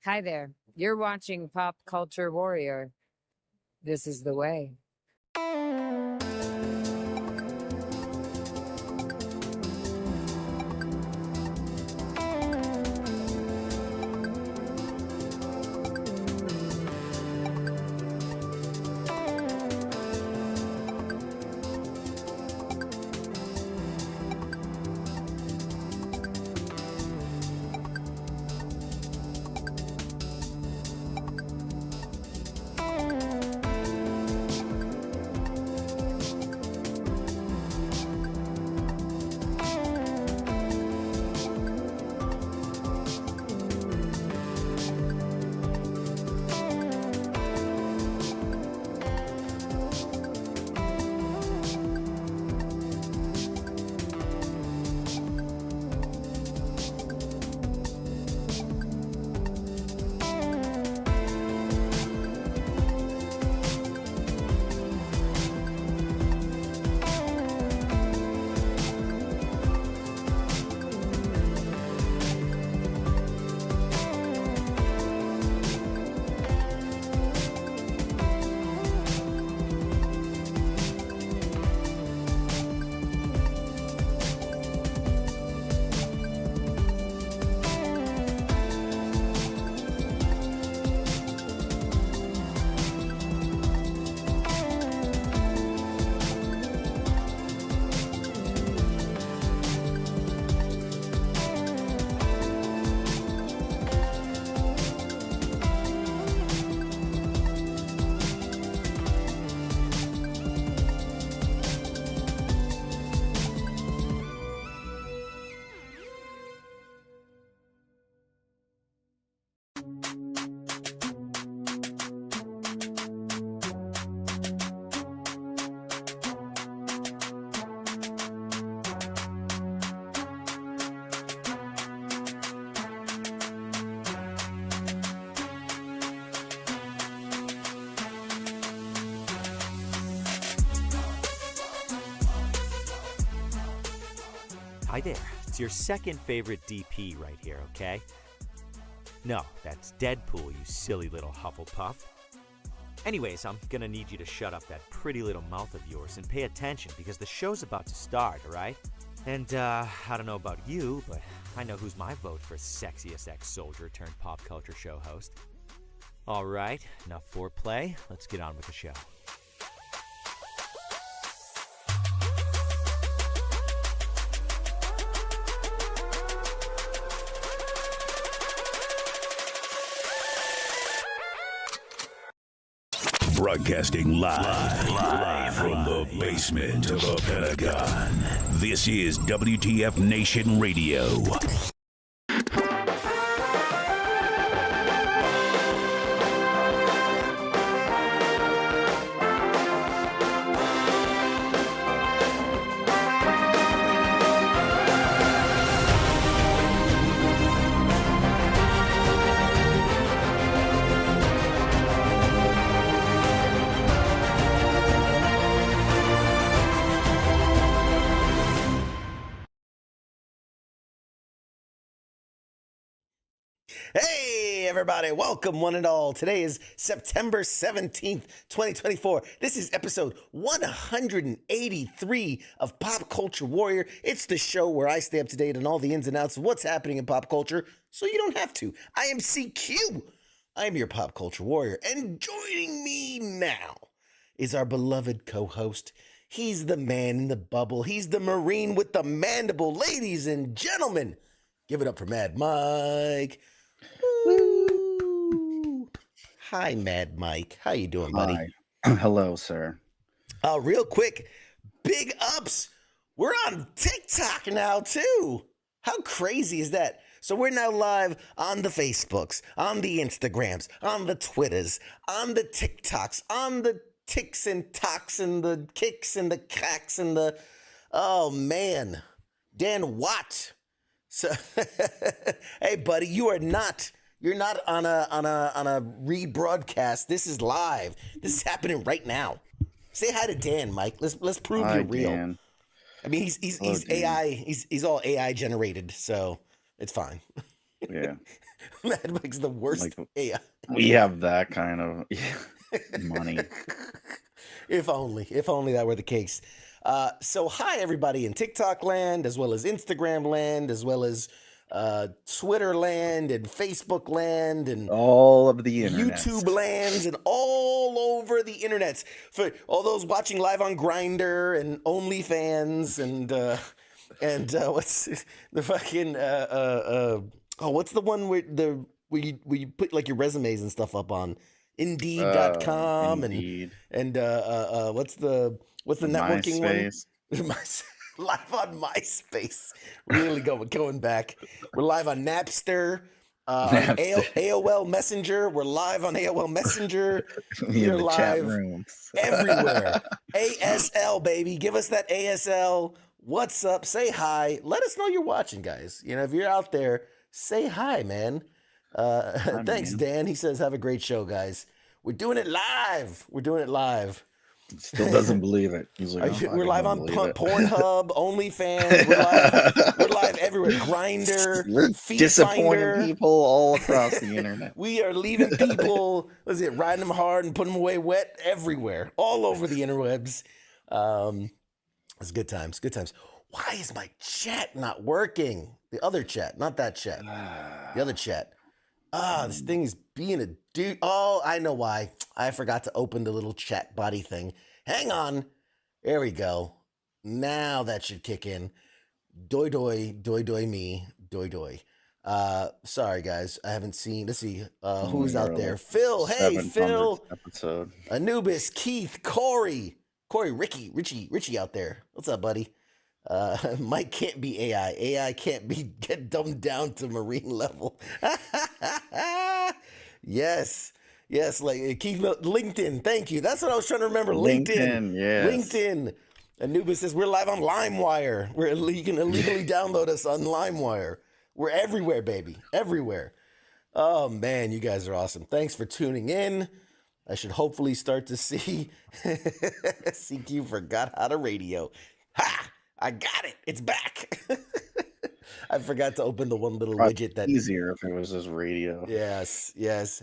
Hi there. You're watching Pop Culture Warrior. This is the way. Hi there. It's your second favorite DP right here, okay? No, that's Deadpool, you silly little Hufflepuff. Anyways, I'm gonna need you to shut up that pretty little mouth of yours and pay attention because the show's about to start, alright? And, I don't know about you, but I know who's my vote for sexiest ex-soldier turned pop culture show host. Alright, enough foreplay. Let's get on with the show. Broadcasting live from the basement of the Pentagon. This is WTF Nation Radio. Hey, everybody. Welcome, one and all. Today is September 17th, 2024. This is episode 183 of Pop Culture Warrior. It's the show where I stay up to date on all the ins and outs of what's happening in pop culture, so you don't have to. I am CQ. I am your Pop Culture Warrior. And joining me now is our beloved co-host. He's the man in the bubble. He's the Marine with the mandible. Ladies and gentlemen, give it up for Mad Mike. Woo. Hi, Mad Mike. How you doing, buddy? Hi. Hello, sir. Real quick, big ups. We're on TikTok now, too. How crazy is that? So we're now live on the Facebooks, on the Instagrams, on the Twitters, on the TikToks, on the ticks and talks and the kicks and the cracks and the... Oh, man. Dan Watt. So, hey, buddy, you're not on a rebroadcast. This is live. This is happening right now. Say hi to Dan, Mike. Let's prove Hi, you're real. Dan. I mean, he's AI. He's all AI generated, so it's fine. Yeah. Mad Mike's the worst Like, AI. we have that kind of money. If only that were the case. So hi everybody in TikTok land, as well as Instagram land, as well as Twitter land and Facebook land and All of the internet. YouTube lands and all over the internets. For all those watching live on Grindr and OnlyFans and what's the fucking what's the one where you put like your resumes and stuff up on Indeed.com Indeed. and what's the networking MySpace. one? Live on MySpace. Really going back. We're live on Napster. AOL Messenger. We're live on AOL Messenger. We're We're chat live rooms. everywhere. ASL, baby. Give us that ASL. What's up? Say hi. Let us know you're watching, guys. You know, if you're out there, say hi, man. Thanks, man. Dan. He says, have a great show, guys. We're doing it live. Still doesn't believe it. He's like, We're live on Pornhub. Pornhub, OnlyFans. We're live everywhere. Grindr, We're Feet disappointing Finder. people all across the internet. We are leaving people, riding them hard and putting them away wet everywhere, all over the interwebs. It's good times. Why is my chat not working? The other chat, not that chat. The other chat. This thing is being a dude. Oh, I know why. I forgot to open the little chat body thing. Hang on. There we go. Now that should kick in. Doi me. Sorry guys. I haven't seen. Let's see. Who's out there? Phil. Hey, 700th Phil. episode. Anubis, Keith, Corey, Richie out there. What's up, buddy? Mike can't be AI. AI can't get dumbed down to Marine level. Yes, like Keith, LinkedIn. Thank you. That's what I was trying to remember. LinkedIn. Yes. LinkedIn. Anubis says we're live on LimeWire. You can illegally download us on LimeWire. We're everywhere, baby. Everywhere. Oh man, you guys are awesome. Thanks for tuning in. I should hopefully start to see CQ forgot how to radio. Ha! I got it. It's back. I forgot to open the one little Probably widget that. easier if it was just radio. Yes.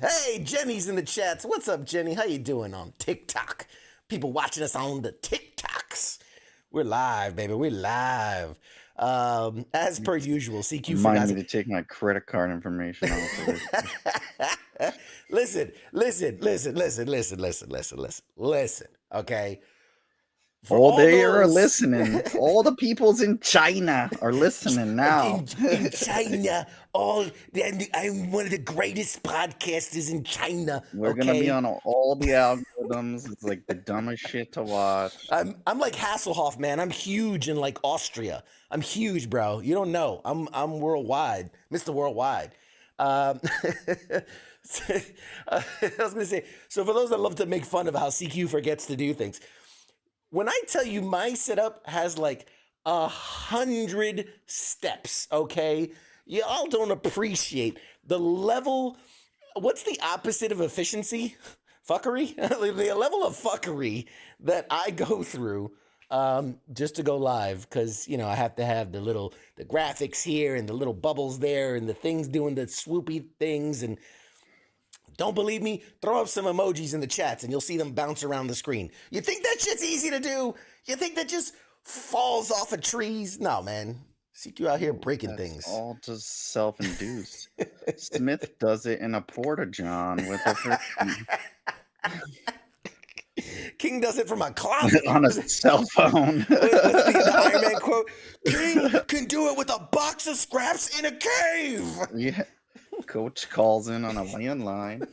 Hey, Jenny's in the chats. What's up, Jenny? How you doing on TikTok? People watching us on the TikToks. We're live, baby. We're live. As per usual, CQ Remind forgot. me to take my credit card information off of it. Listen. Okay. All they are listening. All the peoples in China are listening now. in China, I'm one of the greatest podcasters in China. We're gonna be on all the algorithms. It's like the dumbest shit to watch. I'm like Hasselhoff, man. I'm huge in like Austria. I'm huge, bro. You don't know. I'm worldwide, Mr. Worldwide. I was gonna say. So for those that love to make fun of how CQ forgets to do things, when I tell you my setup has like 100 steps, okay? Y'all don't appreciate the level. What's the opposite of efficiency? Fuckery? The level of fuckery that I go through just to go live, because I have to have the graphics here and the little bubbles there and the things doing the swoopy things. And don't believe me? Throw up some emojis in the chats and you'll see them bounce around the screen. You think that shit's easy to do? You think that just falls off of trees? No, man. CQ out here breaking things. All just self-induced. Smith does it in a porta-john with a King does it from a closet. on a cell phone. What's the Iron Man quote? King can do it with a box of scraps in a cave. Yeah. Coach calls in on a landline.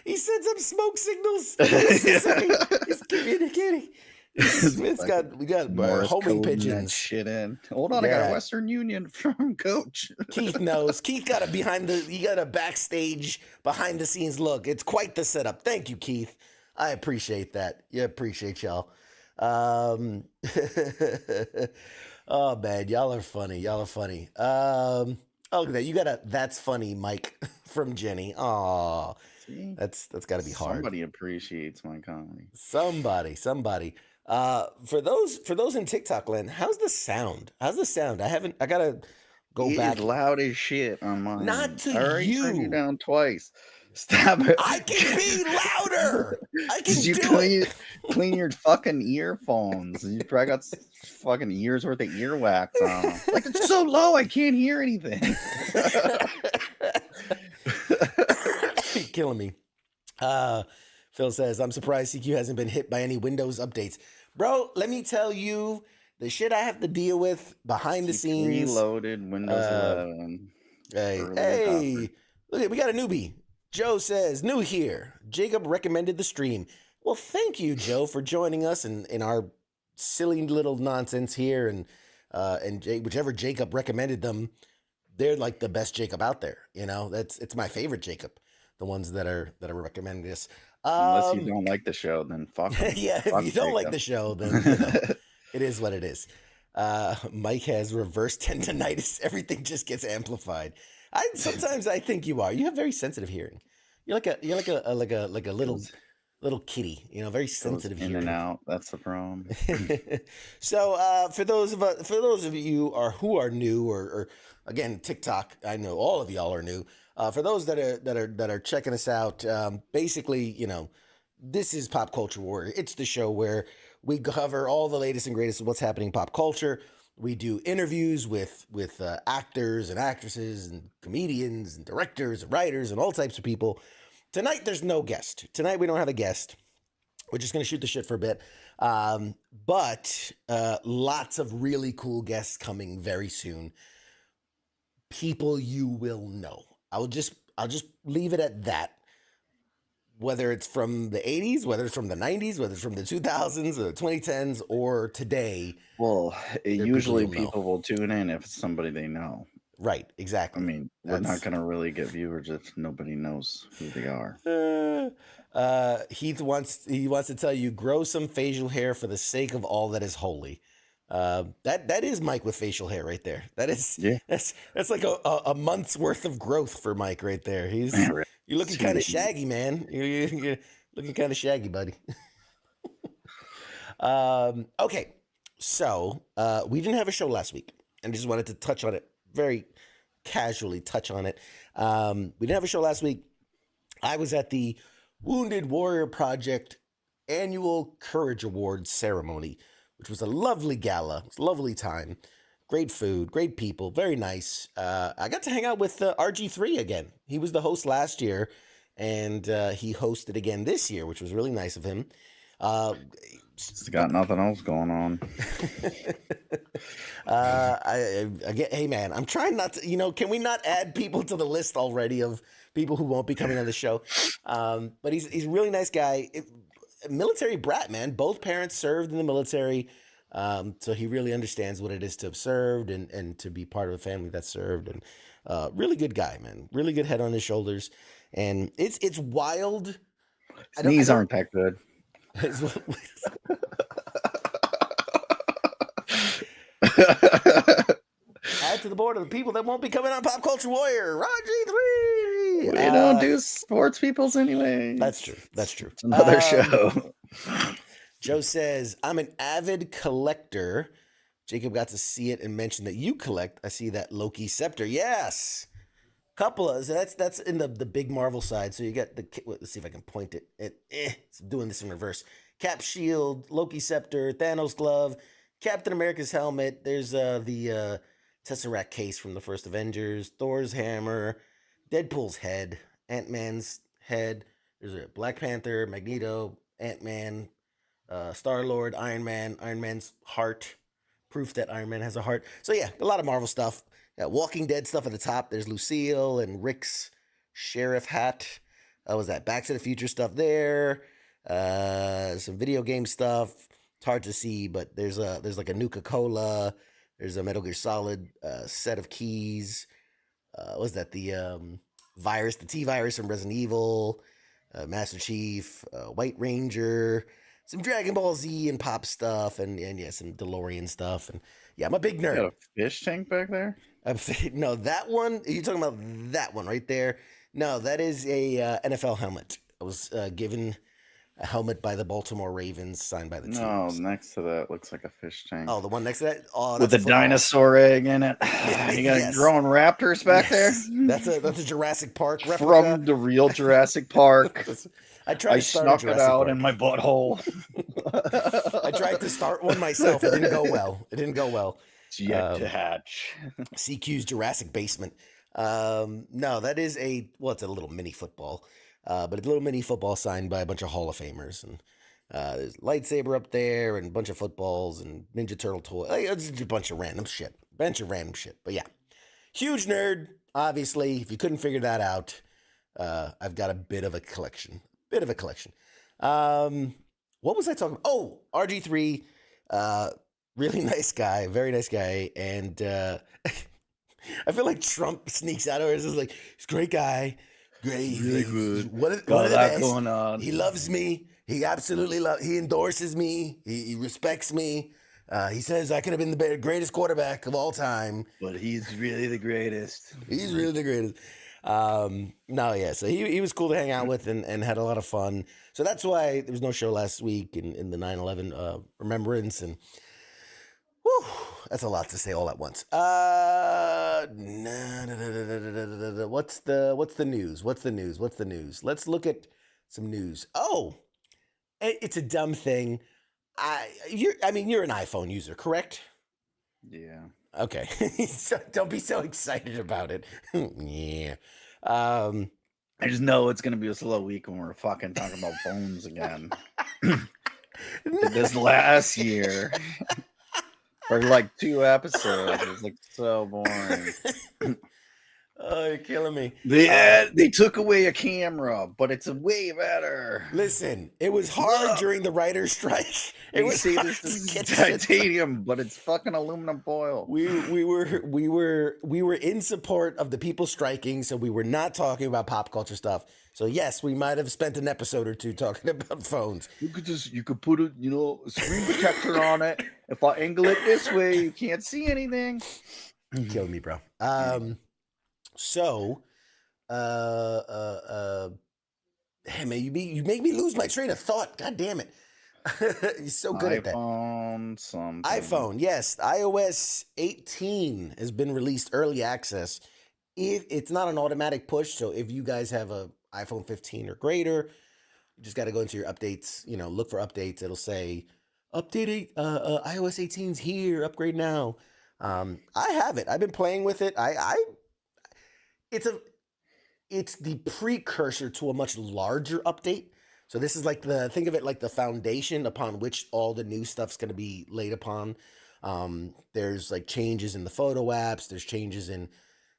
He sends up smoke signals. He's communicating. We got homing pigeons. That shit in. Hold on, I got a Western Union from Coach. Keith knows. Keith got a backstage behind the scenes look. It's quite the setup. Thank you, Keith. I appreciate that. Yeah, appreciate y'all. Oh man, y'all are funny. Okay, you got a "that's funny" mic from Jenny. Aw, that's got to be hard. Somebody appreciates my comedy. Somebody. For those in TikTok land, how's the sound? I gotta go back. Loud as shit on mine. Not to I already you. turned you down twice. Stop it. I can be louder. I can Did you clean your fucking earphones? You probably got fucking years worth of earwax on them. Like, it's so low, I can't hear anything. Killing me. Phil says, I'm surprised CQ hasn't been hit by any Windows updates. Bro, let me tell you the shit I have to deal with behind the scenes. Reloaded Windows 11. Hey, look, we got a newbie. Joe says, new here. Jacob recommended the stream. Well, thank you, Joe, for joining us in our silly little nonsense here. And whichever Jacob recommended them, they're like the best Jacob out there. It's my favorite Jacob. The ones that are recommending this. Unless you don't like the show, then fuck them. Yeah, if you don't like the show, then it is what it is. Mike has reverse tendonitis. Everything just gets amplified. Sometimes I think you are. You have very sensitive hearing. You're like a little kitty. Very sensitive hearing. In and out. That's the problem. So for those of you who are new or again TikTok, I know all of y'all are new. For those that are checking us out, basically, this is Pop Culture Warrior. It's the show where we cover all the latest and greatest of what's happening in pop culture. We do interviews with actors and actresses and comedians and directors and writers and all types of people. Tonight, there's no guest. Tonight, we don't have a guest. We're just going to shoot the shit for a bit. But lots of really cool guests coming very soon. People you will know. I'll just leave it at that. Whether it's from the 80s, whether it's from the 90s, whether it's from the 2000s or the 2010s or today. Well, usually people will tune in if it's somebody they know. Right, exactly. I mean, we're not going to really get viewers if nobody knows who they are. Heath wants to tell you, grow some facial hair for the sake of all that is holy. That is Mike with facial hair right there. That is, that's like a month's worth of growth for Mike right there. You're looking kind of shaggy, man. You're looking kind of shaggy, buddy. Okay, So we didn't have a show last week, and just wanted to touch on it, very casually touch on it. We didn't have a show last week. I was at the Wounded Warrior Project annual Courage Awards ceremony, which was a lovely gala. It was a lovely time. Great food, great people, very nice. I got to hang out with RG3 again. He was the host last year, and he hosted again this year, which was really nice of him. He's got nothing else going on. I get, hey man, I'm trying not to, can we not add people to the list already of people who won't be coming on the show? But he's a really nice guy. Military brat, man. Both parents served in the military. So he really understands what it is to have served and to be part of a family that served. And really good guy, man. Really good head on his shoulders. And it's wild. His knees aren't that good. Add to the board of the people that won't be coming on Pop Culture Warrior, RG3. We don't do sports peoples anyway. That's true. That's true. It's another show. Joe says, I'm an avid collector. Jacob got to see it and mentioned that you collect. I see that Loki scepter. Yes. Couple of, so that's in the big Marvel side. So you got let's see if I can point it. It's doing this in reverse. Cap shield, Loki scepter, Thanos glove, Captain America's helmet. There's the Tesseract case from the first Avengers, Thor's hammer, Deadpool's head, Ant-Man's head. There's a Black Panther, Magneto, Ant-Man, Star-Lord, Iron Man, Iron Man's heart, proof that Iron Man has a heart. So yeah, a lot of Marvel stuff. Walking Dead stuff at the top. There's Lucille and Rick's sheriff hat. Was that Back to the Future stuff there? Some video game stuff. It's hard to see, but there's like a Nuka-Cola. There's a Metal Gear Solid set of keys. Was that the virus, the T-virus from Resident Evil? Master Chief, White Ranger, some Dragon Ball Z and pop stuff, and yeah, some DeLorean stuff. And yeah, I'm a big nerd. You got a fish tank back there? No, that one. You're talking about that one right there. No, that is a NFL helmet. I was given a helmet by the Baltimore Ravens, signed by the team. No, next to that looks like a fish tank. Oh, the one next to that? Oh, with a dinosaur egg in it. You got growing raptors back there? That's a Jurassic Park replica. From the real Jurassic Park. I snuck it out in my butthole. I tried to start one myself. It didn't go well. It's yet to hatch. CQ's Jurassic Basement. No, that is it's a little mini football. But a little mini football signed by a bunch of Hall of Famers. And there's lightsaber up there and a bunch of footballs and Ninja Turtle toys. It's just a bunch of random shit. But yeah, huge nerd, obviously. If you couldn't figure that out, I've got a bit of a collection. What was I talking about? Oh, RG3, really nice guy, very nice guy. And I feel like Trump sneaks out of it. It's just like, he's a great guy. Great. Really good. One of the best. Going on. He loves me. He absolutely he endorses me. He respects me. He says I could have been the greatest quarterback of all time. But he's really the greatest. No, yeah. So he was cool to hang out with and had a lot of fun. So that's why there was no show last week in the 9/11 remembrance, and whew, that's a lot to say all at once. What's the news? Let's look at some news. Oh, it's a dumb thing. You're an iPhone user, correct? Yeah. Okay. Don't be so excited about it. Yeah. I just know it's going to be a slow week when we're fucking talking about phones again. This last year, for like 2 episodes, it was like so boring. Oh, you're killing me. They took away a camera, but it's way better. Listen, it was hard during the writer's strike. It was this is titanium, but it's fucking aluminum foil. We were in support of the people striking, so we were not talking about pop culture stuff. So yes, we might have spent an episode or two talking about phones. You could put a screen protector on it. If I angle it this way, you can't see anything. You killed me, bro. So, hey man, you make me lose my train of thought. God damn it. He's so good at that. iPhone something. iPhone, yes. iOS 18 has been released early access. If it's not an automatic push, so if you guys have a iPhone 15 or greater, you just got to go into your updates, look for updates. It'll say iOS 18's here, upgrade now. I have it. I've been playing with it. It's the precursor to a much larger update. So this is think of it like the foundation upon which all the new stuff's going to be laid upon. There's like changes in the photo apps. There's changes in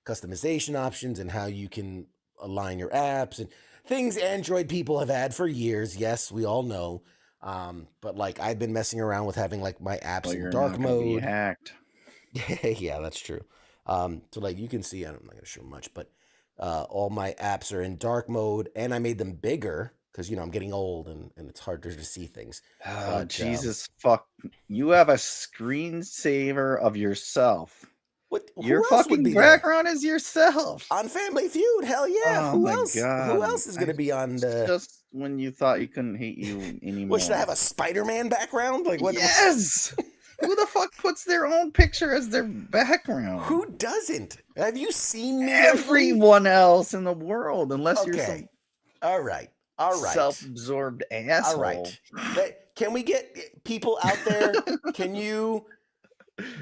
customization options and how you can align your apps and things Android people have had for years. Yes, we all know. But like I've been messing around with having like my apps Well, in you're dark not gonna be mode. hacked. Yeah, that's true. So like you can see, I'm not gonna show much, but all my apps are in dark mode, and I made them bigger because I'm getting old and it's harder to see things. But, Jesus fuck! You have a screensaver of yourself. Who Your else would fucking be there? background is yourself. On Family Feud? Hell yeah! Oh Who my else? God. Who else is gonna be on the? Just when you thought you couldn't hate you anymore. What, should I have a Spider-Man background? Like what? Yes. Who the fuck puts their own picture as their background? Who doesn't? Have you seen me? lately? Everyone else in the world, unless you're some Okay. All right. self-absorbed asshole. All right. Can we get people out there? Can you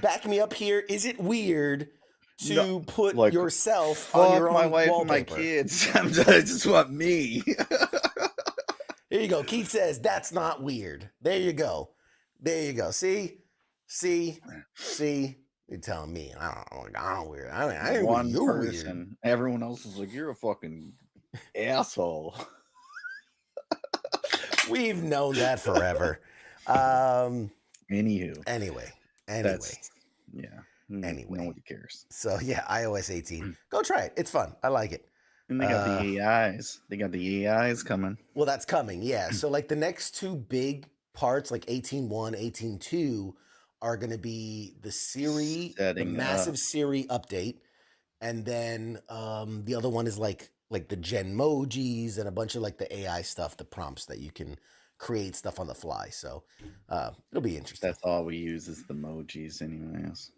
back me up here? Is it weird to No, put like, yourself on Fuck your own my wife wallpaper? and my kids. I just want me. Here you go. Keith says that's not weird. There you go. See. You're telling me I'm weird. I ain't One you person. weird. Everyone else is like, you're a fucking asshole. We've known that forever. Anywho. Anyway. Yeah. Anyway. Nobody cares. So yeah, iOS 18. Go try it. It's fun. I like it. And they got the AIs. They got the AIs coming. Well, that's coming. Yeah. So like the next two big parts, like 18.1, 18.2, are going to be the Siri, the massive Siri update, and then the other one is like the Genmojis and a bunch of like the AI stuff, the prompts that you can create stuff on the fly. So it'll be interesting. That's all we use is the emojis, anyways.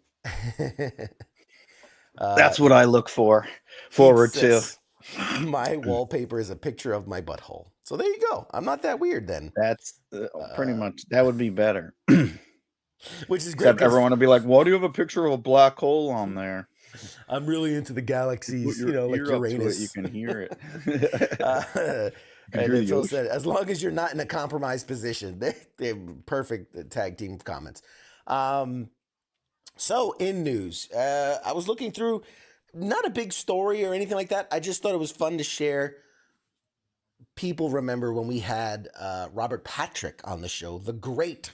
That's what I look forward to. My wallpaper is a picture of my butthole. So there you go. I'm not that weird then. That's pretty much, that would be better. Which is great. Except everyone would be like, why do you have a picture of a black hole on there? I'm really into the galaxies, like Uranus. You can hear it. And then Phil said, as long as you're not in a compromised position, they're perfect tag team comments. So in news, I was looking through, not a big story or anything like that. I just thought it was fun to share. People remember when we had Robert Patrick on the show, the great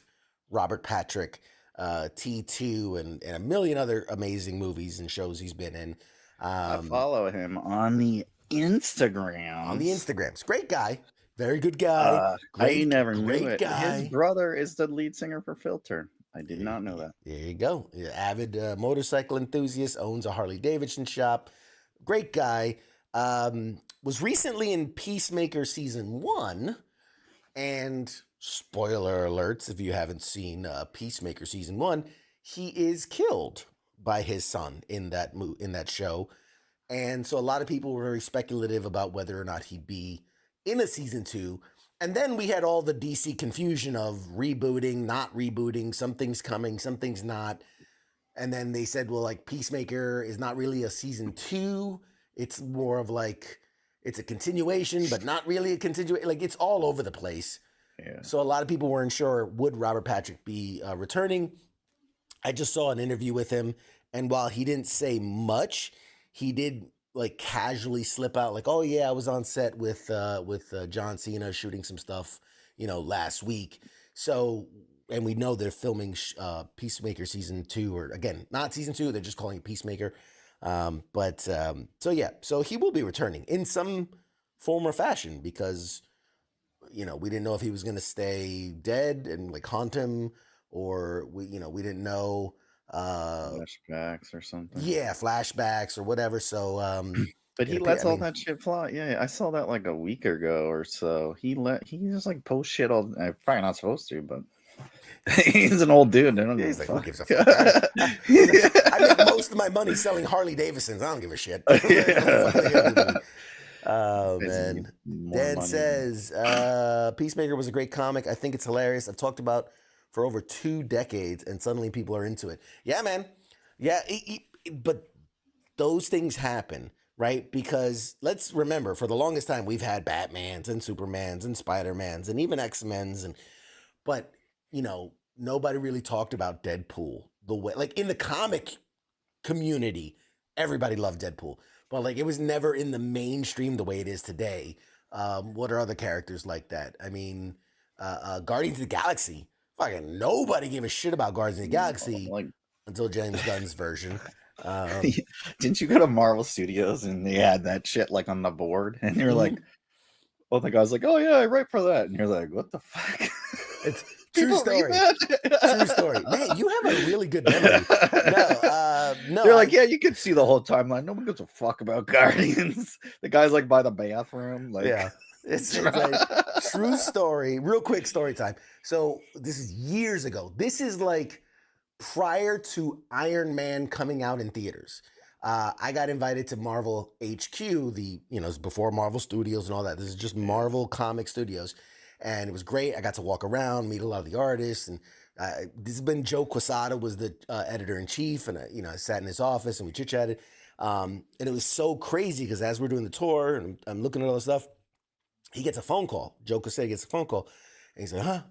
Robert Patrick, T2, and a million other amazing movies and shows he's been in. I follow him on the Instagrams. Great guy. Very good guy. I never knew it. Guy. His brother is the lead singer for Filter. I did not know that. There you go. Avid motorcycle enthusiast, owns a Harley Davidson shop. Great guy. Was recently in Peacemaker season 1, and spoiler alerts if you haven't seen Peacemaker season 1, he is killed by his son in that show. And so a lot of people were very speculative about whether or not he'd be in a season 2. And then we had all the DC confusion of rebooting, not rebooting, something's coming, something's not. And then they said, well, like Peacemaker is not really a season 2. It's more of like, it's a continuation, but not really a continuation. Like it's all over the place. Yeah. So a lot of people weren't sure, would Robert Patrick be returning? I just saw an interview with him. And while he didn't say much, he did like casually slip out like, oh yeah, I was on set with John Cena shooting some stuff, last week. So, and we know they're filming Peacemaker season 2, or again, not season 2, they're just calling it Peacemaker. So he will be returning in some form or fashion because, we didn't know if he was going to stay dead and like haunt him, or we didn't know, flashbacks or something. Yeah, flashbacks or whatever. So But he lets all that shit fly. Yeah, I saw that like a week ago or so. He just like post shit all. Probably not supposed to, but he's an old dude. I don't he's give like, a who fuck. gives a fuck? I make most of my money selling Harley Davidsons. I don't give a shit. Oh man. Dan says Peacemaker was a great comic. I think it's hilarious. I've talked about for over 2 decades, and suddenly people are into it. Yeah, man. Yeah, but those things happen, right? Because let's remember, for the longest time, we've had Batmans and Supermans and Spider-Mans and even X-Men's, but nobody really talked about Deadpool the way, like in the comic community, everybody loved Deadpool, but like it was never in the mainstream the way it is today. What are other characters like that? I mean, Guardians of the Galaxy. Fucking nobody gave a shit about Guardians of the Galaxy until James Gunn's version. Didn't you go to Marvel Studios and they had that shit like on the board, and you're like, well, the guy's like, oh yeah, I write for that, and you're like, what the fuck? It's true story. True story. Man, you have a really good memory. No. They're like, yeah, you can see the whole timeline. No one gives a fuck about Guardians. The guy's like by the bathroom. Like, yeah, it's a true story. Real quick story time. So this is years ago. This is like prior to Iron Man coming out in theaters. I got invited to Marvel HQ. It's before Marvel Studios and all that. This is just Marvel Comic Studios. And it was great. I got to walk around, meet a lot of the artists, and this has been Joe Quesada was the editor-in-chief, and I sat in his office and we chit-chatted, and it was so crazy because as we're doing the tour and I'm looking at all the stuff, he gets a phone call. Joe Quesada gets a phone call, and he's like,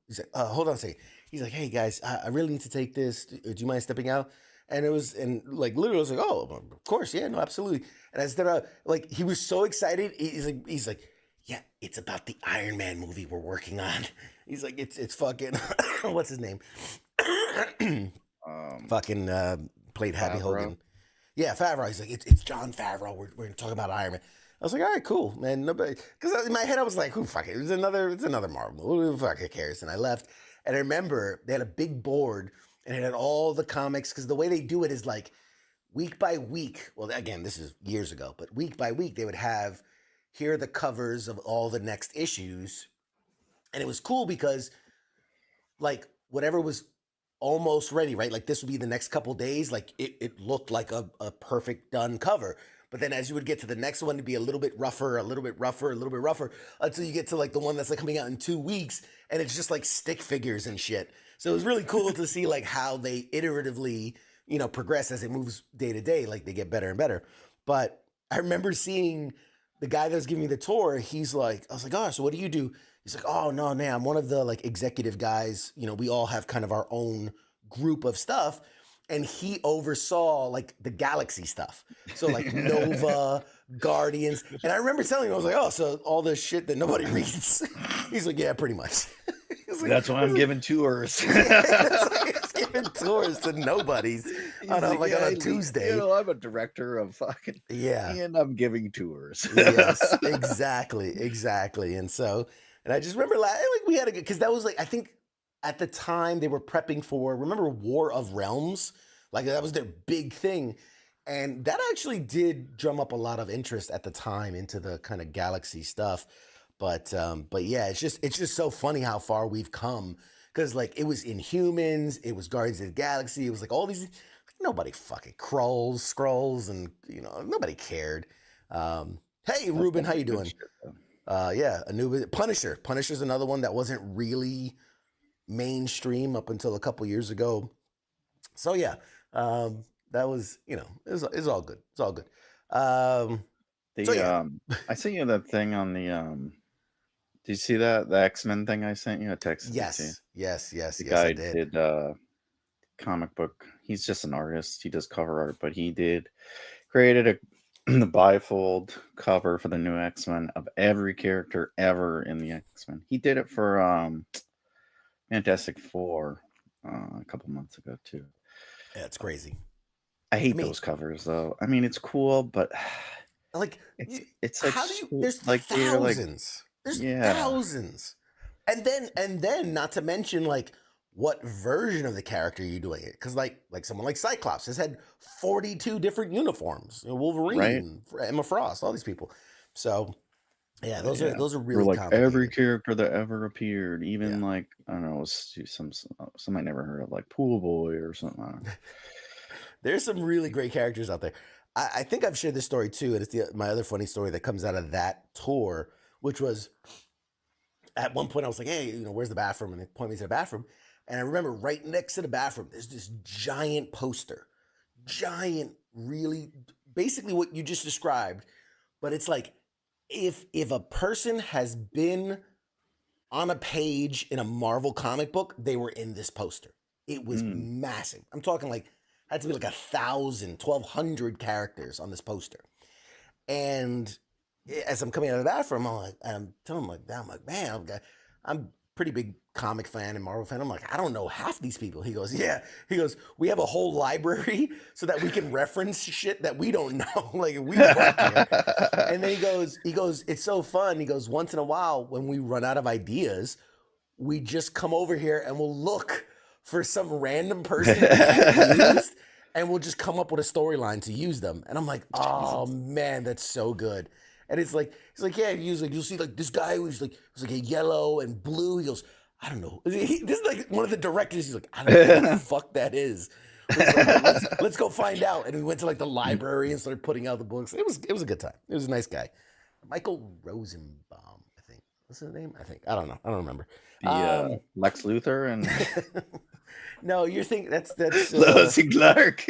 He's like, hold on a second. He's like, hey guys, I really need to take this. Do you mind stepping out? And literally I was like, oh, of course, yeah, no, absolutely. And I stepped out, like he was so excited. He's like. Yeah, it's about the Iron Man movie we're working on. He's like, it's fucking, what's his name? Played Happy Hogan. Yeah, Favreau. He's like, it's John Favreau. We're talking about Iron Man. I was like, all right, cool, man. Nobody, because in my head I was like, who fuck it? It's another Marvel movie. Who fuck cares? And I left. And I remember they had a big board and it had all the comics, because the way they do it is like week by week. Well, again, this is years ago, but week by week they would have, here are the covers of all the next issues. And it was cool because like whatever was almost ready, right? Like this would be the next couple days. Like it looked like a perfect done cover. But then as you would get to the next one, it'd be a little bit rougher, until you get to like the one that's like coming out in 2 weeks. And it's just like stick figures and shit. So it was really cool to see like how they iteratively, progress as it moves day to day. Like they get better and better. But I remember seeing the guy that was giving me the tour, I was like, oh, so what do you do? He's like, oh, no, man, I'm one of the like executive guys. We all have kind of our own group of stuff. And he oversaw like the Galaxy stuff. So like Nova, Guardians. And I remember telling him, I was like, oh, so all this shit that nobody reads. He's like, yeah, pretty much. Like, that's why I'm giving tours. He's giving tours to nobodies on a Tuesday. I'm a director of fucking, and I'm giving tours. Yes, exactly. And I just remember like we had because that was like, I think at the time they were prepping for, remember War of Realms? Like that was their big thing. And that actually did drum up a lot of interest at the time into the kind of Galaxy stuff. But yeah, it's just so funny how far we've come, because like it was Inhumans, it was Guardians of the Galaxy, it was like all these, like, nobody fucking scrolls, and nobody cared. Hey Ruben, how you doing? Yeah, Anubis, Punisher's another one that wasn't really mainstream up until a couple years ago. So yeah, that was it's all good. It's all good. I sent you that thing on the did you see that the X-Men thing I sent you? A text. Yes. The guy did comic book. He's just an artist. He does cover art, but he created the bifold cover for the new X-Men of every character ever in the X-Men. He did it for Fantastic Four a couple months ago too. Yeah, it's crazy. I hate those covers though. I mean, it's cool, but like it's like, how do you? There's like thousands. There's thousands, and then not to mention like what version of the character are you doing it? Because like someone like Cyclops has had 42 different uniforms. Wolverine, Emma Frost, all these people. So yeah, those are really like complicated. every character that ever appeared, even like I don't know, some I never heard of, like Pool Boy or something. There's some really great characters out there. I think I've shared this story too, and it's my other funny story that comes out of that tour, which was at one point I was like, hey, where's the bathroom? And they point me to the bathroom. And I remember right next to the bathroom, there's this giant poster. Really, basically what you just described. But it's like, if a person has been on a page in a Marvel comic book, they were in this poster. It was massive. I'm talking like, had to be like 1,000, 1,200 characters on this poster. And as I'm coming out of the bathroom, I'm telling him man, I'm a pretty big comic fan and Marvel fan. I'm like, I don't know half these people. He goes, yeah. He goes, we have a whole library so that we can reference shit that we don't know. Like we work here. And then he goes, it's so fun. He goes, once in a while when we run out of ideas, we just come over here and we'll look for some random person that we haven't used, and we'll just come up with a storyline to use them. And I'm like, oh man, that's so good. And it's like, he's like, yeah, you'll see like this guy who's like, it's like a yellow and blue. He goes, I don't know. This is like one of the directors. He's like, I don't know what the fuck that is. Let's go find out. And we went to like the library and started putting out the books. It was a good time. It was a nice guy. Michael Rosenbaum, I think. What's his name? I don't know. I don't remember. Lex Luthor and no, you're thinking that's Lois and Clark.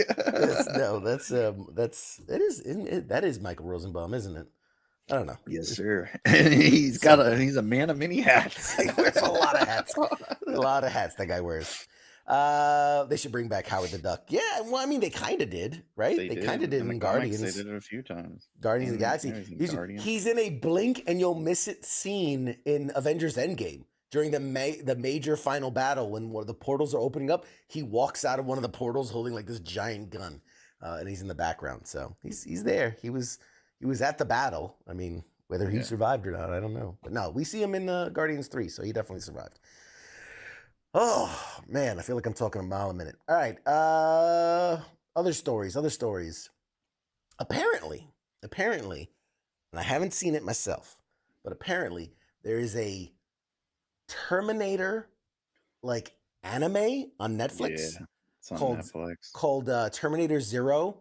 That is Michael Rosenbaum, isn't it? I don't know. Yes, sir. He's a man of many hats. He wears a lot of hats. A lot of hats that guy wears. They should bring back Howard the Duck. Yeah, well, I mean, they kind of did, right? They kind of did in Guardians. They did it a few times. Guardians of the Galaxy. He's in a blink and you'll miss it scene in Avengers Endgame during the major final battle when one of the portals are opening up. He walks out of one of the portals holding like this giant gun, and he's in the background. So he's there. He was at the battle. I mean, whether he survived or not, I don't know. But no, we see him in Guardians 3, so he definitely survived. Oh, man, I feel like I'm talking a mile a minute. All right. Other stories. Apparently, and I haven't seen it myself, but apparently there is a Terminator like anime on Netflix. Yeah, it's on Netflix. Called Terminator Zero.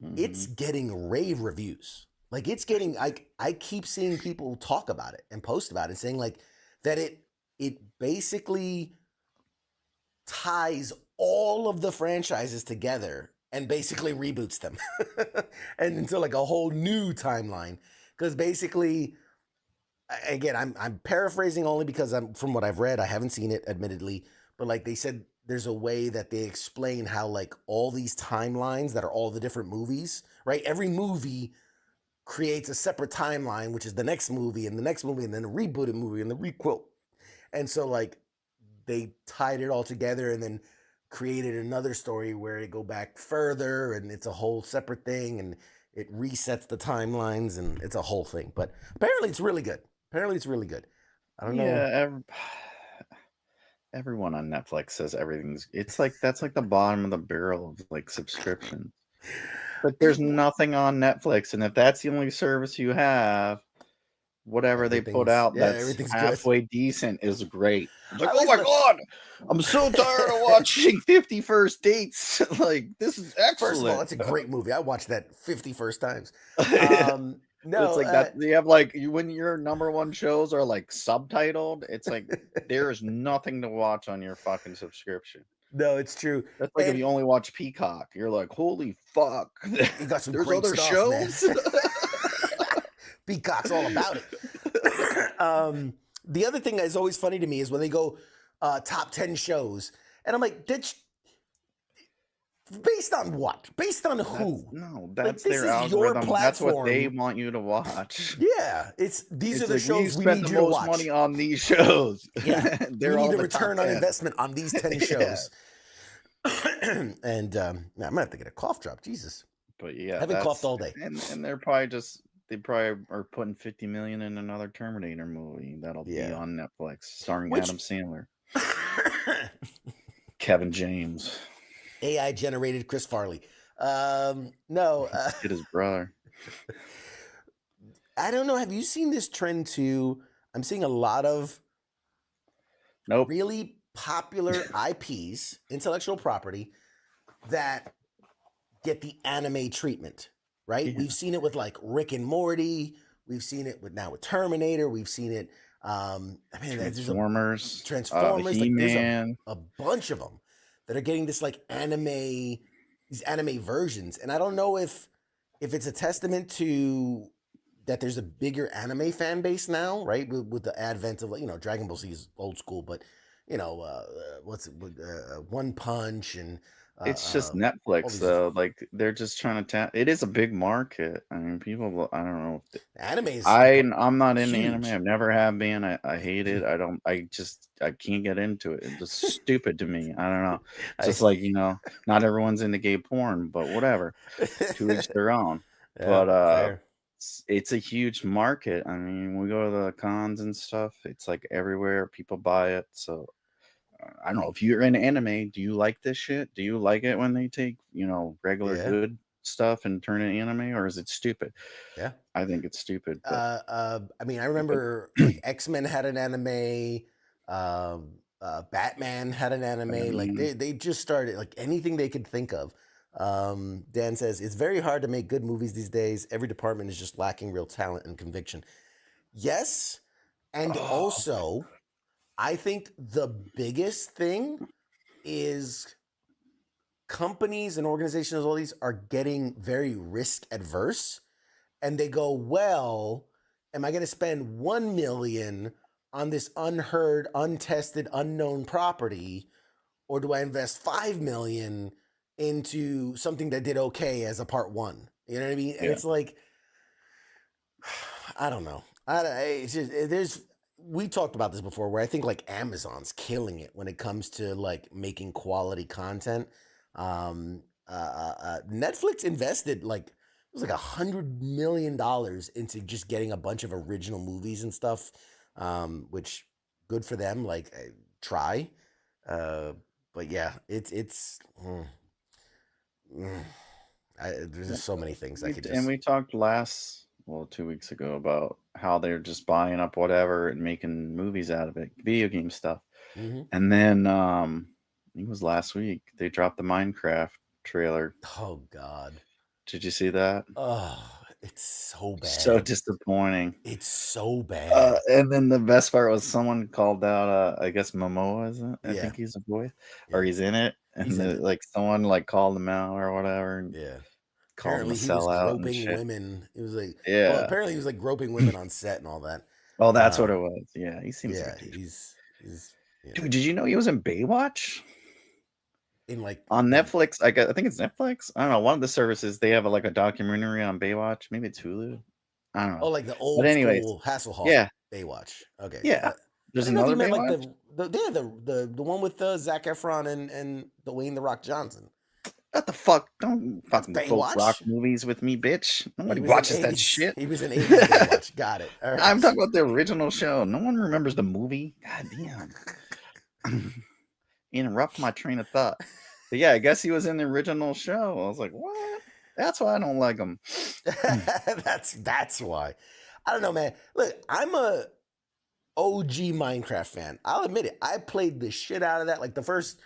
Mm-hmm. It's getting rave reviews. Like it's getting, I keep seeing people talk about it and post about it, saying like that it basically ties all of the franchises together and basically reboots them and into like a whole new timeline. Because basically, again, I'm paraphrasing only because from what I've read, I haven't seen it admittedly, but like they said, there's a way that they explain how like all these timelines that are all the different movies, right? Every movie creates a separate timeline, which is the next movie and the next movie and then a rebooted movie and the requel. And so like they tied it all together and then created another story where they go back further and it's a whole separate thing and it resets the timelines and it's a whole thing. But apparently it's really good. I don't know. Yeah, everyone on Netflix says it's like that's like the bottom of the barrel of like subscription. But there's nothing on Netflix, and if that's the only service you have, whatever they put out that's halfway decent is great. It's like, oh my God, I'm so tired of watching 50 First Dates. Like, this is excellent. First of all, that's a great movie. I watched that 50 first times. No, it's like that. You have like when your number one shows are like subtitled, it's like there's nothing to watch on your fucking subscription. No, it's true. That's like if you only watch Peacock, you're like, holy fuck. You got some there's great other stuff, shows. Peacock's all about it. The other thing that is always funny to me is when they go top 10 shows, and I'm like, based on what? Based on who? That's their algorithm. That's what they want you to watch. Yeah, these are the shows we need you to watch. Spend the most money on these shows. Yeah, we need a return on investment on these 10 shows. And I'm gonna have to get a cough drop. Jesus. But yeah, I haven't coughed all day. And they're probably they probably are putting $50 million in another Terminator movie that'll be on Netflix, starring Adam Sandler. Kevin James. AI generated Chris Farley. No. Hit his brother. I don't know. Have you seen this trend too? I'm seeing a lot of really popular IPs, intellectual property, that get the anime treatment, right? Yeah. We've seen it with like Rick and Morty. We've seen it with Terminator. We've seen it. Transformers. Transformers. Like He-Man. there's a bunch of them that are getting this like these anime versions, and I don't know if it's a testament to that there's a bigger anime fan base now, right? With the advent of Dragon Ball Z is old school, but One Punch and It's just Netflix, though. Like, they're just trying to tap. It is a big market. I mean, people. I don't know. Anime is. I'm not into huge. anime. I've never have been. I hate it. I can't get into it. It's just stupid to me. I don't know. Just like not everyone's into gay porn, but whatever. To each their own. Yeah, But it's a huge market. I mean, we go to the cons and stuff. It's like everywhere. People buy it. So I don't know if you're in anime. Do you like this shit? Do you like it when they take regular good stuff and turn it anime, or is it stupid? Yeah, I think it's stupid. But, I mean, I remember like X-Men had an anime. Batman had an anime. Like they just started like anything they could think of. Dan says it's very hard to make good movies these days. Every department is just lacking real talent and conviction. Yes, and also I think the biggest thing is companies and organizations, all these are getting very risk adverse, and they go, well, am I going to spend 1 million on this unheard, untested, unknown property, or do I invest 5 million into something that did okay as a part one? You know what I mean? And it's like, I don't know. It's just, we talked about this before, where I think like Amazon's killing it when it comes to like making quality content. Netflix invested like it was like $100 million into just getting a bunch of original movies and stuff, which good for them. Like try, but yeah, it's. There's just so many things I could just. And we talked 2 weeks ago about how they're just buying up whatever and making movies out of it, video game stuff. Mm-hmm. And then I think it was last week they dropped the Minecraft trailer. Oh God! Did you see that? Oh, it's so bad. So disappointing. It's so bad. And then the best part was someone called out, I guess Momoa, isn't it? I think he's a voice, or he's in it. And like someone like called him out or whatever. And apparently he was groping women. It was like, apparently he was like groping women on set and all that. Oh, that's what it was. Yeah, he seems like he's Dude, did you know he was in Baywatch? In like on Netflix, I think it's Netflix. I don't know. One of the services they have a documentary on Baywatch. Maybe it's Hulu. I don't know. Oh, like the old school Hasselhoff. Yeah, Baywatch. Okay. Yeah. There's another Baywatch. Like the one with Zac Efron and Dwayne the Rock Johnson. What the fuck? Don't fucking quote Rock movies with me, bitch. Nobody watches that shit. He was in 80s Baywatch. Got it. All right. I'm talking about the original show. No one remembers the movie. God damn. Interrupt my train of thought. But yeah, I guess he was in the original show. I was like, what? That's why I don't like him. That's why. I don't know, man. Look, I'm a OG Minecraft fan. I'll admit it. I played the shit out of that. Like the first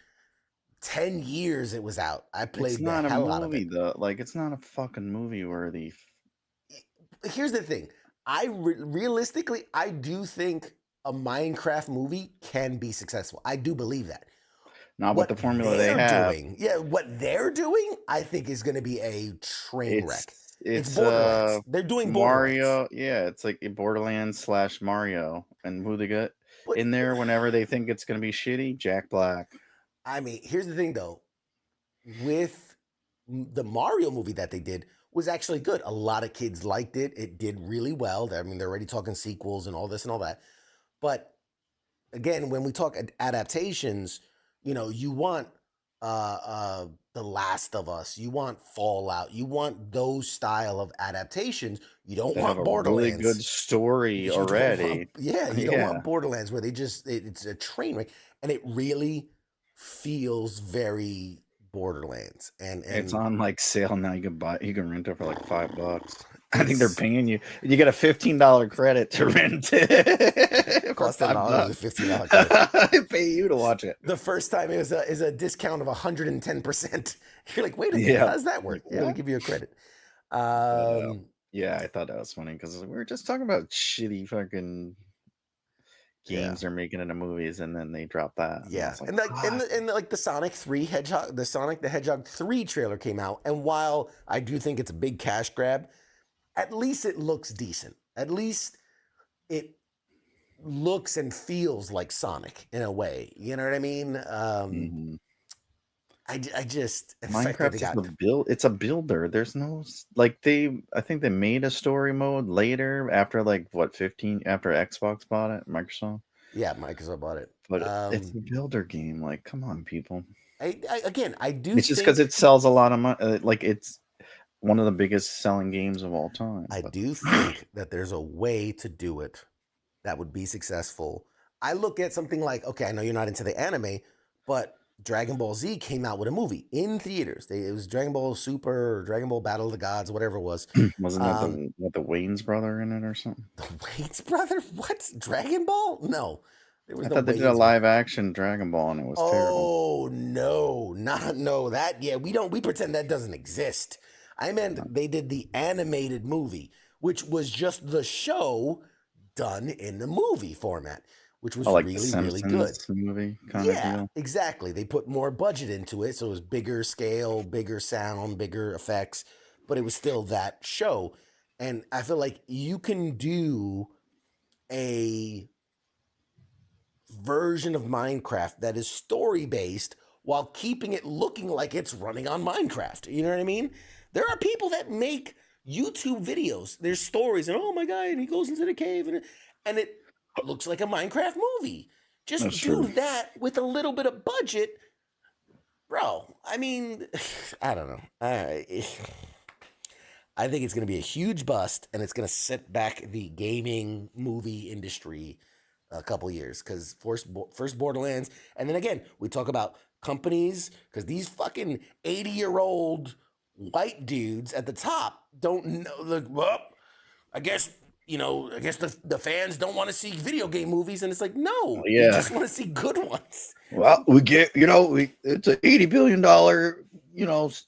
10 years it was out. I played the hell out of it. Though. Like it's not a fucking movie worthy. Here's the thing. Realistically, I do think a Minecraft movie can be successful. I do believe that. Not with the formula they have. What they're doing, I think is going to be a train wreck. It's Borderlands. They're doing Mario. Yeah, it's like Borderlands / Mario. And who they got in there whenever they think it's going to be shitty? Jack Black. I mean, here's the thing though. With the Mario movie that they did was actually good. A lot of kids liked it. It did really well. I mean, they're already talking sequels and all this and all that. But again, when we talk adaptations, you want The Last of Us, you want Fallout, you want those style of adaptations. You don't want Borderlands. Really good story already. You don't want Borderlands where it's a train wreck, and it really feels very Borderlands, and It's on like sale now. You can rent it for like $5. I think they're it's paying you. You get a $15 credit to rent it for cost $10 a $5. $15 credit. They pay you to watch it. The first time is a discount of 110%. You're like, wait a minute, Yeah. how does that work? Yeah, I'll give you a credit. Yeah, I thought that was funny because we were just talking about shitty fucking games they're making into movies, and then they drop that. And I Yeah, was like, and like the Sonic 3 Hedgehog, the Sonic the Hedgehog 3 trailer came out, and while I do think it's a big cash grab, at least it looks decent. At least it looks and feels like Sonic in a way. You know what I mean? mhm. I just the fact that they Minecraft is got a build. It's a builder. There's no like they. I think they made a story mode later after like what 15 after Xbox bought it, Microsoft. Microsoft bought it. But it's a builder game. Like, come on, people. I do It's just think because it sells a lot of money. Like, it's one of the biggest selling games of all time. I But do think that there's a way to do it that would be successful. I look at something like, okay, I know you're not into the anime, but Dragon Ball Z came out with a movie in theaters. It was Dragon Ball Super or Dragon Ball Battle of the Gods, whatever it was. wasn't that the Wayne's brother in it or something? The Wayne's brother? What? Dragon Ball? No. There was I no thought they did a Wayne's live action Dragon Ball and it was terrible. Oh no, we pretend that doesn't exist. I meant they did the animated movie, which was just the show done in the movie format, which was Like really, the really good. Simpsons movie kind of deal. Exactly. They put more budget into it, so it was bigger scale, bigger sound, bigger effects, but it was still that show. And I feel like you can do a version of Minecraft that is story based while keeping it looking like it's running on Minecraft. You know what I mean? There are people that make YouTube videos. There's stories, and oh my god, and he goes into the cave, and it looks like a Minecraft movie. Just That's do true. that with a little bit of budget, bro. I mean, I don't know. I think it's going to be a huge bust, and it's going to set back the gaming movie industry a couple years, because first Borderlands, and then again we talk about companies, because these fucking 80-year-old white dudes at the top don't know. Like, well, I guess the fans don't want to see video game movies, and it's like, no, we just want to see good ones. Well, we get it's an $80 billion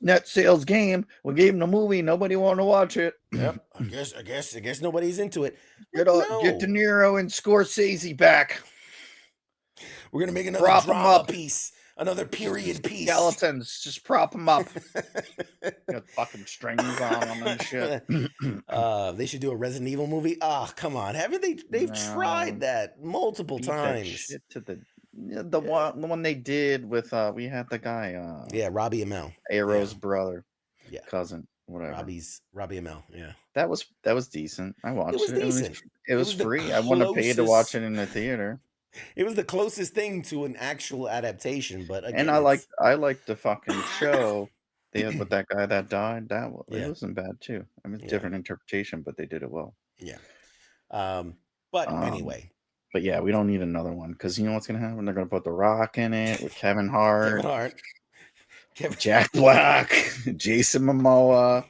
net sales game. We gave them the movie. Nobody wanted to watch it. Yep. I guess nobody's into it. Get De Niro and Scorsese back. We're gonna make another drama piece, another period piece. Skeletons, just prop them up. Got fucking strings on them and shit. They should do a Resident Evil movie. Oh, come on, haven't they? They've tried that multiple times. That shit to the one they did with we had the guy Robbie Amell, Arrow's brother, cousin, whatever. Robbie Amell. Yeah, that was decent. I watched it. It was decent. It was free. I wouldn't have paid to watch it in the theater. It was the closest thing to an actual adaptation, but again, and I liked the fucking show they had with that guy that died. It wasn't bad too. I mean, different interpretation, but they did it well. Yeah. But anyway. But yeah, we don't need another one, because you know what's gonna happen? They're gonna put The Rock in it with Kevin Hart. Jack Black, Jason Momoa.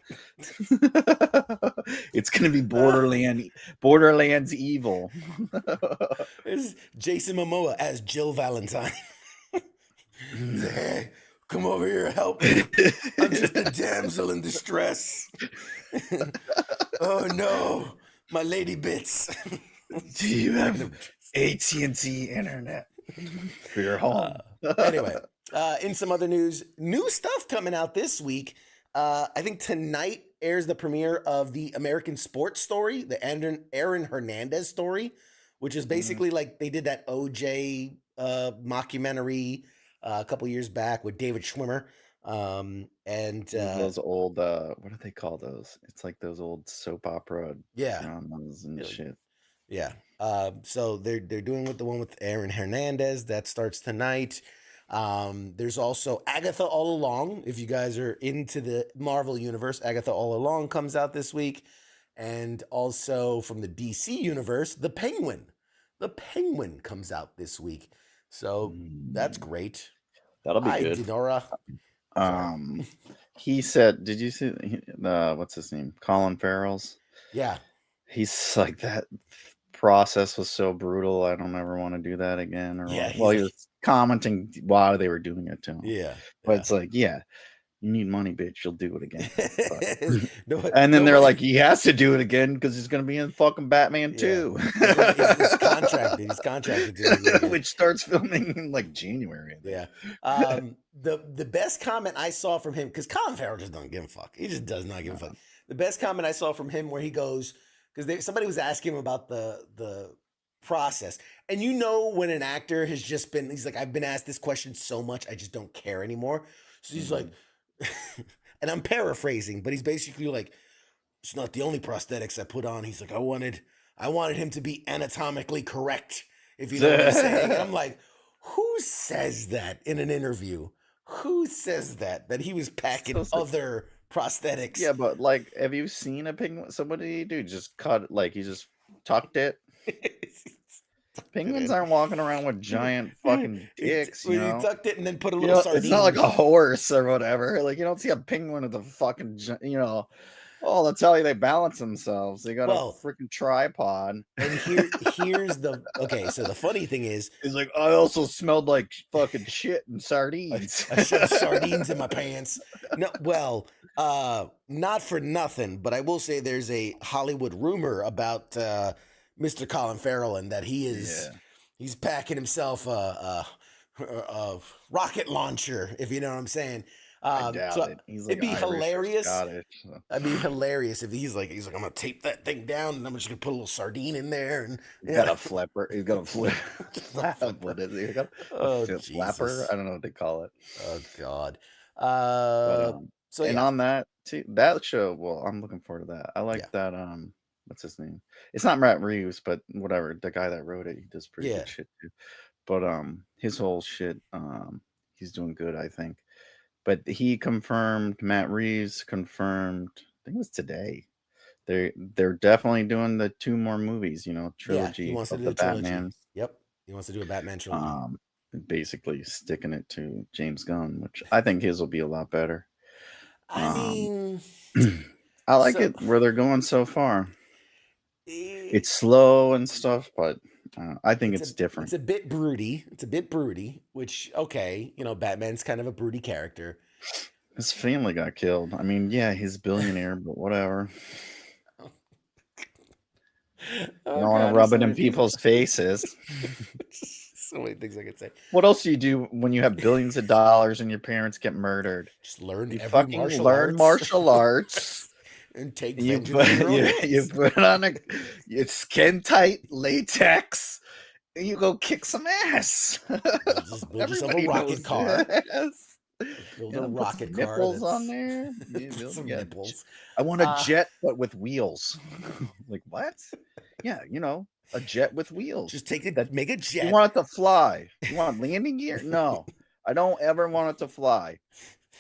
It's gonna be Borderlands evil. This is Jason Momoa as Jill Valentine. Hey, come over here, help me. I'm just a damsel in distress. Oh no, my lady bits. Do you have AT&T internet for your home? Anyway. In some other news, new stuff coming out this week. I think tonight airs the premiere of the American Sports Story, the Aaron Hernandez story, which is basically like they did that OJ mockumentary a couple years back with David Schwimmer. And those old what do they call those? It's like those old soap opera dramas and shit. Yeah. So they're doing the one with Aaron Hernandez that starts tonight. There's also Agatha All Along. If you guys are into the Marvel universe, Agatha All Along comes out this week. And also from the DC universe, The Penguin. The Penguin comes out this week. So that's great. That'll be Hi, good. Dinora. He said, did you see what's his name? Colin Farrell's? Yeah. He's like, that process was so brutal. I don't ever want to do that again. Or Yeah, well, he he's was commenting why they were doing it to him. Yeah. But it's like, yeah, you need money, bitch. You'll do it again. No, And then they're nobody- like, he has to do it again because he's going to be in fucking Batman 2. He's contracted. He's contracted to do it again. Which starts filming in like January. I think. Yeah. The best comment I saw from him, because Colin Farrell just don't give a fuck. He just does not give a fuck. The best comment I saw from him where he goes, because somebody was asking him about the process. And you know when an actor has just been, he's like, I've been asked this question so much, I just don't care anymore. So he's like, and I'm paraphrasing, but he's basically like, it's not the only prosthetics I put on. He's like, I wanted him to be anatomically correct, if you know what I'm saying. And I'm like, who says that in an interview? Who says that he was packing other prosthetics? Yeah, but like, have you seen a penguin? Somebody, dude, just cut, like, he just tucked it. Penguins aren't walking around with giant fucking dicks, you know? He tucked it and then put a little sardine. It's not like a horse or whatever. Like, you don't see a penguin with a fucking, oh, that's how they balance themselves. They got a freaking tripod. And here's so the funny thing is, like, I also smelled like fucking shit and sardines. I shoved sardines in my pants. No, well, not for nothing, but I will say there's a Hollywood rumor about Mr. Colin Farrell, and that he's packing himself a rocket launcher, if you know what I'm saying. I doubt it. He's like, it'd be Irish hilarious. Scottish, so. I'd be hilarious if he's like, I'm gonna tape that thing down, and I'm just gonna put a little sardine in there, and he's got a flipper. He's got a flip. What is he? Got a flapper? I don't know what they call it. Oh God. On that too, that show. Well, I'm looking forward to that. I like that. What's his name? It's not Matt Reeves, but whatever. The guy that wrote it, he does pretty good shit too. But his whole shit, he's doing good, I think. But he confirmed, Matt Reeves confirmed, I think it was today. They're definitely doing the 2 more movies, trilogy. He wants to do the Batman. Yep, he wants to do a Batman trilogy. Basically sticking it to James Gunn, which I think his will be a lot better. I mean, I like it where they're going so far. It's slow and stuff, but I think it's different. It's a bit broody. Which, okay, Batman's kind of a broody character. His family got killed. I mean, yeah, he's a billionaire, but whatever. You don't want to rub it in people's faces. So many things I could say. What else do you do when you have billions of dollars and your parents get murdered? Just learn martial arts. And take you put on a skin tight latex and you go kick some ass. Just build yourself a rocket car. Build a rocket car. Nipples on there. Some nipples. I want a jet, but with wheels. Like what? Yeah, a jet with wheels. Just make a jet. You want it to fly? You want landing gear? No, I don't ever want it to fly.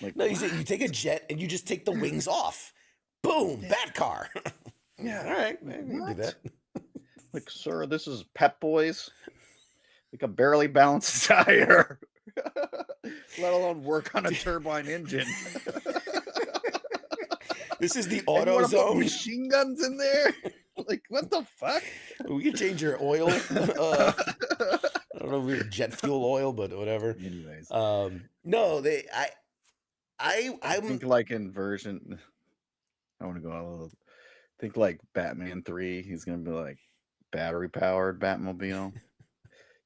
Like no, you take a jet and you just take the wings off. Boom, Bat car. Yeah, all right, maybe do that. Like, sir, this is Pep Boys. We can barely balance a tire, let alone work on a turbine engine. This is the auto zone. Machine guns in there. Like, what the fuck? We can change your oil. I don't know if we're jet fuel oil, but whatever. Anyways, no, I think like in version. I want to go out a little. Think like Batman 3. He's gonna be like battery powered Batmobile.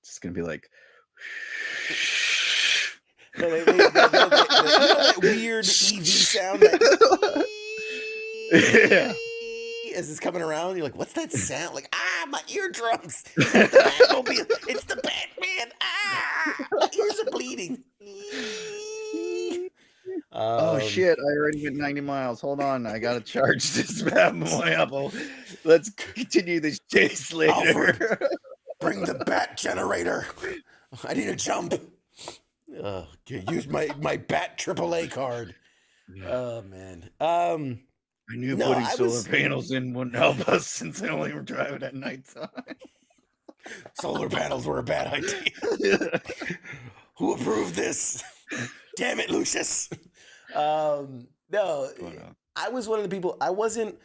It's gonna be like. No, that weird EV sound. As it's coming around, you're like, "What's that sound?" Like, my eardrums. It's the Batmobile. It's the Batman. My ears are bleeding. Oh shit! I already went 90 miles. Hold on, I gotta charge this bad boy up. Let's continue this chase later. Alfred, bring the bat generator. I need a jump. Use my bat AAA card. Oh man. I knew putting solar panels in wouldn't help us since I only were driving at nighttime. Solar panels were a bad idea. Who approved this? Damn it, Lucius. No, I was one of the people. I wasn't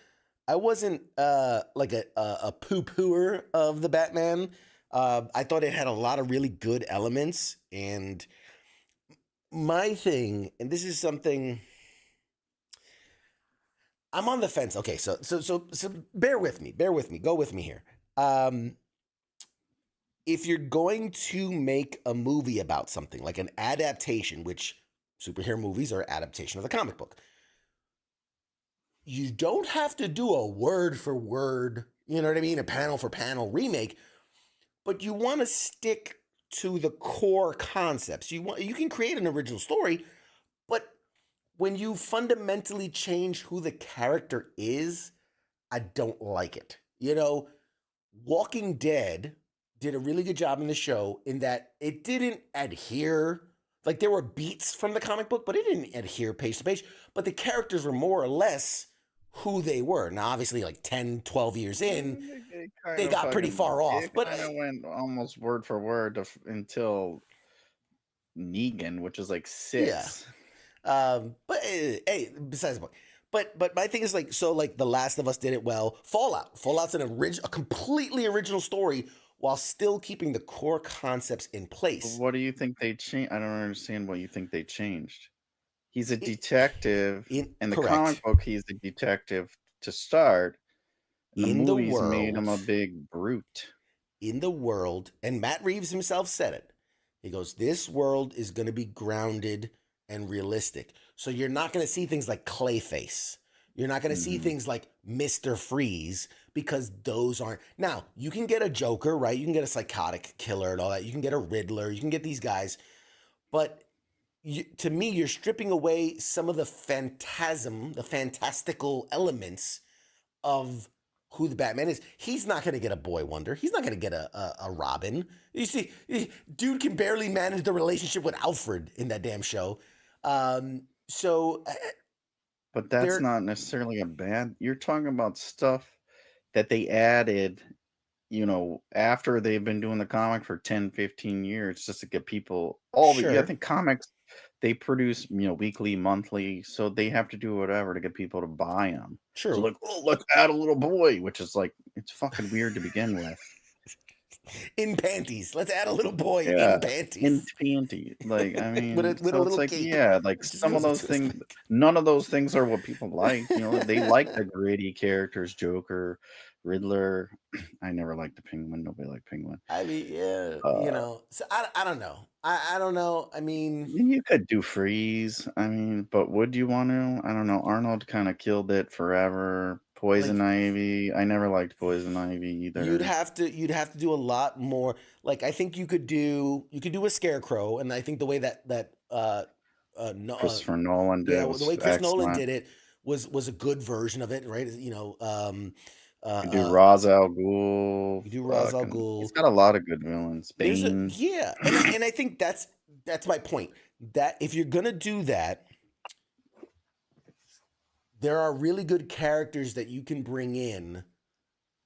like a poo-pooer of the Batman. I thought it had a lot of really good elements, and my thing, and this is something I'm on the fence. Okay, so bear with me, go with me here. If you're going to make a movie about something like an adaptation, which superhero movies are adaptation of the comic book, you don't have to do a word for word, you know what I mean, a panel for panel remake, but you want to stick to the core concepts. You can create an original story, but when you fundamentally change who the character is, I don't like it. You know, Walking Dead did a really good job in the show in that it didn't adhere, like there were beats from the comic book, but it didn't adhere page to page, but the characters were more or less who they were. Now, obviously, like 10, 12 years in, they got pretty far off. It But kind of went almost word for word until Negan, which is like 6. but hey, besides the point. But my thing is like, so like The Last of Us did it well. Fallout's a completely original story while still keeping the core concepts in place. What do you think they changed? I don't understand what you think they changed. He's a detective. In the comic book, he's a detective to start. The movies made him a big brute. In the world, and Matt Reeves himself said it. He goes, this world is going to be grounded and realistic. So you're not going to see things like Clayface. You're not going to see things like Mr. Freeze because those aren't. Now, you can get a Joker, right? You can get a psychotic killer and all that. You can get a Riddler. You can get these guys. But to me, you're stripping away some of the fantastical elements of who the Batman is. He's not going to get a Boy Wonder. He's not going to get a Robin. You see, dude can barely manage the relationship with Alfred in that damn show. But that's not necessarily a bad. You're talking about stuff that they added, after they've been doing the comic for 10, 15 years just to get people. I think comics, they produce, weekly, monthly, so they have to do whatever to get people to buy them. Sure. So like, let's add a little boy, which is like, it's fucking weird to begin with. In panties. Let's add a little boy in panties. In panties. Like, I mean, with a little like, cake. like some of those things, none of those things are what people like. They like the gritty characters, Joker, Riddler. I never liked the Penguin. Nobody liked Penguin. I mean, yeah, so I don't know. I don't know. I mean, you could do Freeze. I mean, but would you want to? I don't know. Arnold kind of killed it forever. Poison Ivy. I never liked Poison Ivy either. You'd have to do a lot more. Like I think you could do a Scarecrow, and I think the way that Christopher Nolan did the way Chris Nolan did it was a good version of it, right? You do Ra's al Ghul. You do Ra's al Ghul. He's got a lot of good villains. Bane. And I think that's my point. That if you're gonna do that, there are really good characters that you can bring in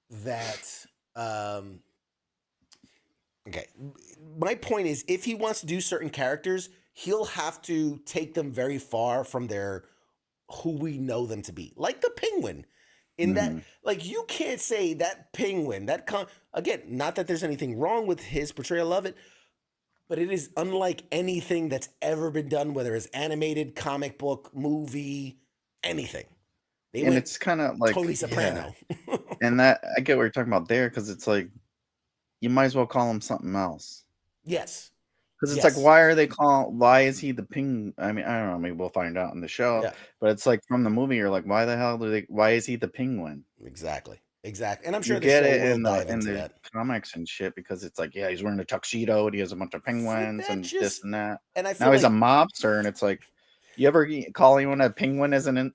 that okay. My point is, if he wants to do certain characters, he'll have to take them very far from who we know them to be. Like the Penguin. In that, like, you can't say that Penguin, again, not that there's anything wrong with his portrayal of it, but it is unlike anything that's ever been done, whether it's animated, comic book, movie, anything. And it's kind of like Tony Soprano. Yeah. And that, I get what you're talking about there, because it's like, you might as well call him something else. Yes. Because it's like, why is he the Penguin? I mean, I don't know, maybe we'll find out in the show. Yeah. But it's like, from the movie, you're like, why is he the Penguin? Exactly. And I'm sure you get it in the comics and shit, because it's like, yeah, he's wearing a tuxedo and he has a bunch of penguins and this and that. And I feel now he's a mobster, and it's like, you ever call anyone a penguin as you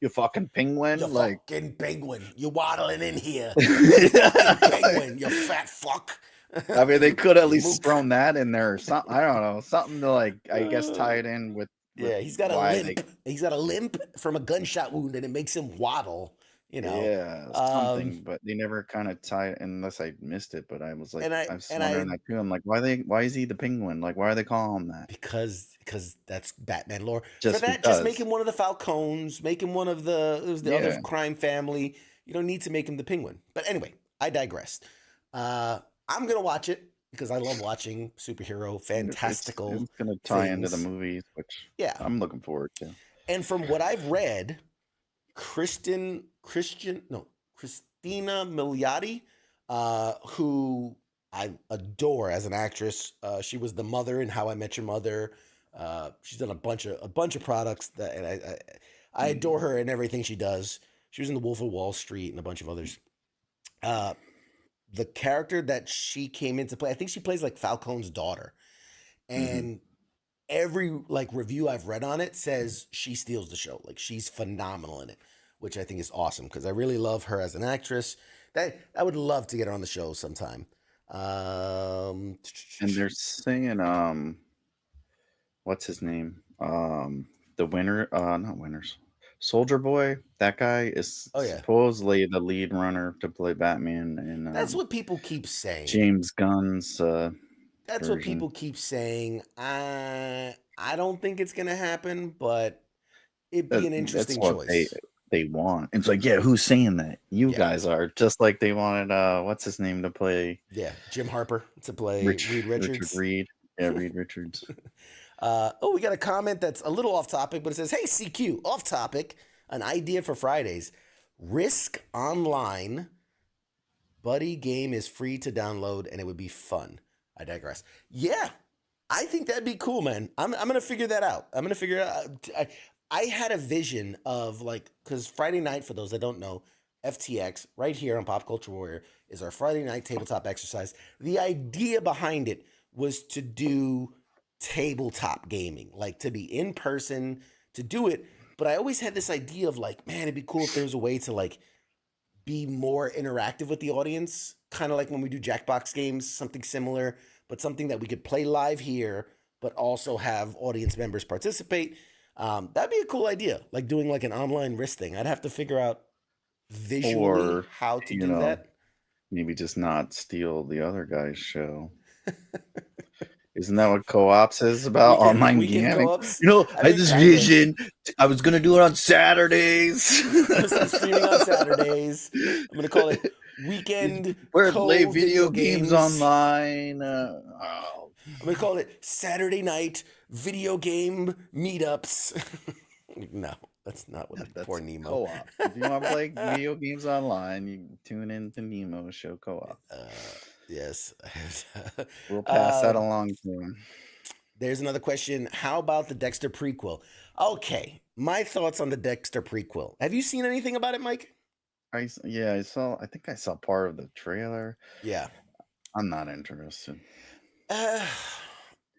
fucking penguin? You fucking penguin. You waddling in here. You penguin, you fat fuck. I mean, they could at least thrown that in there or something. I don't know. Something to, like, I guess, tie it in with he's got a limp. He's got a limp from a gunshot wound, and it makes him waddle. you know. Yeah, something, but they never kind of tie it unless I missed it. But I was like, And I was I wondering that too. I'm like, why is he the penguin? Like, why are they calling him that? because that's Batman lore. For Just that, just make because. him one of the Falcons, make him one of the other Yeah. crime family. You don't need to make him the Penguin. But anyway, I digressed. I'm gonna watch it because I love watching superhero fantastical It's gonna tie into the things. movies, which Yeah, I'm looking forward to. and from what I've read, Christina Milioti, who I adore as an actress. She was the mother in How I Met Your Mother. She's done a bunch of products that, and I adore her and everything she does. She was in The Wolf of Wall Street and a bunch of others. The character that she came into play, I think she plays like Falcone's daughter, and every like review I've read on it says she steals the show. Like she's phenomenal in it, which I think is awesome because I really love her as an actress. That I would love to get her on the show sometime. And they're saying, what's his name? The winner, not winners. Soldier Boy, that guy is Oh, yeah. supposedly the lead runner to play Batman in That's what people keep saying. James Gunn's That's what version. people keep saying. I don't think it's gonna happen, but it'd be an interesting That's what choice. they want. It's like, yeah, who's saying that? You Yeah. guys are. Just like they wanted what's his name to play Yeah, Jim Harper to play Reed Richard Richards. Reed. Yeah, Reed Richards. We got a comment that's a little off topic, but it says, "Hey CQ, off topic, an idea for Fridays. Risk Online buddy game is free to download and it would be fun." I digress. Yeah, I think that'd be cool, man. I'm gonna figure that out. I'm gonna figure it out. I had a vision of like, because Friday night, for those that don't know, FTX right here on Pop Culture Warrior is our Friday night tabletop exercise. The idea behind it was to do tabletop gaming, like to be in person, to do it. But I always had this idea of like, man, it'd be cool if there was a way to like be more interactive with the audience, kind of like when we do Jackbox games, something similar, but something that we could play live here, but also have audience members participate. That'd be a cool idea, like doing like an online wrist thing. I'd have to figure out visually Or, how to you do know, that. maybe just not steal the other guy's show. Isn't that what co-ops is about? Online weekend gaming? co-ops? You know, I I mean, had this kinda. vision. I was gonna do it on Saturdays. I'm gonna start streaming on Saturdays. I'm gonna call it weekend We're play co video games online. I'm gonna call it Saturday night video game meetups. No, that's not what That's poor Nemo. co-op. If you want to play video games online, you tune into Nemo's show co-op. Yes. We'll pass that along to him. There's another question. How about the Dexter prequel? Okay, my thoughts on the Dexter prequel. Have you seen anything about it, Mike? I think I saw part of the trailer. Yeah. I'm not interested. I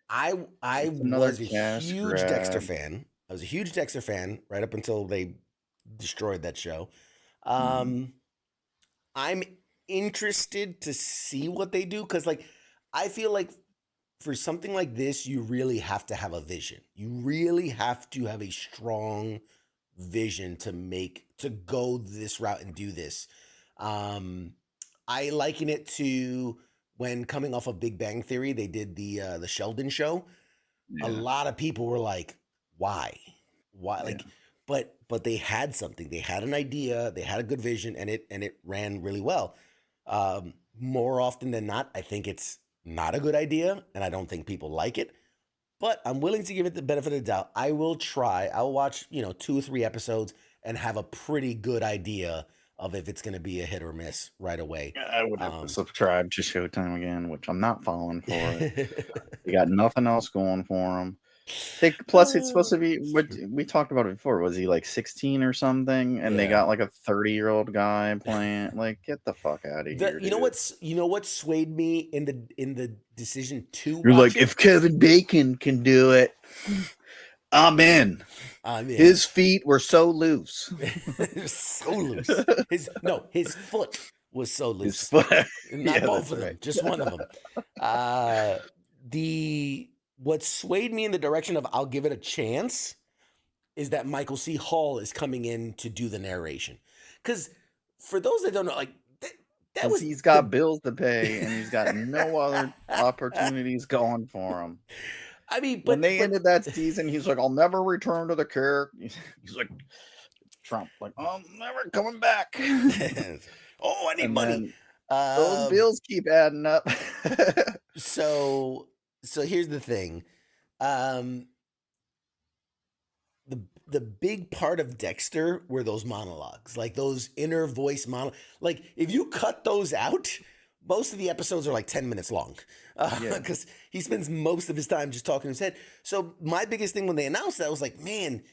It's another was a cash huge Dexter grab. fan. I was a huge Dexter fan right up until they destroyed that show. Mhm. I'm interested to see what they do because, like, I feel like for something like this, you really have to have a vision. You really have to have a strong vision to go this route and do this. I liken it to when coming off of Big Bang Theory, they did the Sheldon show. A Yeah. lot of people were like, "Why? Why?" Yeah. Like, but they had something. They had an idea. They had a good vision, and it ran really well. More often than not, I think it's not a good idea, and I don't think people like it. But I'm willing to give it the benefit of the doubt. I will try. I'll watch 2 or 3 episodes and have a pretty good idea of if it's going to be a hit or miss right away. I would have to subscribe to Showtime again, which I'm not falling for it. They got nothing else going for them. Plus, it's supposed to be what we talked about it before. Was he like 16 or something? And they Yeah. got like a 30-year-old guy playing. Like, get the fuck out of here! You know what swayed me in the decision to You're watch like, if Kevin Bacon can do it, I'm in. His feet were so loose. So loose. His foot was so loose. His foot. Not Yeah, both that's of them, right. just one of them. What swayed me in the direction of I'll give it a chance is that Michael C. Hall is coming in to do the narration. because for those that don't know, like that 'Cause was he's got bills to pay, and he's got no other opportunities going for him. I mean, When but they ended that season, he's like, "I'll never return to the character." He's like, Trump, like, "I'm never coming back." oh, I need And money. then those bills keep adding up. So here's the thing. Um, the big part of Dexter were those monologues, like those inner voice like if you cut those out, most of the episodes are like 10 minutes long Yeah. because he spends most of his time just talking in his head. So my biggest thing when they announced that was like, man,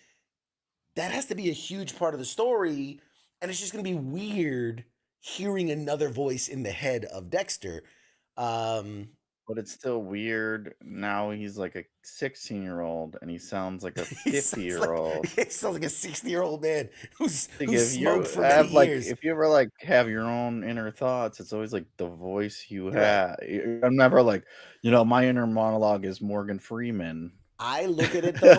that has to be a huge part of the story, and it's just going to be weird hearing another voice in the head of Dexter. Um, But it's still weird. Now he's like a 16-year-old, and he sounds like a he sounds like 50-year-old. he sounds like a 60-year-old man who's Like, who's if smoked you for many have, like years. if you ever, like, have your own inner thoughts, it's always, like, the voice you You're right. have. I'm never like, my inner monologue is Morgan Freeman. I look at it though.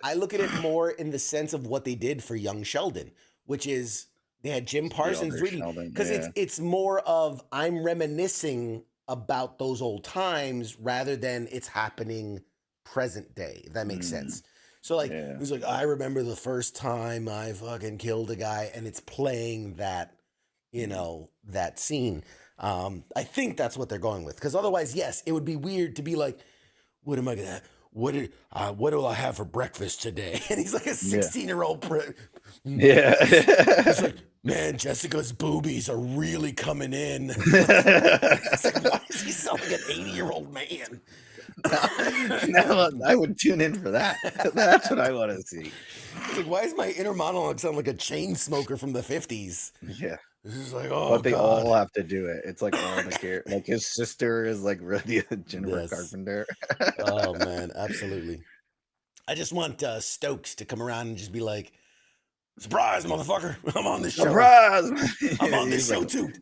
I look at it more in the sense of what they did for young Sheldon, which is they had Jim The Parsons older reading Sheldon, because yeah. it's more of I'm reminiscing about those old times rather than it's happening present day. If that makes Mm, sense. So like yeah. he's like, I remember the first time I fucking killed a guy, and it's playing that, that scene. I think that's what they're going with. Because otherwise, yes, it would be weird to be like, what am I gonna what do I have for breakfast today? And he's like a Yeah. 16-year-old. Yeah. He's like, man, Jessica's boobies are really coming in. It's like, why does he sound like an 80-year-old man? Now I would tune in for that. That's what I want to see. It's like, why does my inner monologue sound like a chain smoker from the 50s? Yeah. This is like, oh, But they God. all have to do it. It's like all the characters. Like his sister is like really Jennifer Yes. Carpenter. Oh, man, absolutely. I just want Stokes to come around and just be like, surprise, motherfucker. I'm on this show. Surprise! I'm on this He's show like- too.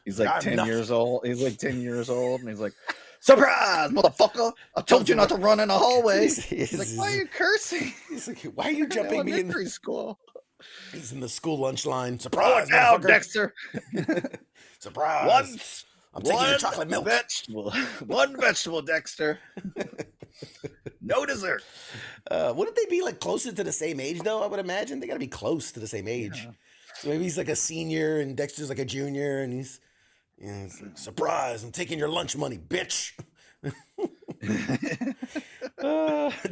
He's like I'm 10 not- years old. He's like 10 years old, and he's like, surprise, motherfucker! I told you not to run in the hallway. He's like, why are you cursing? He's like, why are you You're in jumping me in? elementary school? He's in the school lunch line. What Surprise, now, motherfucker. Dexter? Surprise. I'm taking your chocolate milk. Vegetable. One vegetable, Dexter. No dessert. Wouldn't they be like closer to the same age though? I would imagine they got to be close to the same age. Yeah. So maybe he's like a senior and Dexter's like a junior, and he's it's like, surprise! I'm taking your lunch money, bitch.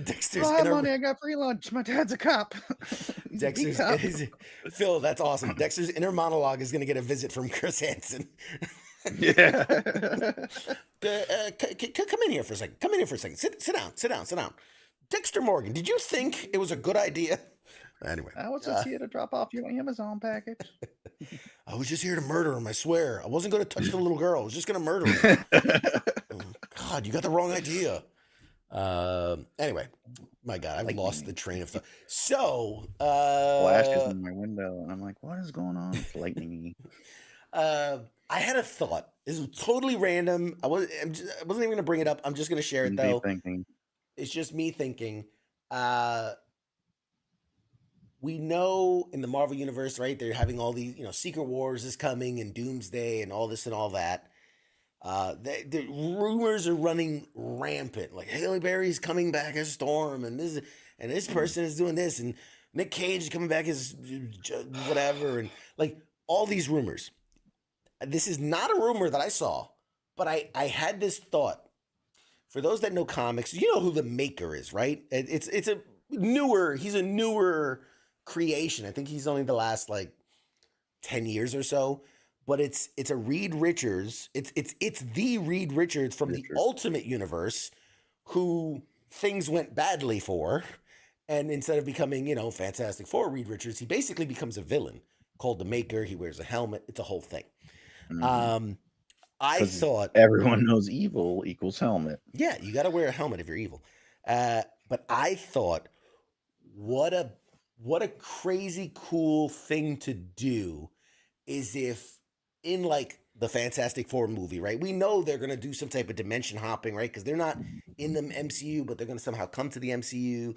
Dexter's Oh, inner money, I got free lunch. My dad's a cop. He's a beat cop. Phil. That's awesome. Dexter's inner monologue is going to get a visit from Chris Hansen. Yeah. Come in here for a second. Come in here for a second. Sit down. Dexter Morgan, did you think it was a good idea? Anyway, I was just here to drop off your Amazon package. I was just here to murder him. I swear, I wasn't going to touch the little girl. I was just going to murder her. Oh, God, you got the wrong idea. Anyway, my God, I've lost the train of thought. So, Flashes in my window, and I'm like, what is going on? It's lightning. I had a thought. This was totally random. I wasn't even going to bring it up. I'm just going to share it though. Thinking. It's just me thinking. We know in the Marvel universe, right? They're having all these, Secret Wars is coming and Doomsday and all this and all that. The rumors are running rampant. Like Halle Berry's coming back as Storm, and this person is doing this, and Nick Cage is coming back as whatever, and like all these rumors. This is not a rumor that I saw, but I had this thought. For those that know comics, you know who the Maker is, right? He's a newer creation. I think he's only the last like 10 years or so, but it's a Reed Richards. It's the Reed Richards from the Ultimate Universe who things went badly for, and instead of becoming, Fantastic Four Reed Richards, he basically becomes a villain called the Maker. He wears a helmet. It's a whole thing. Mm-hmm. I thought everyone knows evil equals helmet. Yeah, you got to wear a helmet if you're evil. But I thought, what a crazy cool thing to do is if in like the Fantastic Four movie, right? We know they're going to do some type of dimension hopping, right? Because they're not in the MCU, but they're going to somehow come to the MCU.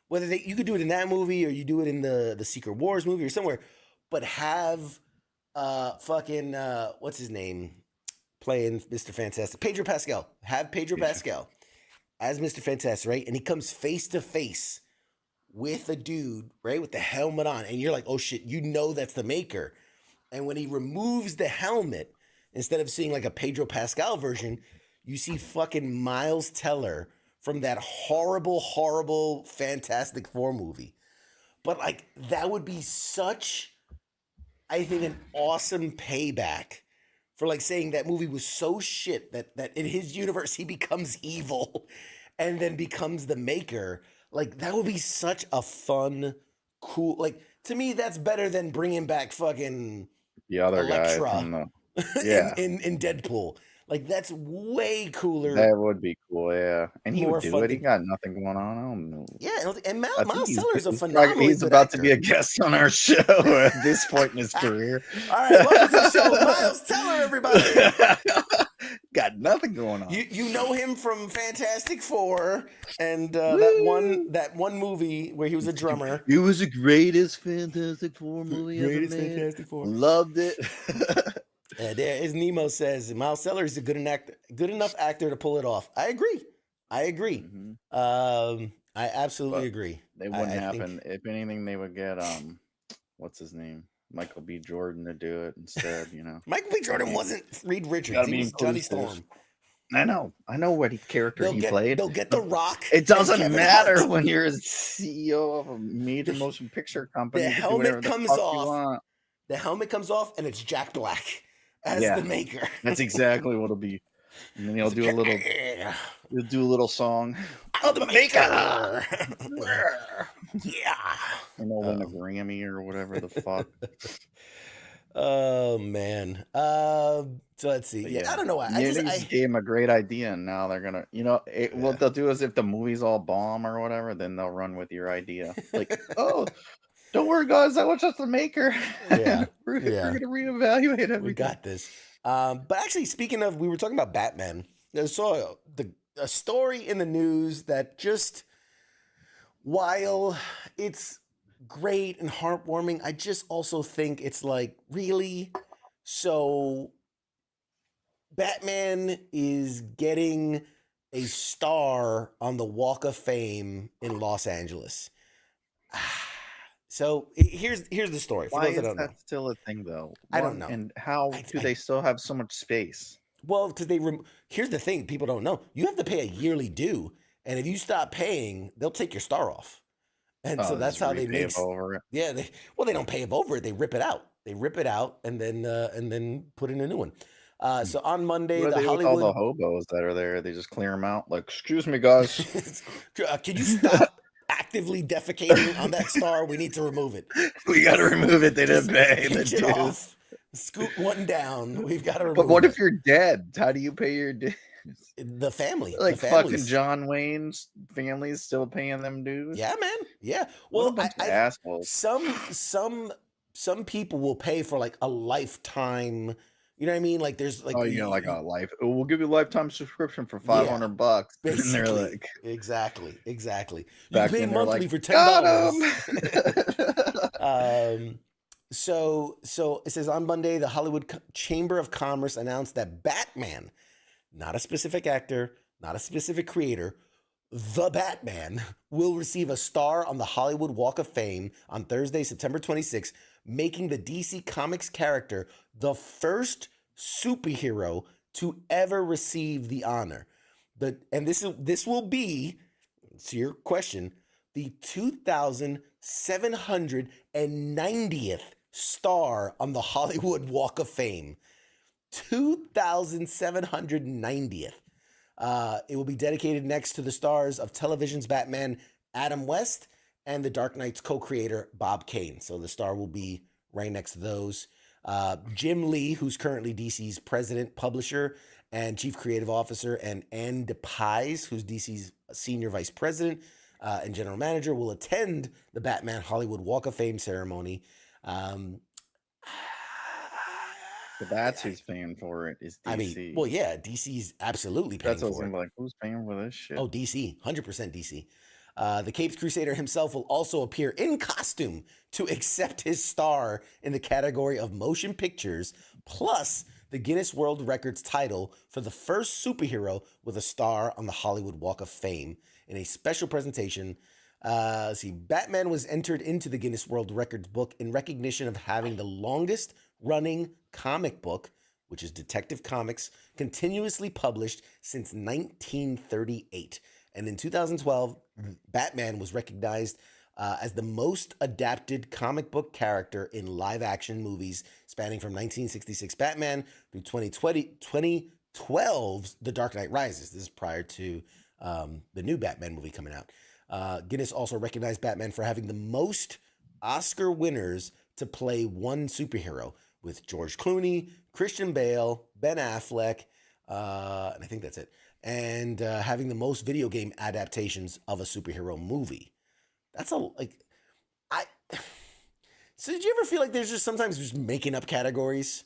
Whether you could do it in that movie or you do it in the Secret Wars movie or somewhere. but have fucking what's his name playing Mr. Fantastic? Pedro Pascal. Have Pedro Pascal as Mr. Fantastic, right? And he comes face to face with a dude, right, with the helmet on, and you're like, oh shit, you know that's the Maker. And when he removes the helmet, instead of seeing like a Pedro Pascal version, you see fucking Miles Teller from that horrible, horrible Fantastic Four movie. But like that would be such, I think, an awesome payback for like saying that movie was so shit that in his universe he becomes evil and then becomes the Maker. Like that would be such a fun, cool. Like to me, that's better than bringing back fucking The other guy Elektra from the in Deadpool. Like that's way cooler. That would be cool, yeah. And he More would do fun it. He than- got nothing going on. I don't know. Yeah, and I think Miles he's, Teller is a he's, phenomenally he's good about actor. to be a guest on our show at this point in his career. All right, welcome to the show, Miles Teller, everybody. Got nothing going on. You know him from Fantastic Four and that one movie where he was a drummer. It was the greatest Fantastic Four movie ever made. Fantastic Four. Loved it. There, as Nemo says, Miles Teller is a good enough actor to pull it off. I agree. Mhm. I absolutely But agree. It wouldn't happen. If anything, they would get what's his name? Michael B. Jordan to do it instead, you know. Michael B. Jordan wasn't Reed Richards. Gotta He be was Johnny inclusive. Storm. I know what character he played. They'll get The Rock. It and doesn't Kevin matter Hart. when you're a CEO of a major motion picture company. The You can do helmet whatever the comes fuck you off. want. The helmet comes off, and it's Jack Black as Yeah. the Maker. That's exactly what it'll be. And then he'll do a little song. I'm the Maker. Yeah. And they'll win a Grammy or whatever the fuck. Oh man. So let's see. But Yeah, I don't know why. They just gave him a great idea, and now they're gonna, what they'll do is if the movies all bomb or whatever, then they'll run with your idea. Like, oh, don't worry, guys, that was just the Maker. Yeah, we're yeah. gonna reevaluate everything. We got this. But actually, speaking of, we were talking about Batman. I saw a story in the news that just, while it's great and heartwarming, I just also think it's like, really? So Batman is getting a star on the Walk of Fame in Los Angeles. So here's the story. For Why those that is don't know. that still a thing, though? I don't know. And how do they still have so much space? Well, because here's the thing people don't know. You have to pay a yearly due. And if you stop paying, they'll take your star off. And so that's how they make over it. Yeah, they don't pay over it. They rip it out. They rip it out and then put in a new one. So on Monday, What do the they do with Hollywood all the hobos that are there, they just clear them out. Like, excuse me, guys, can you stop actively defecating on that star? We need to remove it. we got to remove it. They didn't pay the Pinch it dues. off. Scoot one down. We've got to remove But what it. if you're dead? How do you pay your dues? The family? Like the fucking families. John Wayne's family's still paying them dues? Yeah, man. Yeah. What a Well, bunch of assholes. some people will pay for like a lifetime. You know what I mean? Like there's like like a life. Oh, we'll give you a lifetime subscription for $500. And they're basically like, exactly. You back pay then they're monthly like, for got $10. 'em. So it says on Monday, the Hollywood Chamber of Commerce announced that Batman, not a specific actor, not a specific creator, the Batman will receive a star on the Hollywood Walk of Fame on Thursday, September 26th, making the DC Comics character the first superhero to ever receive the honor. This will be, to your question, the 2,790th star on the Hollywood Walk of Fame. 2,790th. It will be dedicated next to the stars of television's Batman, Adam West, and The Dark Knight's co-creator, Bob Kane. So the star will be right next to those. Jim Lee, who's currently DC's president, publisher, and chief creative officer, and Ann DePies, who's DC's senior vice president and general manager, will attend the Batman Hollywood Walk of Fame ceremony. But that's who's paying for it is DC. I mean, well, yeah, DC's absolutely paying That's what for it. I'm like, who's paying for this shit? Oh, DC, 100% DC. The Capes Crusader himself will also appear in costume to accept his star in the category of motion pictures, plus the Guinness World Records title for the first superhero with a star on the Hollywood Walk of Fame in a special presentation. Batman was entered into the Guinness World Records book in recognition of having the longest running comic book, which is Detective Comics, continuously published since 1938. And in 2012, Batman was recognized as the most adapted comic book character in live-action movies spanning from 1966 Batman through 2012's The Dark Knight Rises. This is prior to the new Batman movie coming out. Guinness also recognized Batman for having the most Oscar winners to play one superhero, with George Clooney, Christian Bale, Ben Affleck, and I think that's it, and having the most video game adaptations of a superhero movie. That's so did you ever feel like there's just sometimes just making up categories?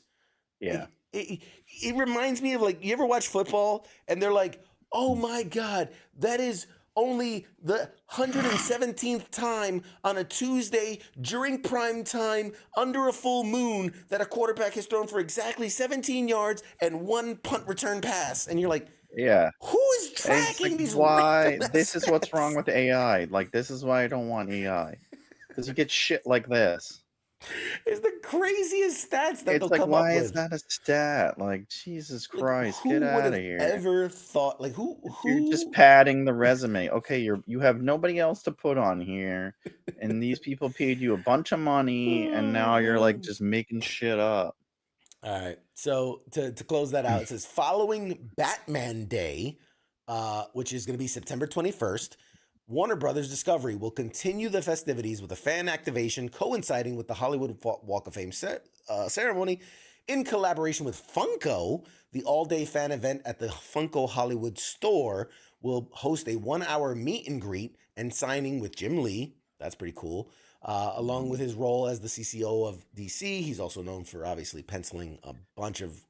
Yeah. It reminds me of, like, you ever watch football and they're like, oh my God, that is only the 117th time on a Tuesday during prime time under a full moon that a quarterback has thrown for exactly 17 yards and one punt return pass. And you're like, yeah, who is tracking these? Why? This is what's wrong with AI. Like, this is why I don't want AI, because you get shit like this. It's the craziest stats that it's they'll like, come why up is with. that a stat? Like, Jesus Christ, get out of here! Ever thought, like, who? You're just padding the resume. Okay, you have nobody else to put on here, and these people paid you a bunch of money, and now you're like just making shit up. All right. So to close that out, it says following Batman Day, which is going to be September 21st. Warner Brothers Discovery will continue the festivities with a fan activation coinciding with the Hollywood Walk of Fame ceremony in collaboration with Funko. The all-day fan event at the Funko Hollywood store will host a 1-hour meet and greet and signing with Jim Lee. That's pretty cool. Along with his role as the CCO of DC, he's also known for obviously penciling a bunch of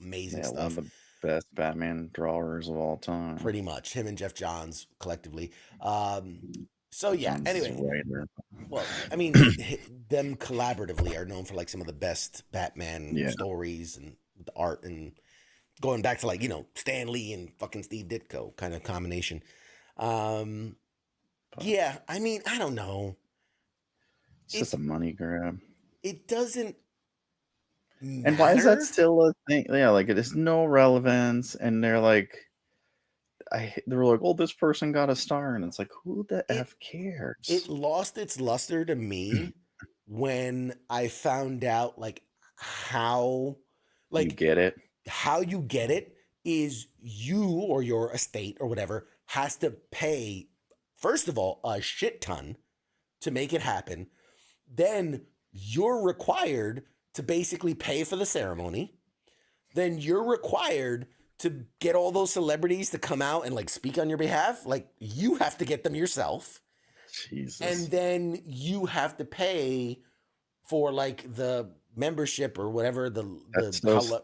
amazing stuff. One of the best Batman drawers of all time. Pretty much him and Jeff Johns collectively. So yeah. Johns anyway, well, I mean, them collaboratively are known for like some of the best Batman stories and the art, and going back to, like, Stan Lee and fucking Steve Ditko kind of combination. Yeah, I mean, I don't know. It's just a money grab. It doesn't matter. And why is that still a thing? Yeah, like, it has no relevance, and they're like, oh, this person got a star, and it's like, who the F cares? It lost its luster to me when I found out, like, how, like, you get it. How you get it is you or your estate or whatever has to pay, first of all, a shit ton to make it happen. Then you're required to basically pay for the ceremony. Then you're required to get all those celebrities to come out and, like, speak on your behalf. Like, you have to get them yourself. Jesus. And then you have to pay for, like, the membership or whatever.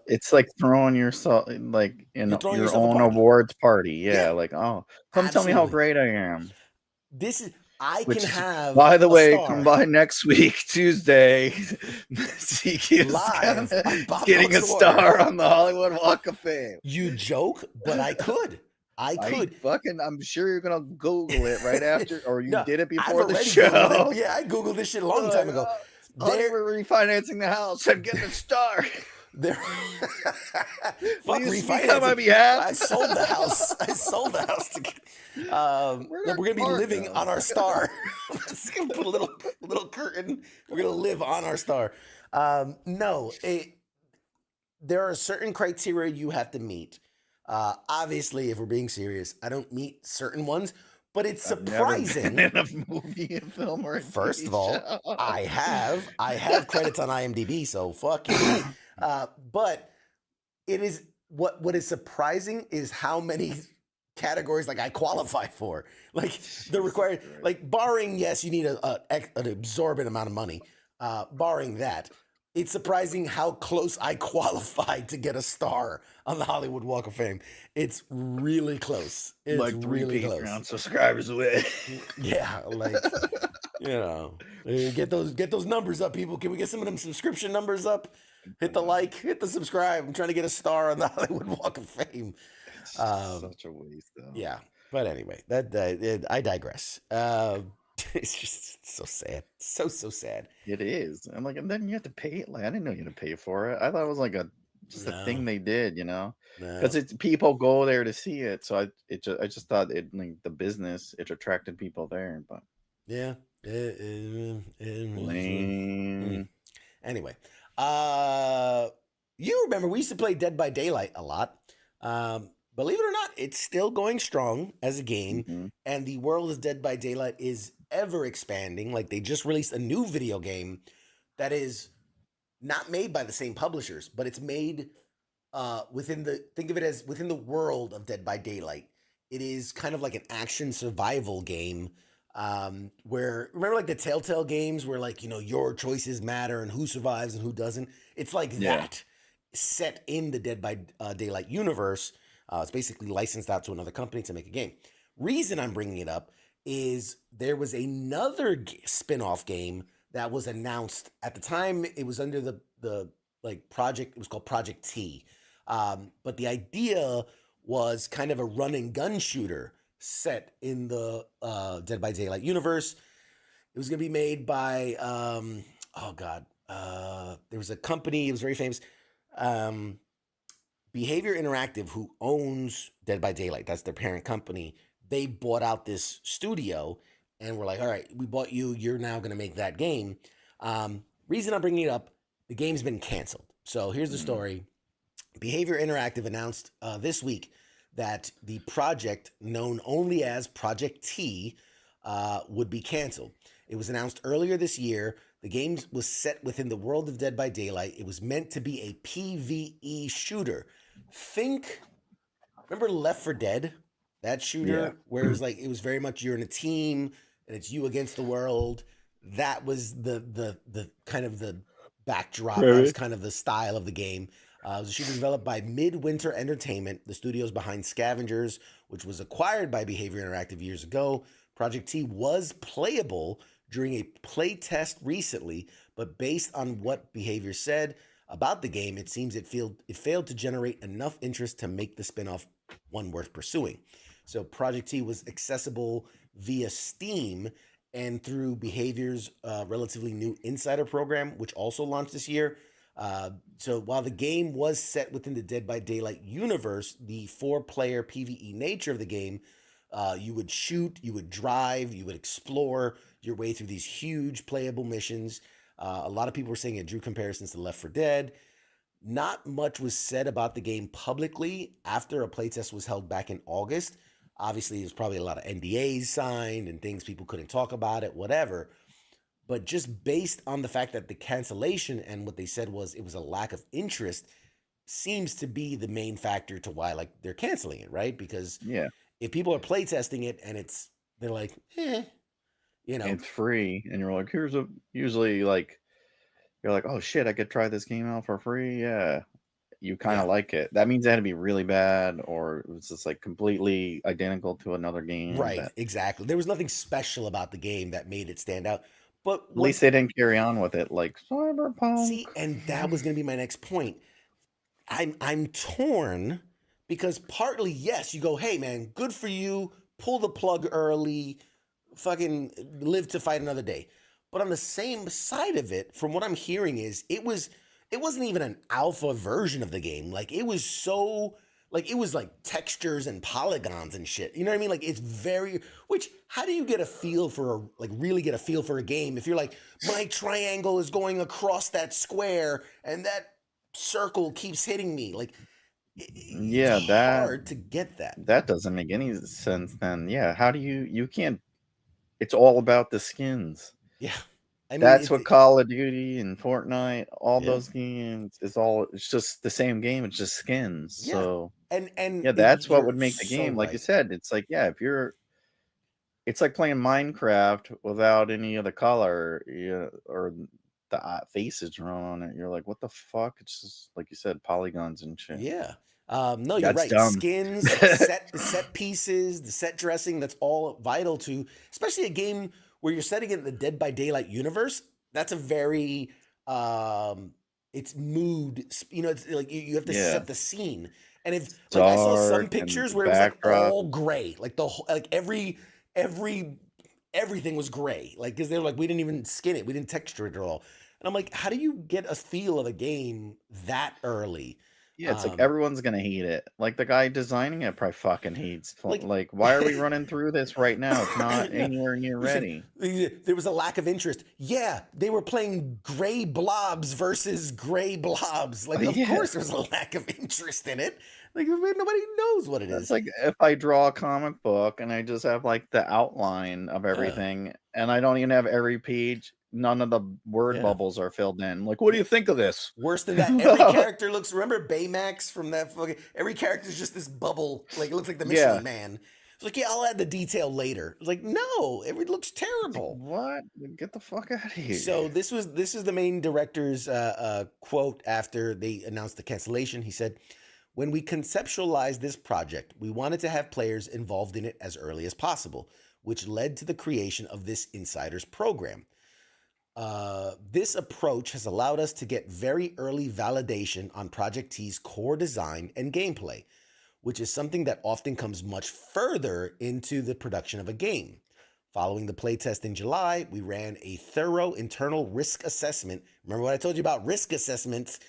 It's like throwing yourself, like, in your own awards party. Yeah, like, oh, come tell me how great I am. This is... I can have. By the way, come by next week, Tuesday. Live getting a star on the Hollywood Walk of Fame. You joke, but I could. I'm sure you're gonna Google it right after, or you did it before the show. Yeah, I Googled this shit a long time ago. They were refinancing the house. I'm getting a star. Please speak on my behalf. I sold the house. To get, we're gonna be living on our star. Let's put a little curtain. We're gonna live on our star. There are certain criteria you have to meet. Obviously, if we're being serious, I don't meet certain ones. But it's surprising. Never been in a movie, a film, or a First of all, I have credits on IMDb, so fuck you. But it is what is surprising is how many categories, like, I qualify for. Like, the required, like, barring, yes, you need an absorbent amount of money. Barring that, it's surprising how close I qualified to get a star on the Hollywood Walk of Fame. It's really close. It's Like 3 really close. Patreon subscribers away. Yeah, like get those numbers up, people. Can we get some of them subscription numbers up? Hit the like, hit the subscribe. I'm trying to get a star on the Hollywood Walk of Fame. It's such a waste, though. Yeah, but anyway, I digress. It's just so sad, so sad. It is. And then you have to pay. Like, I didn't know you had to pay for it. I thought it was like a thing they did, because it's people go there to see it. So I just thought it, like, the business, it attracted people there, but yeah. lame. Anyway, you remember we used to play Dead by Daylight a lot. Believe it or not, it's still going strong as a game, Mhm. and the world of Dead by Daylight is ever expanding. Like, they just released a new video game that is not made by the same publishers, but it's made think of it as within the world of Dead by Daylight. It is kind of like an action survival game, where, remember, like the Telltale games where, like, your choices matter and who survives and who doesn't. It's like that, set in the Dead by Daylight universe. It's basically licensed out to another company to make a game. Reason I'm bringing it up is there was another spin-off game that was announced at the time. It was under the project. It was called Project T. But the idea was kind of a run and gun shooter set in the Dead by Daylight universe. It was going to be made by there was a company. It was very famous. Behavior Interactive, who owns Dead by Daylight, that's their parent company. They bought out this studio and were like, all right, we bought you. You're now going to make that game. Reason I'm bringing it up, the game's been canceled. So here's the story. Behavior Interactive announced this week that the project, known only as Project T, would be canceled. It was announced earlier this year. The game was set within the world of Dead by Daylight. It was meant to be a PvE shooter. Remember Left 4 Dead? That shooter, where it was like, it was very much you're in a team and it's you against the world. That was the kind of the backdrop. That was kind of the style of the game. It was a shooter developed by Midwinter Entertainment, the studios behind Scavengers, which was acquired by Behavior Interactive years ago. Project T was playable during a play test recently, but based on what Behavior said about the game, it seems it failed to generate enough interest to make the spinoff one worth pursuing. So Project T was accessible via Steam and through Behavior's relatively new Insider program, which also launched this year. So while the game was set within the Dead by Daylight universe, the 4-player PvE nature of the game, you would shoot, you would drive, you would explore your way through these huge playable missions. A lot of people were saying it drew comparisons to Left 4 Dead. Not much was said about the game publicly after a playtest was held back in August. Obviously, there's probably a lot of NDAs signed and things people couldn't talk about it, whatever. But just based on the fact that the cancellation and what they said was it was a lack of interest, seems to be the main factor to why, like, they're canceling it, right? Because if people are playtesting it and they're like, it's free, and you're like, usually, like, you're like, oh shit, I could try this game out for free. Yeah, you kind of like it. That means it had to be really bad, or it was just like completely identical to another game. Right, exactly. There was nothing special about the game that made it stand out. But at least they didn't carry on with it like Cyberpunk. See, and that was going to be my next point. I'm torn because partly, yes, you go, hey man, good for you, pull the plug early, fucking live to fight another day. But on the same side of it, from what I'm hearing, is it wasn't even an alpha version of the game. Like, it was so, like, it was like textures and polygons and shit. You know what I mean? Like, it's very, how do you get a feel for really get a feel for a game if you're like, my triangle is going across that square and that circle keeps hitting me? Like, it's hard to get that. That doesn't make any sense then. Yeah, how do you can't, it's all about the skins. Yeah. I mean, that's what Call of Duty and Fortnite, all those games, it's just the same game. It's just skins. Yeah. So and that's what would make the game. Like you said, it's like, it's like playing Minecraft without any of the color, or the faces drawn on it. You're like, what the fuck? It's just like you said, polygons and shit. Yeah. No, you're That's right. dumb. Skins, the set pieces, the set dressing, that's all vital to, especially a game where you're setting it in the Dead by Daylight universe. That's a very, it's mood, it's like you have to Yeah, set the scene. And if, like, I saw some dark and pictures the where it was like backdrop. all gray, like the whole, like everything was gray, like, because they're like, we didn't even skin it, we didn't texture it at all. And I'm like, how do you get a feel of a game that early? Yeah, it's like everyone's gonna hate it. Like the guy designing it probably fucking hates. Like, Like, why are we running through this right now? It's not yeah. anywhere near Listen, ready. there was a lack of interest. Yeah, they were playing gray blobs versus gray blobs. Like, of Yeah, course, there was a lack of interest in it. Like, nobody knows what it that's is. like if I draw a comic book and I just have like the outline of everything, and I don't even have every page. None of the word Yeah. bubbles are filled in. Like, what do you think of this? Worse than that, every character looks. Remember Baymax from that fucking? Every character is just this bubble. Like, it looks like the Michelin Yeah. Man. It's like, yeah, I'll add the detail later. It's like, no, it looks Like, terrible. what? Get the fuck out of here. So this is the main director's quote after they announced the cancellation. He said, "When we conceptualized this project, we wanted to have players involved in it as early as possible, which led to the creation of this Insiders program. This approach has allowed us to get very early validation on Project T's core design and gameplay, which is something that often comes much further into the production of a game. Following the playtest in July, we ran a thorough internal risk assessment. Remember what I told you about risk assessments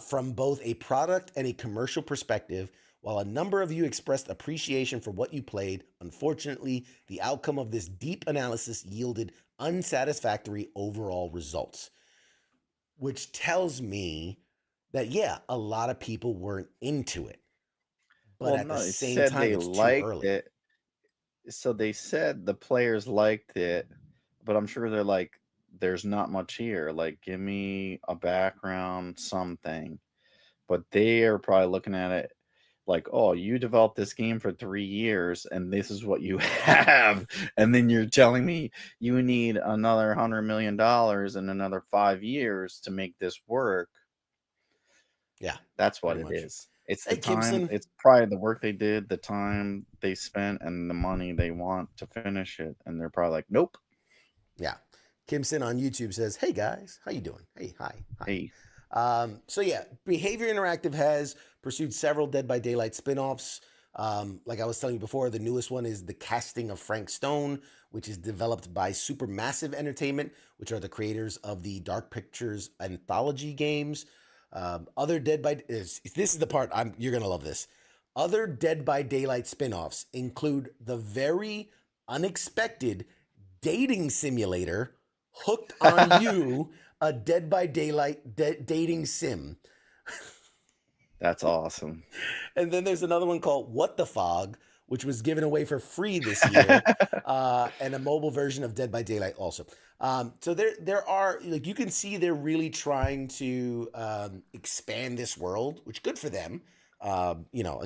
from both a product and a commercial perspective. While a number of you expressed appreciation for what you played, unfortunately, the outcome of this deep analysis yielded unsatisfactory overall results." Which tells me that, yeah, a lot of people weren't into it. But Well, at no, the it same said time, they it's too liked early. it. So they said the players liked it, but I'm sure they're like, there's not much here. Like, give me a background, something. But they are probably looking at it like, oh, you developed this game for 3 years and this is what you have. And then you're telling me you need another $100 million in another 5 years to make this work. Yeah, That's what pretty it much. is. It's Hey, the time, Gibson. it's probably the work they did, the time they spent, and the money they want to finish it. And they're probably like, nope. Yeah. Kimson on YouTube says, "Hey guys, how you doing? Hey, hi. Hey, So yeah, Behavior Interactive has pursued several Dead by Daylight spin-offs. Like I was telling you before, the newest one is The Casting of Frank Stone, which is developed by Supermassive Entertainment, which are the creators of the Dark Pictures anthology games. Other Dead by this is the part you're gonna love this. Other Dead by Daylight spin-offs include the very unexpected dating simulator Hooked on You, a Dead by Daylight dating sim. that's awesome. And then there's another one called What the Fog, which was given away for free this year, and a mobile version of Dead by Daylight also. So there are, like, you can see they're really trying to expand this world, which good for them. A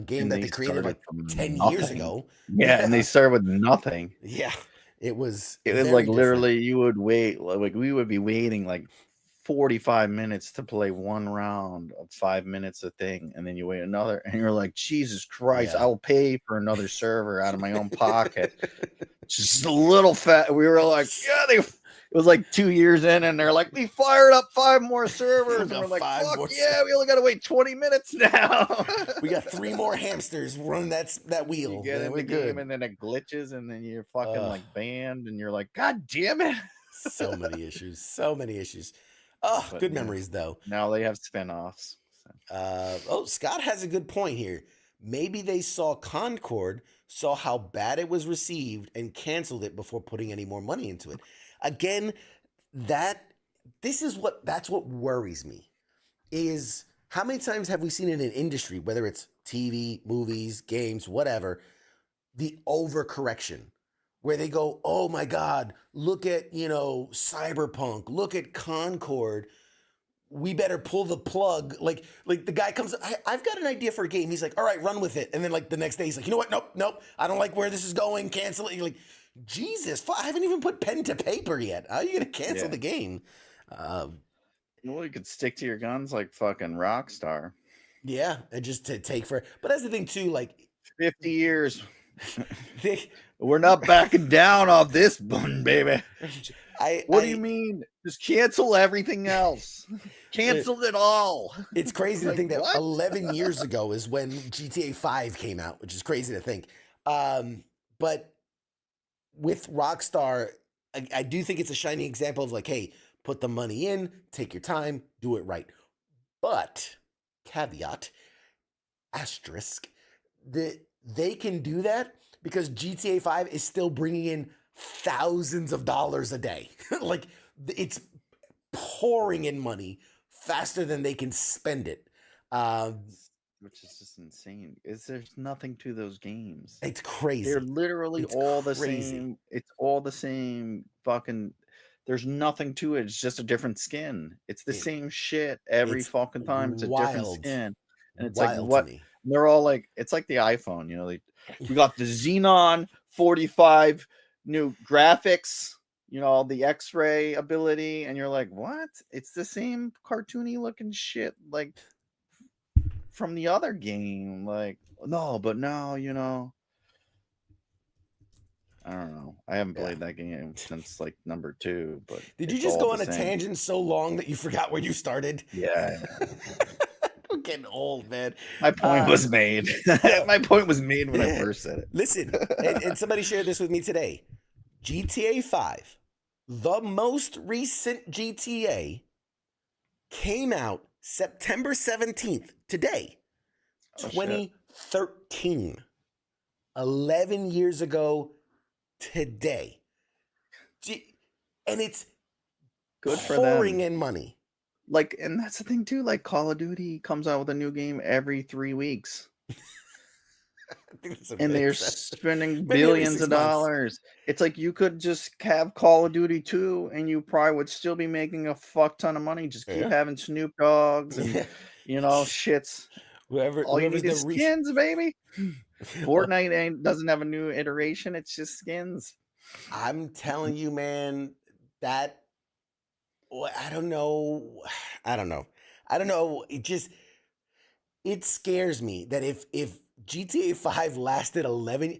game And that they they created started like from 10 years nothing. ago. Yeah, and they started with nothing. Yeah, it was It was very like different. literally you would wait, like we would be waiting like 45 minutes to play one round of 5 minutes a thing, and then you wait another, and you're like, Jesus Christ, Yeah. I'll pay for another server out of my own pocket. Just a little fat. We were like, yeah, it was like 2 years in, and they're like, we fired up 5 more servers, and we're like, fuck yeah, we only got to wait 20 minutes now. We got 3 more hamsters running that wheel. You get in the game, and then it glitches, and then you're fucking like banned, and you're like, God damn it. So many issues. So many issues. Oh, But good yeah, memories though. now they have spinoffs. Scott has a good point here. Maybe they saw Concord, saw how bad it was received, and canceled it before putting any more money into it. Again, that's what worries me. Is how many times have we seen in an industry, whether it's TV, movies, games, whatever, the overcorrection, where they go, oh my God, look at, Cyberpunk, look at Concord. We better pull the plug. Like the guy comes, I've got an idea for a game. He's like, all right, run with it. And then like the next day he's like, you know what? Nope. I don't like where this is going. Cancel it. You're like, Jesus, I haven't even put pen to paper yet. How are you going to cancel the game? Well, you could stick to your guns like fucking Rockstar. Yeah, and just to take for. But that's the thing too. Like 50 years. they, We're not backing down off this one, baby. What do you I mean? Just cancel everything else. Cancel it all. It's crazy to Like, think that what? 11 years ago is when GTA 5 came out, which is crazy to think. But with Rockstar, I do think it's a shining example of like, hey, put the money in, take your time, do it right. But caveat, asterisk, that they can do that because GTA 5 is still bringing in thousands of dollars a day. Like it's pouring in money faster than they can spend it. Which is just insane. There's nothing to those games. It's crazy. They're literally It's all the crazy. same. It's all the same fucking. There's nothing to it. It's just a different skin. It's the same shit every it's fucking time. It's a different wild. skin. And it's Wild like, to what? me. They're all like, it's like the iPhone, you know, we got the Xenon 45 new graphics, you know, the X-ray ability. And you're like, what? It's the same cartoony looking shit. Like, from the other game, like, no, but now, you know, I don't know. I haven't played that game since like number 2, but did you it's just all go the on a same. tangent so long that you forgot where you started? Yeah. I'm getting old, man. My point was made. My point was made when I first said it. Listen, and somebody shared this with me today. GTA 5, the most recent GTA, came out September 17th, today, 2013. 11 years ago today. And it's good for pouring them. in money. Like, and that's the thing too. Like, Call of Duty comes out with a new game every 3 weeks. And they're spending billions of dollars. It's like you could just have Call of Duty 2 and you probably would still be making a fuck ton of money. Just keep having Snoop Dogs and, you know, shits. All you need is skins, baby. Fortnite doesn't have a new iteration. It's just skins. I'm telling you, man, that I don't know. It scares me that if GTA 5 lasted 11,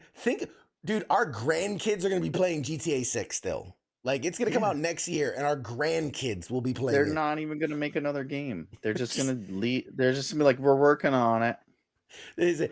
dude, our grandkids are going to be playing GTA 6 still. Like, it's going to come out next year, and our grandkids will be playing They're it. not even going to make another game. They're just going to leave. They're just going to be like, we're working on it. This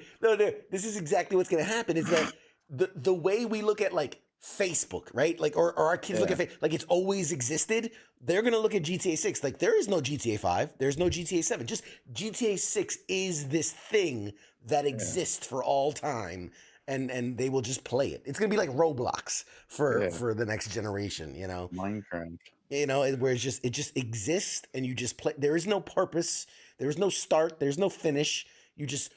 is exactly what's going to happen. Is that the way we look at, like, Facebook, right? Like, or our kids look at Facebook, like it's always existed. They're going to look at GTA 6. Like, there is no GTA 5. There's no GTA 7. Just GTA 6 is this thing that exists for all time. And they will just play it. It's going to be like Roblox for the next generation, you know? Minecraft. You know, where it just exists and you just play. There is no purpose. There is no start. There's no finish. You just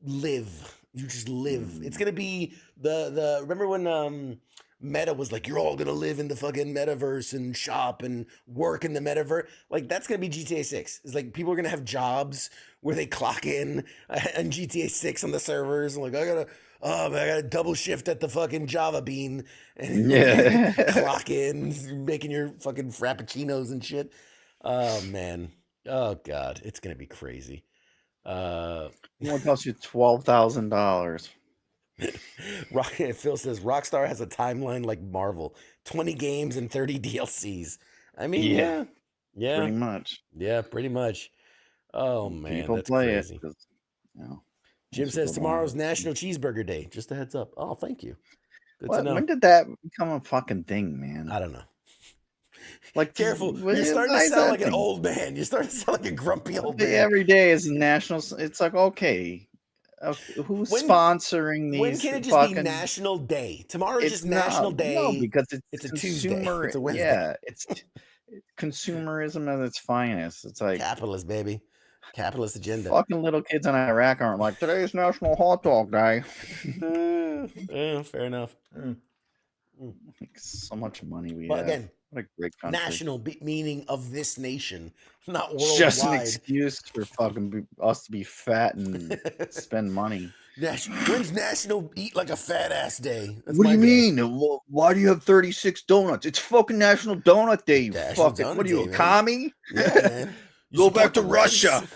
live. You just live. It's gonna be the remember when Meta was like, you're all gonna live in the fucking metaverse and shop and work in the metaverse. Like, that's gonna be GTA 6. It's like people are gonna have jobs where they clock in on GTA 6 on the servers. And like, I gotta double shift at the fucking Java Bean and clock in, making your fucking frappuccinos and shit. Oh man. Oh god, it's gonna be crazy. It costs you $12,000. Phil says Rockstar has a timeline like Marvel, 20 games and 30 DLCs. I mean, yeah, pretty much. Yeah, pretty much. Oh man, people that's play crazy. it. You know, Jim says tomorrow's National Cheeseburger Day. Just a heads up. Oh, thank you. Good to know. When did that become a fucking thing, man? I don't know. Like, careful, you're starting to sound like an old man. You're starting to sound like a grumpy old man. Every day is national. It's like, okay, who's sponsoring these? When can it just be National Day? Tomorrow's just National Day. No, because it's a Tuesday. It's a Wednesday. Yeah, it's consumerism at its finest. It's like capitalist, baby. Capitalist agenda. Fucking little kids in Iraq aren't like, today's National Hot Dog Day. Fair enough. Like, so much money we have. Again, what a great country. National meaning of this nation, not worldwide. Just an excuse for fucking us to be fat and spend money. When's National Eat Like a Fat Ass Day? That's What do my you day. mean? Why do you have 36 donuts? It's fucking National Donut Day, you National fucking. Donut What are you, Day, a man. commie? Yeah, man. You Go back support to the Reds? Russia.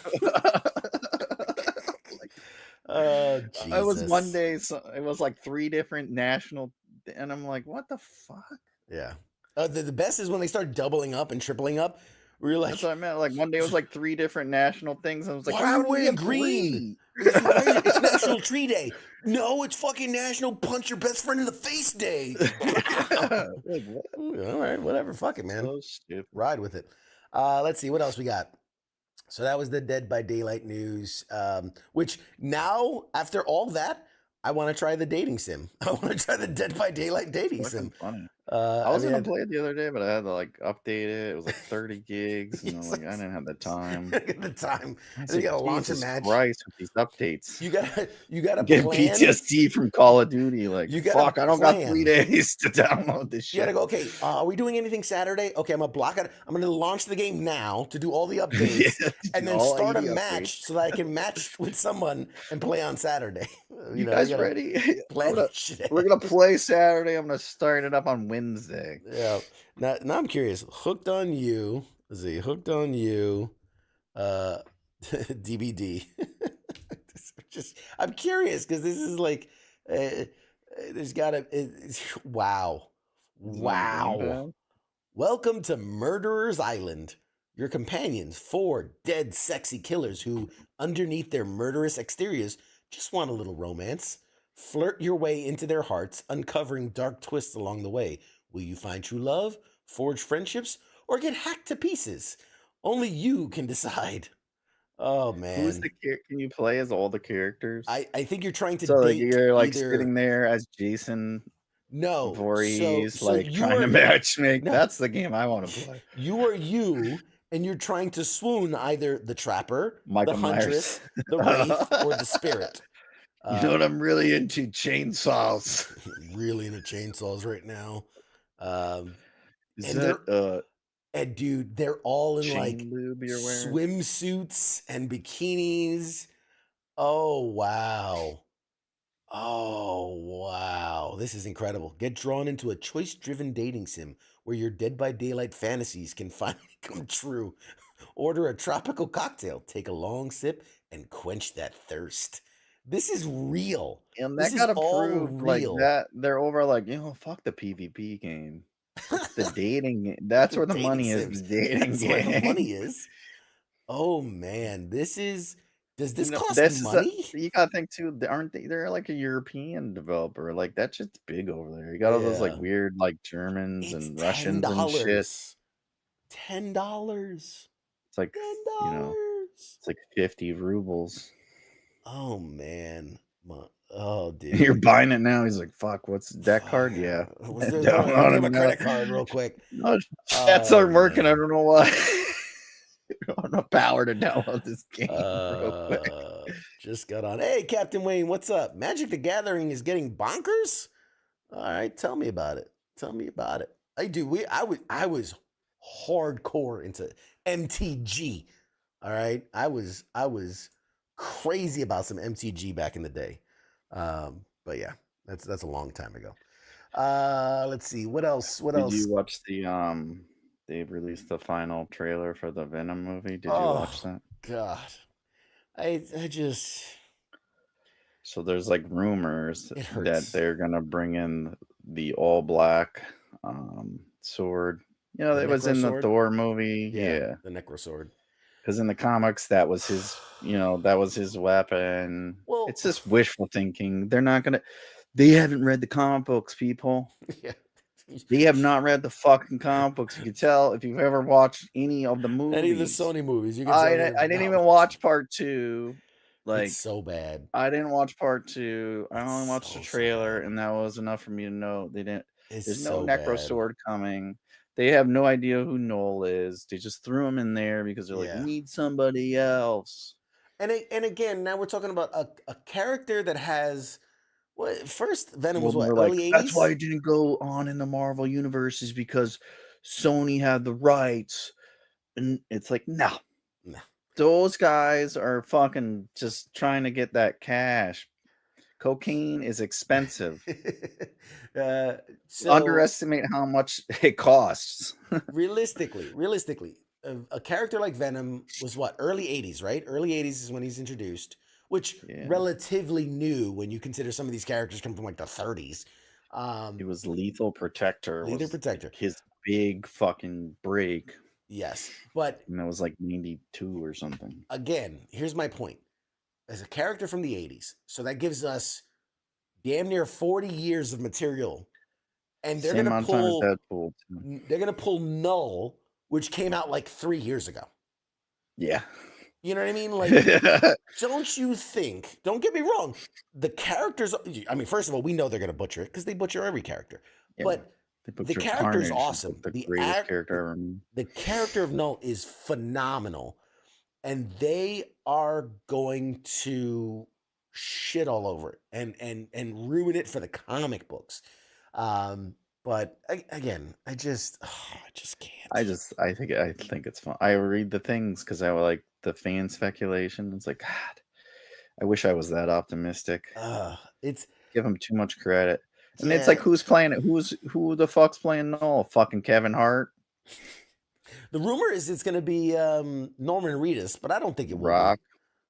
Oh, Jesus. I was one day, so it was like 3 different national, and I'm like, what the fuck? Yeah. The best is when they start doubling up and tripling up. Where you're like, That's what I meant. Like one day it was like 3 different national things. And I was like, why are you wearing green? It's National Tree Day. No, it's fucking National Punch Your Best Friend in the Face Day. Like, what? All right, whatever. Fuck it, man. So stupid. Ride with it. Let's see what else we got. So that was the Dead by Daylight news. Which now, after all that, I want to try the dating sim. I want to try the Dead by Daylight dating sim. Funny. I I was mean, gonna play it the other day, but I had to like update it. It was like 30 gigs, and I'm like, I didn't have the time. At the time, I and said, you gotta launch a Jesus match. Christ with these updates. You gotta Get plan. PTSD from Call of Duty. Like, You gotta fuck, I don't got 3 plan. days to download this You gotta shit. go. Okay, are we doing anything Saturday? Okay, I'm gonna block it. I'm gonna launch the game now to do all the updates, and then all start a 80 match so that I can match with someone and play on Saturday. You know, guys gotta ready? plan that shit We're ahead. gonna play Saturday. I'm gonna start it up on Wednesday. Yeah. Now I'm curious. Hooked on You. Let's see. Hooked on You. DBD. I'm curious because this is like, there's gotta. Wow. Welcome to Murderer's Island. Your companions, 4 dead, sexy killers who, underneath their murderous exteriors, just want a little romance. Flirt your way into their hearts, uncovering dark twists along the way. Will you find true love, forge friendships, or get hacked to pieces? Only you can decide. Oh man. Who's the character? Can you play as all the characters? I think you're trying to So like date you're like either... sitting there as Jason No. Voorhees, So like you trying to are... matchmake. No. That's the game I want to play. You are you, and you're trying to swoon either the Trapper, Michael the Huntress, the Wraith, or the Spirit. You know what I'm really into? Chainsaws. Really into chainsaws right now. Is And that and dude, they're all in chain like lube you're wearing? swimsuits and bikinis. Oh wow. Oh wow. This is incredible. Get drawn into a choice-driven dating sim where your Dead by Daylight fantasies can finally come true. Order a tropical cocktail, take a long sip, and quench that thirst. This is real. And This that is got all approved like real. that. They're over like, fuck the PvP game. It's the dating game. That's where the Dating money is. sims. The dating That's game. where the money is. Oh man, this is... Does this cost this money? you gotta think too, aren't they? They're like a European developer. Like that shit's big over there. You got all those like Yeah. weird like Germans It's and Russians and shit. $10. It's like $10. it's like 50 rubles. Oh man. Oh dude. You're buying it now. He's like, fuck, what's that card? Yeah. Let me get my credit card real quick. No, chats aren't working. man. I don't know why. I don't have power to download this game real quick. Just got on. Hey, Captain Wayne, what's up? Magic the Gathering is getting bonkers? All right, tell me about it. Tell me about it. I was hardcore into MTG. All right. I was crazy about some MTG back in the day. But yeah, that's a long time ago. Let's see. What else? Did you watch the they've released the final trailer for the Venom movie? Did you watch that? God. I just... So there's like rumors It hurts. that they're gonna bring in the all black sword. The it was in the Necrosword? Thor movie. The Necrosword. Because in the comics, that was his, that was his weapon. Well, it's just wishful thinking. They haven't read the comic books, people. Yeah. They have not read the fucking comic books. You can tell if you've ever watched any of the movies. Any of the Sony movies. You can I didn't even watch part 2. Like, it's so bad. I didn't watch part 2. I only watched so the trailer, bad. and that was enough for me to know they didn't. There's no so Necro Sword coming. They have no idea who Noel is. They just threw him in there because they're like, we need somebody else. And again, now we're talking about a character that has... first Venom was what, early 80s? That's why it didn't go on in the Marvel universe, is because Sony had the rights. And it's like, no. Those guys are fucking just trying to get that cash. Cocaine is expensive. So Underestimate how much it costs. realistically, a character like Venom was what, early 80s, right? Early 80s is when he's introduced, which Yeah. relatively new when you consider some of these characters come from like the 30s. It was Lethal Protector. Leader Was like Protector. his big fucking break. Yes, but And that was like 92 or something. again, here's my point. As a character from the 80s, so that gives us damn near 40 years of material. And they're Same gonna amount of time as pull Deadpool. Too. they're gonna pull Null, which came out like 3 years ago. Yeah. You know what I mean? Like, don't you think? Don't get me wrong. The characters. I mean, first of all, we know they're gonna butcher it because they butcher every character. Yeah, But they the butchered character's Carnage, awesome. the greatest character ever. The character of Null is phenomenal, and they are going to shit all over it and ruin it for the comic books. But again, I just can't. I think it's fun. I read the things because I like the fan speculation. It's like, God, I wish I was that optimistic. It's Give him too much credit. And yeah. it's like, who's playing it? Who the fuck's playing Null? Fucking Kevin Hart. The rumor is it's going to be Norman Reedus, but I don't think it will Rock.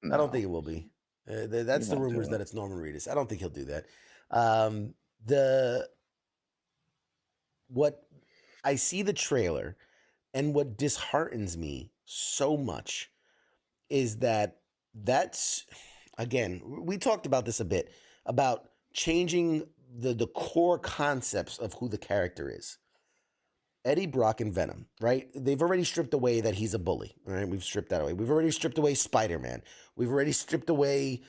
be. I don't think it will be. That's the rumors that it's Norman Reedus. I don't think he'll do that. What I see the trailer, and what disheartens me so much is that's again, we talked about this a bit about changing the core concepts of who the character is. Eddie Brock and Venom, right? They've already stripped away that he's a bully, right? We've stripped that away. We've already stripped away Spider-Man. We've already stripped away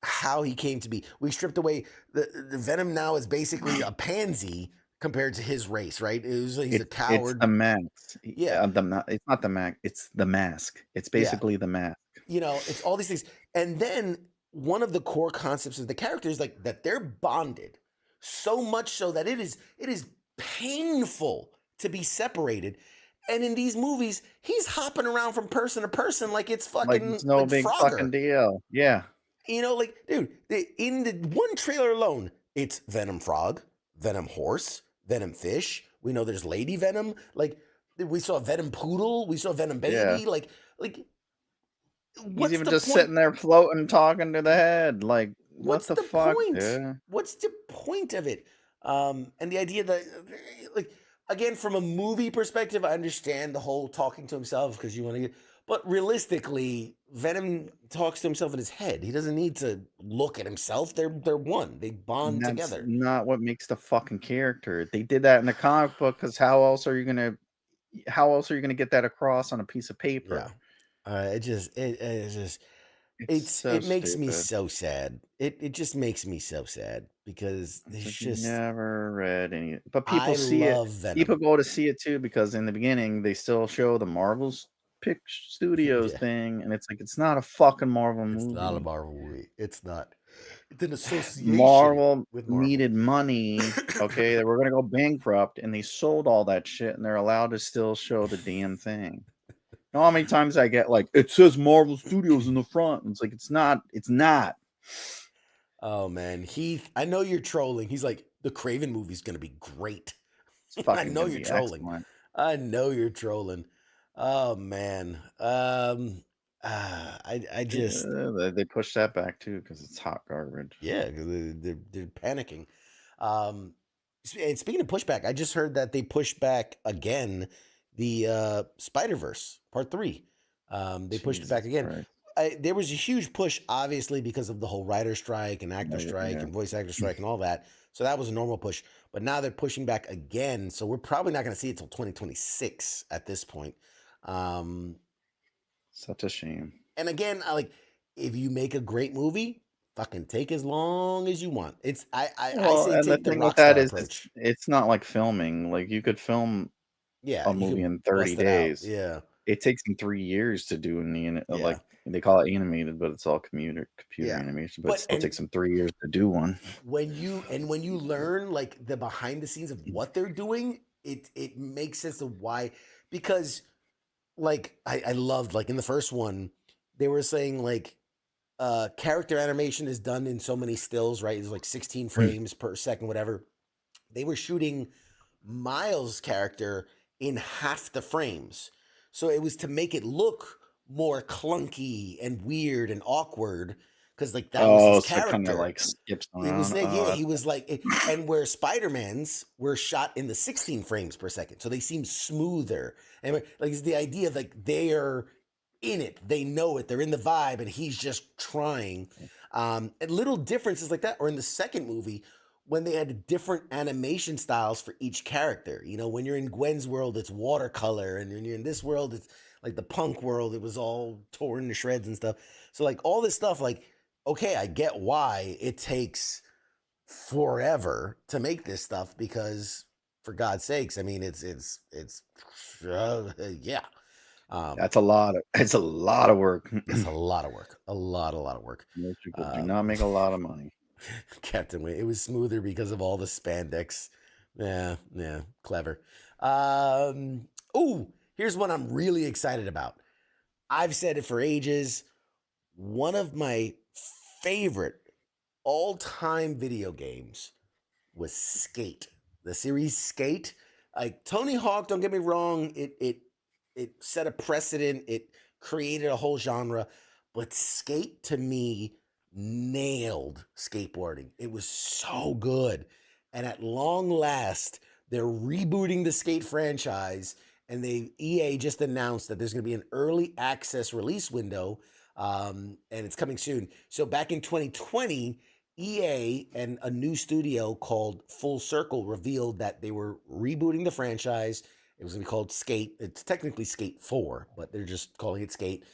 how he came to be. We stripped away the Venom now is basically a pansy compared to his race, right? He's a coward. It's the mask. Yeah. It's not the mask. It's the mask. It's basically the mask. You know, it's all these things. And then one of the core concepts of the character is like that they're bonded so much so that it is painful to be separated. And in these movies, he's hopping around from person to person like it's fucking like it's no big Frogger. fucking deal. Yeah. You know, like, dude, in the one trailer alone, it's Venom Frog, Venom Horse, Venom Fish. We know there's Lady Venom. Like, we saw Venom Poodle. We saw Venom Baby. Yeah. Like, he's even just sitting there floating, talking to the head. Like, what the fuck? Point? Yeah. What's the point of it? And the idea that, like, again, from a movie perspective, I understand the whole talking to himself because you want to get, but realistically, Venom talks to himself in his head. He doesn't need to look at himself. They're one. They bond together. Not what makes the fucking character. They did that in the comic book because how else are you gonna get that across on a piece of paper? Yeah. It makes me so sad. It just makes me so sad because there's just never read any. But people see it. Venom. People go to see it too because in the beginning they still show the Marvel's Studios thing, and it's like it's not a fucking Marvel movie. It's not a Marvel movie. It's not. It's an association. Marvel with Marvel. needed money. Okay, they were gonna go bankrupt, and they sold all that shit, and they're allowed to still show the damn thing. You know how many times I get like, it says Marvel Studios in the front. And it's like, it's not. It's not. Oh, man. Heath, I know you're trolling. He's like, the Craven movie's going to be great. I know you're trolling. Excellent. I know you're trolling. Oh, man. I just... they pushed that back, too, because it's hot garbage. Yeah, because they're panicking. And speaking of pushback, I just heard that they pushed back again the Spider-Verse Part 3. They pushed it back again. There was a huge push, obviously, because of the whole writer strike and actor strike and voice actor strike and all that. So that was a normal push. But now they're pushing back again. So we're probably not going to see it till 2026 at this point. Such a shame. And again, if you make a great movie, fucking take as long as you want. I say take the Rockstar approach. It's not like filming. Like you could film a movie in 30 days. Yeah. It takes them 3 years to do like they call it animated, but it's all computer animation. But it still takes them 3 years to do one. When you learn like the behind the scenes of what they're doing, it makes sense of why. Because like I loved like in the first one, they were saying like character animation is done in so many stills, right? It's like 16 frames per second, whatever. They were shooting Miles' character in half the frames. So it was to make it look more clunky and weird and awkward because like that was his Oh, so it kind of character. like skips It was around. like, yeah, Oh, he was like, and where Spider-Man's were shot in the 16 frames per second, so they seem smoother. And like it's the idea of like they're in it, they know it, they're in the vibe, and he's just trying. And little differences like that, or in the second movie when they had different animation styles for each character. You know, when you're in Gwen's world, it's watercolor, and when you're in this world, it's like the punk world, it was all torn to shreds and stuff. So like all this stuff, like okay, I get why it takes forever to make this stuff because, for God's sakes, I mean, it's yeah. that's a lot of. It's a lot of work. It's a lot of work, a lot of work. Most people do not make a lot of money. Captain Wayne, it was smoother because of all the spandex. Yeah, clever. Oh, here's one I'm really excited about. I've said it for ages. One of my favorite all-time video games was Skate. The series Skate. Like Tony Hawk, don't get me wrong, it set a precedent. It created a whole genre, but Skate to me nailed skateboarding. It was so good. And at long last, they're rebooting the Skate franchise, and EA just announced that there's going to be an early access release window, and it's coming soon. So back in 2020, EA and a new studio called Full Circle revealed that they were rebooting the franchise. It was going to be called Skate. It's technically Skate 4, but they're just calling it Skate.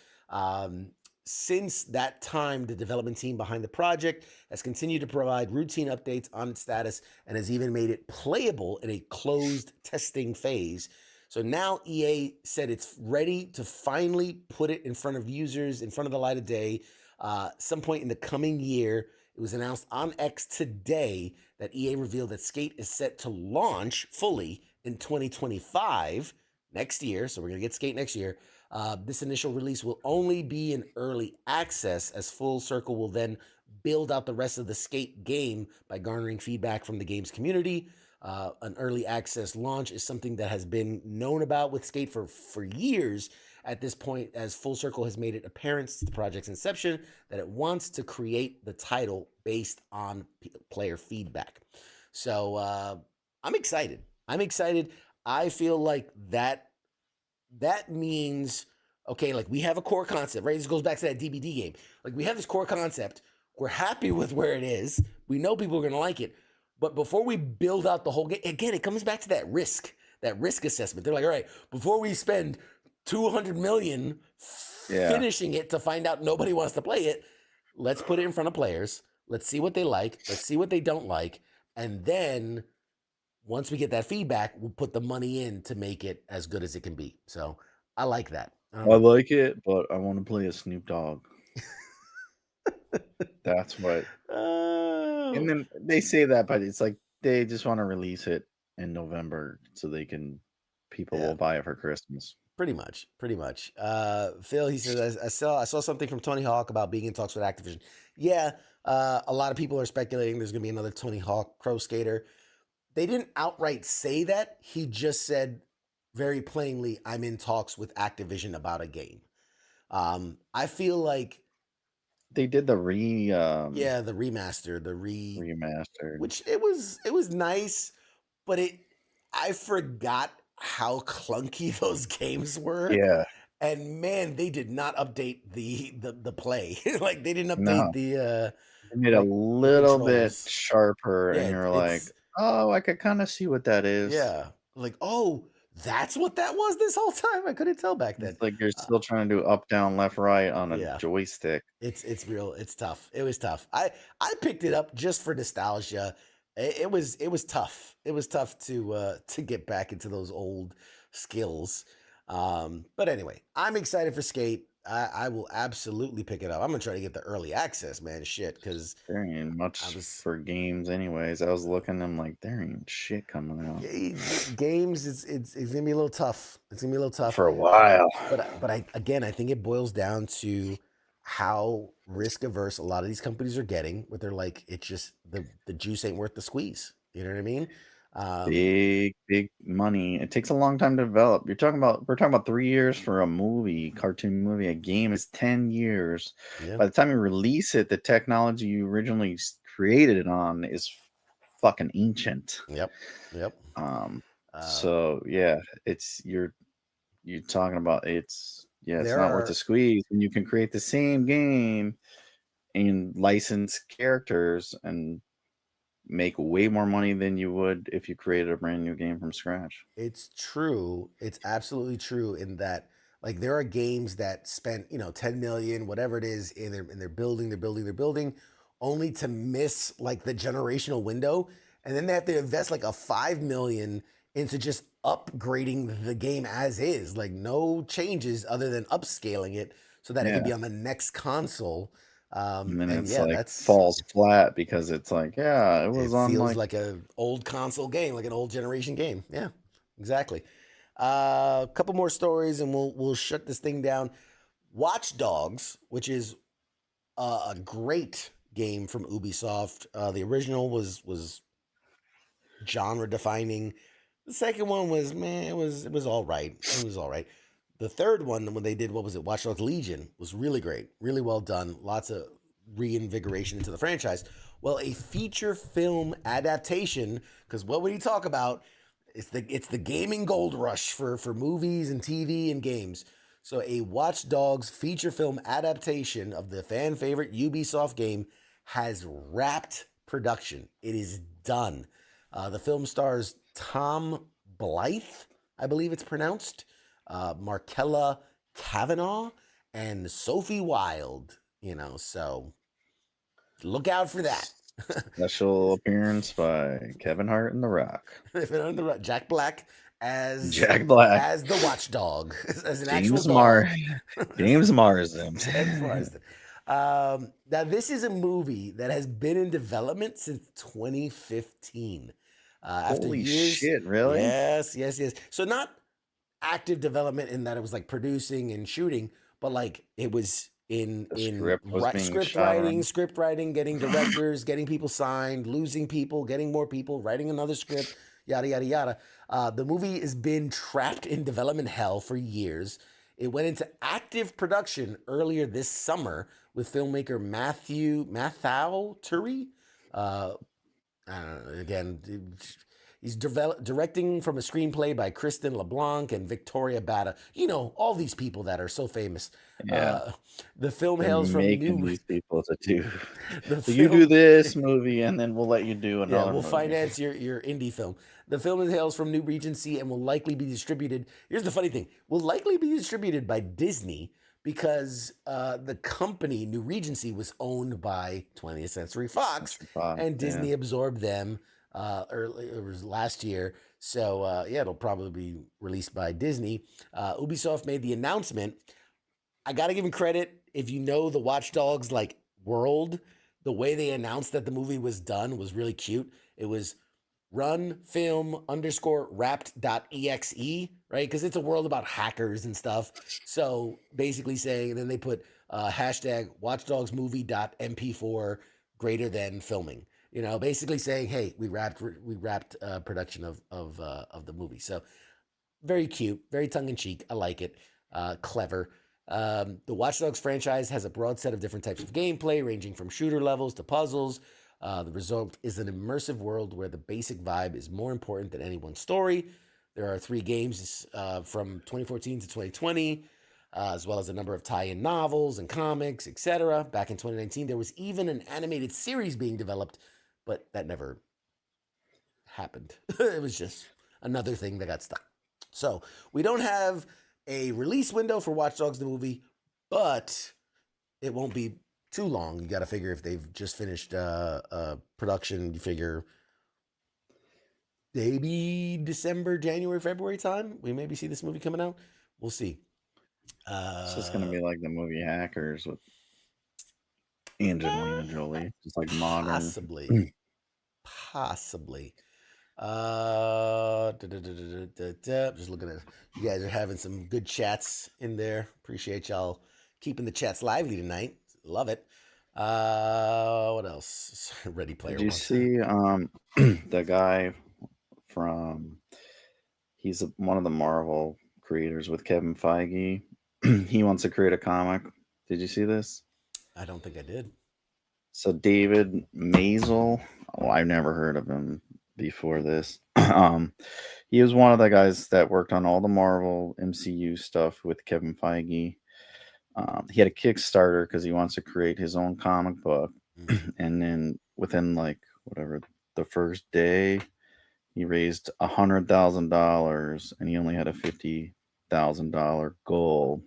Since that time, the development team behind the project has continued to provide routine updates on its status and has even made it playable in a closed testing phase. So now EA said it's ready to finally put it in front of users, in front of the light of day, some point in the coming year. It was announced on X today that EA revealed that Skate is set to launch fully in 2025, next year. So we're going to get Skate next year. This initial release will only be in early access, as Full Circle will then build out the rest of the Skate game by garnering feedback from the game's community. An early access launch is something that has been known about with Skate for years at this point, as Full Circle has made it apparent since the project's inception that it wants to create the title based on player feedback. So I'm excited. I feel like that means, okay, like we have a core concept, right? This goes back to that DBD game. Like we have this core concept. We're happy with where it is. We know people are going to like it. But before we build out the whole game, again, it comes back to that risk assessment. They're like, all right, before we spend $200 million finishing it to find out nobody wants to play it, let's put it in front of players. Let's see what they like. Let's see what they don't like. And then once we get that feedback, we'll put the money in to make it as good as it can be. So I like that. I like it, but I want to play a Snoop Dogg. That's what. And then they say that, but it's like they just want to release it in November so people will buy it for Christmas. Pretty much. Phil, he says, I saw something from Tony Hawk about being in talks with Activision. Yeah, a lot of people are speculating there's going to be another Tony Hawk Pro Skater. They didn't outright say that. He just said very plainly, I'm in talks with Activision about a game. I feel like they did the the remaster, remastered, which it was nice, but I forgot how clunky those games were. Yeah. And man, they did not update the play. Like they didn't update they made a little bit sharper, and you're like, oh, I could kind of see what that is. Yeah. Like, oh, that's what that was this whole time. I couldn't tell back then. It's like you're still trying to do up, down, left, right on a joystick. It's real. It's tough. It was tough. I picked it up just for nostalgia. It was tough. It was tough to get back into those old skills. But anyway, I'm excited for Skate. I will absolutely pick it up. I'm gonna try to get the early access, man. Shit, because there ain't much for games, anyways. I was looking, I'm like, there ain't shit coming out. Games, it's gonna be a little tough. It's gonna be a little tough for a while. But I think it boils down to how risk averse a lot of these companies are getting, where they're like, it's just the juice ain't worth the squeeze. You know what I mean? Big money. It takes a long time to develop. We're talking about 3 years for a movie, cartoon movie. A game is 10 years. Yeah. By the time you release it, the technology you originally created it on is fucking ancient. Yep. So yeah, it's you're talking about it's There not worth are the squeeze when you can create the same game and license characters and make way more money than you would if you created a brand new game from scratch. It's true. It's absolutely true in that, like, there are games that spent 10 million, whatever it is, in their building, only to miss like the generational window, and then they have to invest like a 5 million into just upgrading the game as is, like no changes other than upscaling it so that it can Yeah. be on the next console. And then And it's yeah, like that's falls flat because it's like, yeah, it it was on feels like like a old console game, like an old generation game. Yeah, exactly. A couple more stories, and we'll shut this thing down. Watch Dogs, which is a great game from Ubisoft. The original was genre defining. The second one was, man, it was all right. It was all right. The third one, when they did, what was it, Watch Dogs Legion, was really great, really well done. Lots of reinvigoration into the franchise. Well, a feature film adaptation, because what would he talk about? It's the gaming gold rush for movies and TV and games. So a Watch Dogs feature film adaptation of the fan favorite Ubisoft game has wrapped production. It is done. The film stars Tom Blythe, I believe it's pronounced, Markella Kavanaugh, and Sophie Wilde. So look out for that. special appearance by Kevin Hart and The Rock. Jack Black as Jack Black. as the watchdog, as an James actual dog. James Marsden. James Marsden. Now, this is a movie that has been in development since 2015. After Holy years, shit, really? Yes. So not active development in that it was like producing and shooting, but like it was in script writing, getting directors, getting people signed, losing people, getting more people, writing another script, yada yada yada. The movie has been trapped in development hell for years. It went into active production earlier this summer with filmmaker Matthew Turi. I don't know, again, he's directing from a screenplay by Kristen LeBlanc and Victoria Bata. All these people that are so famous. Yeah. The film They're hails from making these people to do. The You do film- this movie, and then we'll let you do another. Yeah, we'll movie. finance your indie film. The film hails from New Regency and will likely be distributed. Here's the funny thing: will likely be distributed by Disney because the company New Regency was owned by 20th Century Fox, and Disney absorbed them early. It was last year, so yeah, it'll probably be released by Disney. Ubisoft made the announcement. I got to give him credit. If you know the Watch Dogs like world, the way they announced that the movie was done was really cute. It was runfilm_wrapped.exe, right? Because it's a world about hackers and stuff. So basically saying, and then they put hashtag watchdogsmovie.mp4 greater than filming. Basically saying, hey, we wrapped production of the movie. So very cute, very tongue in cheek. I like it. Clever. The Watch Dogs franchise has a broad set of different types of gameplay, ranging from shooter levels to puzzles. The result is an immersive world where the basic vibe is more important than any one story. There are 3 games from 2014 to 2020, as well as a number of tie-in novels and comics, etc. Back in 2019, there was even an animated series being developed, but that never happened. It was just another thing that got stuck. So we don't have a release window for Watch Dogs the movie, but it won't be too long. You got to figure if they've just finished production, you figure maybe December, January, February time, we maybe see this movie coming out. We'll see. It's just gonna be like the movie Hackers with Angelina Jolie, just like modern. Possibly. Just looking at, you guys are having some good chats in there. Appreciate y'all keeping the chats lively tonight. Love it. What else? Ready Player Did you One. see the guy from? He's one of the Marvel creators with Kevin Feige. He wants to create a comic. Did you see this? I don't think I did. So David Mazel, oh, I've never heard of him before this. He was one of the guys that worked on all the Marvel MCU stuff with Kevin Feige. He had a Kickstarter because he wants to create his own comic book, and then within like whatever the first day, he raised $100,000, and he only had a $50,000 goal.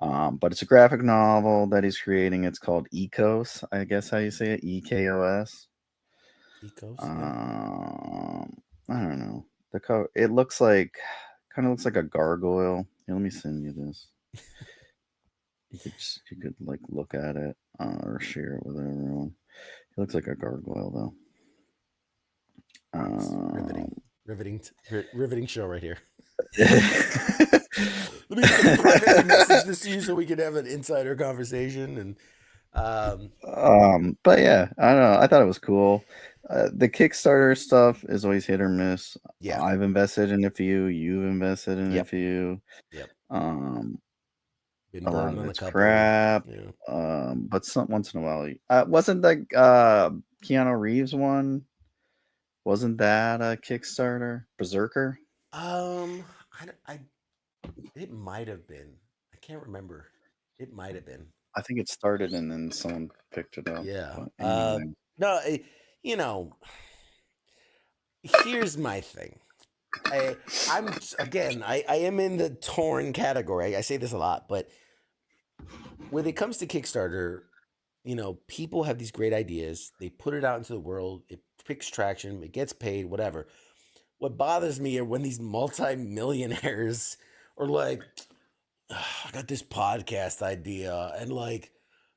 But it's a graphic novel that he's creating. It's called Ecos, I guess how you say it, EKOS. Ecos. I don't know. The cover. It looks like, kind of looks like a gargoyle. Here, let me send you this. You could like look at it or share it with everyone. It looks like a gargoyle though. Riveting show right here. Let me privately message this to you so we can have an insider conversation. And but yeah, I don't know. I thought it was cool. The Kickstarter stuff is always hit or miss. Yeah, I've invested in a few. You've invested in a Yep. few. Yep. A lot of it's crap. Yeah. But once in a while, wasn't the Keanu Reeves one? Wasn't that a Kickstarter? Berserker? It might have been. I can't remember. It might have been. I think it started and then someone picked it up. Yeah. Anyway. No, here's my thing. I am in the torn category. I say this a lot, but when it comes to Kickstarter, people have these great ideas. They put it out into the world. It picks traction. It gets paid, whatever. What bothers me are when these multi-millionaires are like, I got this podcast idea, and like,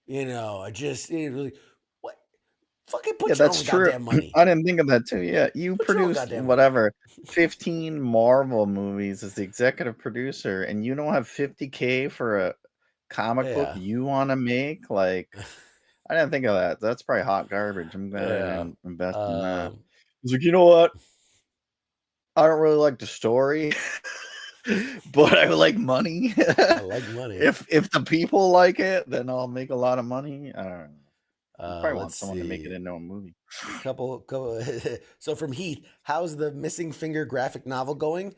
I just really what fucking put your own goddamn money. I didn't think of that too. Yeah, you produced whatever 15 Marvel movies as the executive producer, and you don't have $50K for a comic book you want to make. Like, I didn't think of that. That's probably hot garbage. I'm glad I didn't invest in that. He's like, you know what? I don't really like the story, but I like money. I like money. If the people like it, then I'll make a lot of money. I don't know. I probably want someone to make it into a movie. Couple. So from Heath, how's the Missing Finger graphic novel going?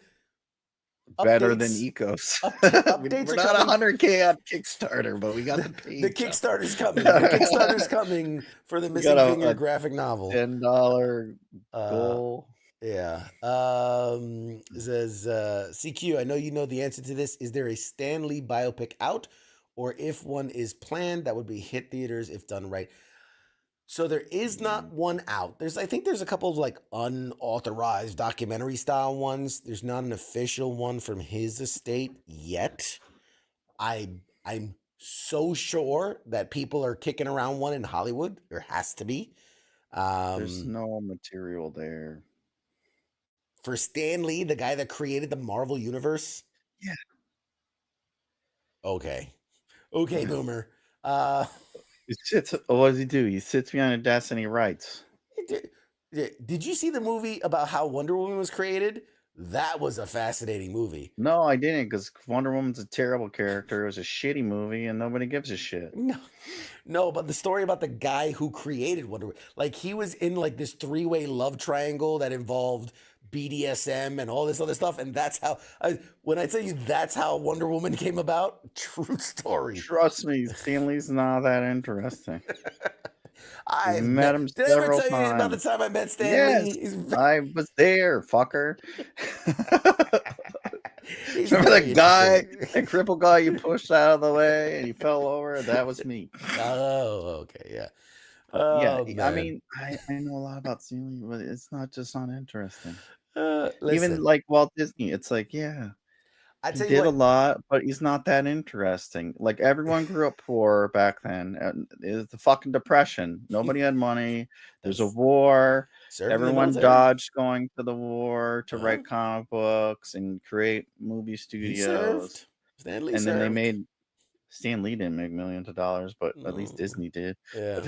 Better than Ecos. Updates We're not 100K on Kickstarter, but we got the page. The Kickstarter's coming. The Kickstarter's coming for the Missing Finger graphic novel. $10 goal. Yeah. Says CQ, I know you know the answer to this. Is there a Stan Lee biopic out? Or if one is planned, that would be hit theaters if done right. So there is not one out. I think there's a couple of like unauthorized documentary style ones. There's not an official one from his estate yet. I'm so sure that people are kicking around one in Hollywood. There has to be. There's no material there. For Stan Lee, the guy that created the Marvel Universe? Yeah. Okay, Boomer. What does he do? He sits behind a desk and he writes. Did you see the movie about how Wonder Woman was created? That was a fascinating movie. No, I didn't, because Wonder Woman's a terrible character. It was a shitty movie, and nobody gives a shit. No, but the story about the guy who created Wonder Woman, like he was in like this 3-way love triangle that involved BDSM and all this other stuff, and that's how. When I tell you that's how Wonder Woman came about, true story. Trust me, Stan Lee's not that interesting. I've met him several times. Did I ever tell you about the time I met Stan Lee? I was there, fucker. Remember that guy, that crippled guy you pushed out of the way and he fell over? That was me. Oh, okay, yeah. Yeah, I mean, I know a lot about Stan Lee, but it's not interesting. Even like Walt Disney, it's like, yeah. He did a lot, but he's not that interesting. Like, everyone grew up poor back then. It was the fucking depression. Nobody had money. There's a war. Everyone dodged going to the war to write comic books and create movie studios. Stanley and then they made Stan Lee didn't make millions of dollars, but at least Mm, Disney did. yeah.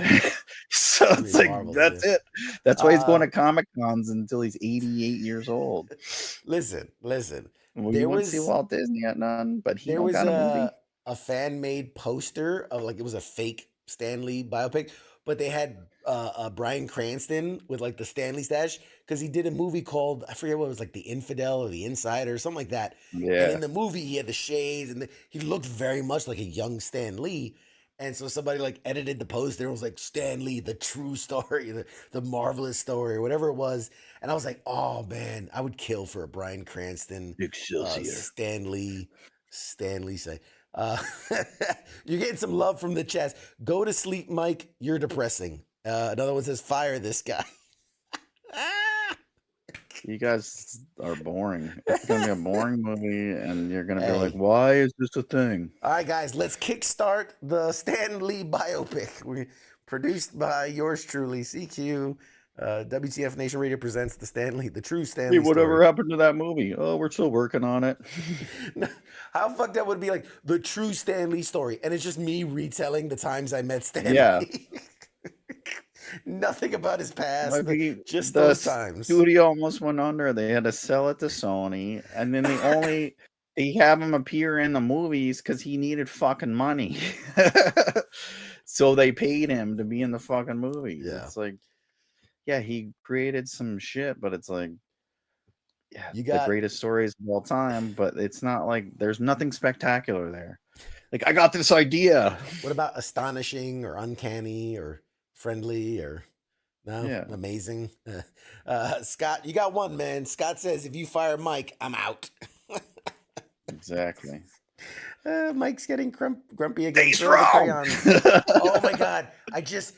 So I it's mean, like, Marvel that's did. it. That's why he's going Uh, to Comic Cons until he's 88 years old. listen. Well, you There wouldn't see was Walt Disney at none, but he there don't was got a movie. a fan made poster of like it was a fake Stan Lee biopic, but they had Bryan Cranston with like the Stanley stash because he did a movie called I forget what it was like The Infidel or The Insider or something like that. And Yeah. in the movie he had the shades and he looked very much like a young Stan Lee. And so somebody like edited the poster and was like Stan Lee, the true story, the marvelous story, or whatever it was. And I was like, oh man, I would kill for a Bryan Cranston, Excelsior. Stanley say. Uh, you're getting some love from the chest. Go to sleep, Mike. You're depressing. Another one says, fire this guy. You guys are boring. It's going to be a boring movie, and you're going to be like, Hey. why is this a thing? All right, guys, let's kickstart the Stan Lee biopic. We produced by yours truly, CQ. WTF Nation Radio presents the true Stan Hey, Lee whatever story. happened to that movie? Oh, we're still working on it. How fucked up would it be like the true Stan Lee story, and it's just me retelling the times I met Stan Yeah. Lee. Nothing about his past, Maybe just the those times. studio almost went under. They had to sell it to Sony, and then they have him appear in the movies because he needed fucking money. So they paid him to be in the fucking movies. Yeah. It's like, yeah, he created some shit, but it's like, yeah, You the got greatest stories of all time, but it's not like there's nothing spectacular there. Like, I got this idea. what about astonishing or uncanny or friendly or no Yeah. amazing? Scott, you got one, man. Scott says if you fire Mike, I'm out. Exactly. Mike's getting grumpy again. Stay Throw the strong. crayons. Oh my god! Just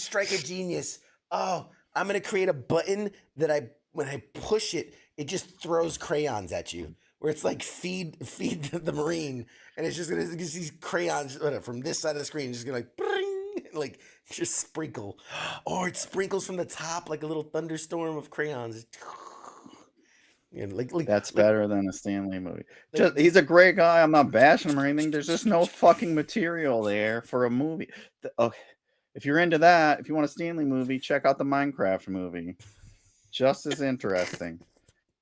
strike a genius. Oh, I'm gonna create a button that when I push it, it just throws crayons at you. Where it's like feed the Marine, and it's just gonna these crayons from this side of the screen, just gonna like bring, like just sprinkle, or it sprinkles from the top like a little thunderstorm of crayons. Yeah, That's better than a Stanley movie. like- He's a great guy. I'm not bashing him or anything. There's just no fucking material there for a movie. Okay, if you're into that, if you want a Stanley movie, check out the Minecraft movie. Just as interesting.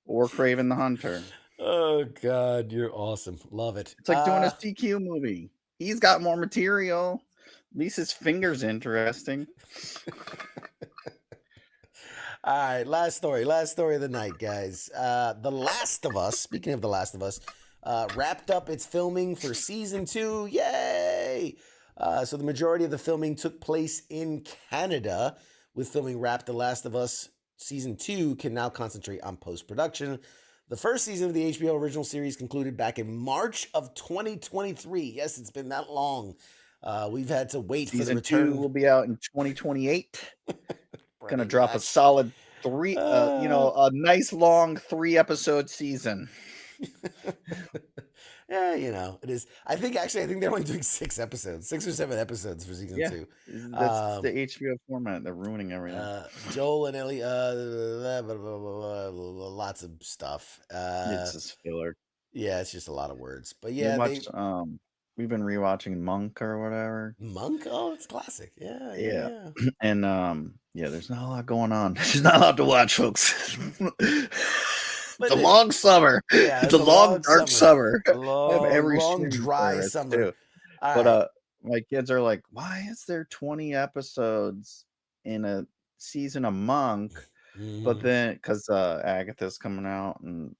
Or Craven the Hunter. Oh God, you're awesome. Love it. It's like doing a CQ movie. He's got more material. At least his finger's interesting. All right, last story of the night, guys. The Last of Us, speaking of The Last of Us, wrapped up its filming for season 2. Yay! So the majority of the filming took place in Canada. With filming wrapped, The Last of Us season 2 can now concentrate on post-production. The first season of the HBO original series concluded back in March of 2023. Yes, it's been that long. We've had to wait for the Season return. 2 will be out in 2028. Gonna drop a solid 3, a nice long 3-episode season. Yeah, it is. I think they're only doing 6 episodes, 6 or 7 episodes for season 2. That's the HBO format. They're ruining everything. Joel and Ellie, lots of stuff. It's just filler. Yeah, it's just a lot of words. But We yeah, watched, we've been rewatching Monk or whatever. Monk. Oh, it's classic. Yeah. And there's not a lot going on. There's not a lot to watch, folks. It's a long summer. Yeah, it's a long dark summer. A long dry service, summer. too. But my kids are like, why is there 20 episodes in a season of Monk? But then because Agatha's coming out, and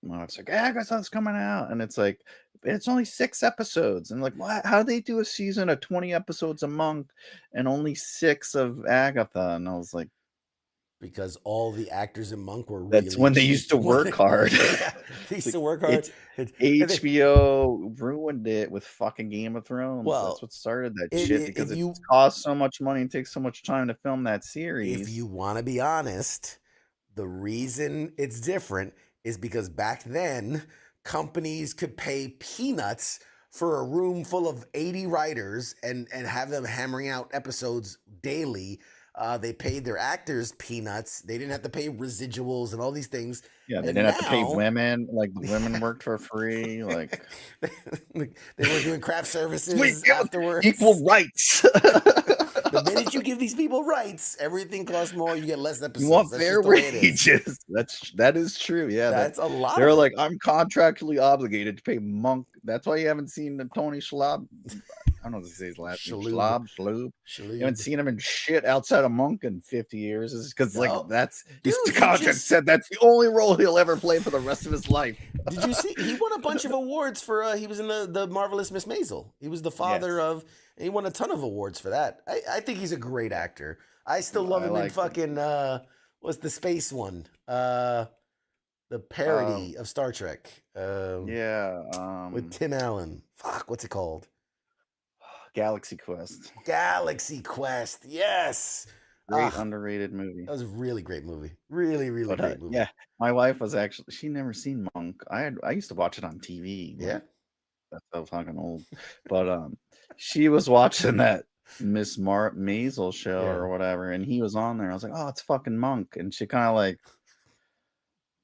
my wife's like, Agatha's coming out, and it's like, it's only 6 episodes, and like, what? How do they do a season of 20 episodes of Monk and only 6 of Agatha? And I was like, because all the actors in Monk were that's when they used to work hard. Yeah, they used to work hard. HBO ruined it with fucking Game of Thrones. Well, that's what started that shit, because it costs so much money and takes so much time to film that series. If you want to be honest, the reason it's different is because back then companies could pay peanuts for a room full of 80 writers and have them hammering out episodes daily. They paid their actors peanuts. They didn't have to pay residuals and all these things. Yeah, they And didn't have to pay now women. Like the women worked for free. Like they were doing craft sweet services afterwards. equal rights. The minute you give these people rights, everything costs more. You get less episodes. You want That's fair just the way it is. wages. That is true. Yeah, That's a lot. They're like, I'm contractually obligated to pay Monk. That's why you haven't seen the Tony Schlob. I don't know what to say his last name. Schloob. You haven't seen him in shit outside of Monk in 50 years. It's because like that's dude, his contract said that's the only role he'll ever play for the rest of his life. Did you see? He won a bunch of awards for. He was in the Marvelous Miss Maisel. He was the father of. And he won a ton of awards for that. I think he's a great actor. I still love him in fucking what's the space one? The parody of Star Trek. With Tim Allen. Fuck, what's it called? Galaxy Quest. Galaxy Quest. Yes. Great underrated movie. That was a really great movie. Really great movie. Yeah. My wife was actually she never seen Monk. I used to watch it on TV. Yeah. That's so fucking old. But she was watching that Miss Maisel show or whatever, and he was on there. I was like, oh, it's fucking Monk. And she kind of like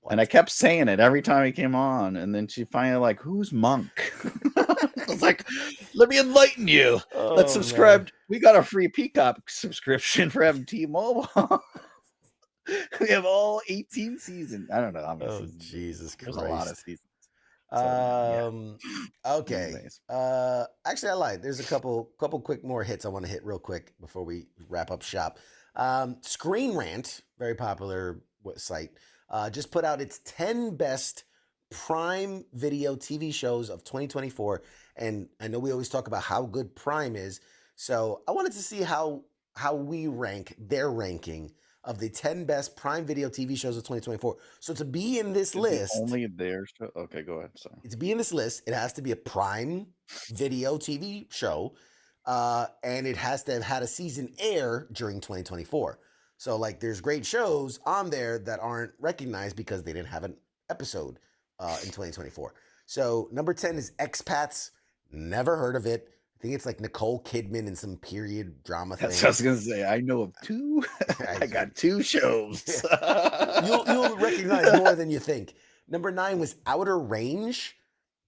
and I kept saying it every time he came on, and then she finally like, who's Monk? I was like, let me enlighten you. Let's subscribe. Man. We got a free Peacock subscription for having T-Mobile. We have all 18 seasons. I don't know how many seasons. Jesus Christ. There's a lot of seasons. Okay. Anyways. Actually, I lied. There's a couple quick more hits I want to hit real quick before we wrap up shop. Screen Rant, very popular site, just put out its 10 best Prime Video TV shows of 2024. And I know we always talk about how good Prime is. So I wanted to see how we rank their ranking of the 10 best Prime Video TV shows of 2024. So to be in this list, only their show. Okay, go ahead. Sorry. To be in this list, it has to be a Prime Video TV show, and it has to have had a season air during 2024. So, like, there's great shows on there that aren't recognized because they didn't have an episode in 2024. So, number 10 is Expats. Never heard of it. I think it's like Nicole Kidman in some period drama thing. That's what I was gonna say. I know of two. I got two shows. You'll recognize more than you think. Number 9 was Outer Range.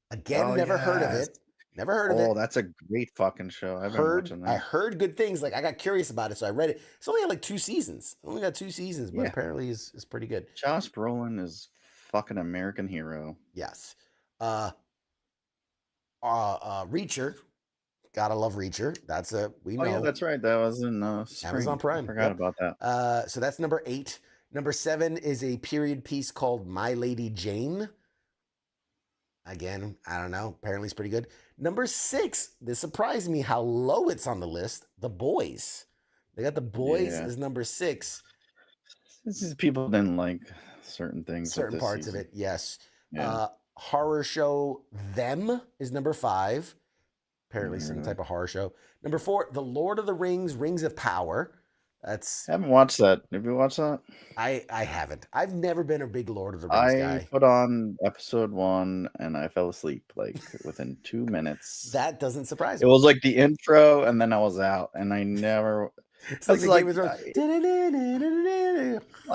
Again, never heard of it. Never heard of it. Oh, that's a great fucking show. I've been watching that. I heard good things. Like I got curious about it, so I read it. It's only got like 2 seasons. Only got 2 seasons, but apparently is pretty good. Josh Brolin is fucking American hero. Yes. Reacher. Gotta love Reacher. That's we know. Oh yeah, that's right. That was in Amazon Prime. I forgot about that. So that's number 8. Number 7 is a period piece called My Lady Jane. Again, I don't know. Apparently it's pretty good. Number 6, this surprised me how low it's on the list. The Boys. They got The Boys as number 6. This is people didn't like certain things. Certain parts season. of it, yes. Yeah. Horror show Them is number 5. Apparently some type of horror show. Number 4, The Lord of the Rings, Rings of Power. I haven't watched that. Have you watched that? I haven't. I've never been a big Lord of the Rings guy. I put on episode 1 and I fell asleep like within 2 minutes. That doesn't surprise me. It was like the intro and then I was out and I never. It's like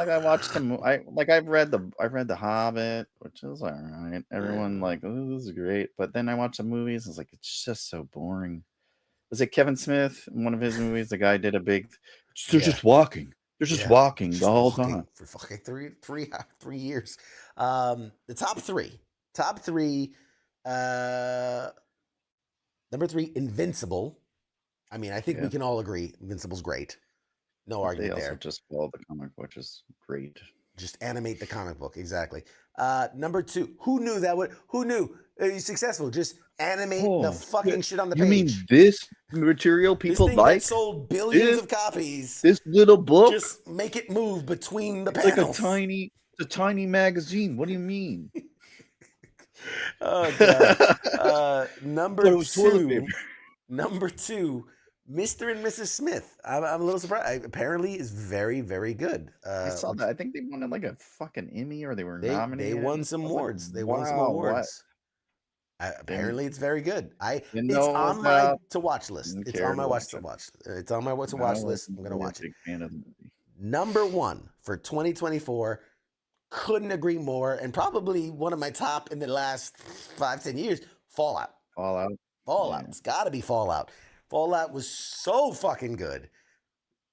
I watched them. I've read the Hobbit, which is all right. Everyone like, oh, this is great. But then I watched the movies. It's like it's just so boring. Was it Kevin Smith in one of his movies? The guy did a big. They're just walking. They're just walking the whole time for fucking three years. The top three. Number 3, Invincible. I mean, I think we can all agree Invincible's great. No argument there. They also just follow the comic, which is great. Just animate the comic book, exactly. Number 2, who knew? He's successful. Just animate the fucking shit on the page. You mean this material people this thing that sold billions of copies. This little book? Just make it move between the panels. Like a tiny magazine. What do you mean? Oh, God. Number 2, Mr. and Mrs. Smith. I'm a little surprised. Apparently, is very, very good. I saw that. I think they won like a fucking Emmy, or they were nominated. They won some awards. They won some awards. Didn't Apparently, it's very good. didn't It's know on my about. to watch list. Didn't It's care on to my watch watch to it. watch. It's on my watch to I watch list. wasn't I'm gonna really a watch it. big fan of the movie. Number one for 2024. Couldn't agree more, and probably one of my top in the last 5-10 years. Fallout. Fallout. Fallout. Yeah. It's got to be Fallout. Fallout was so fucking good.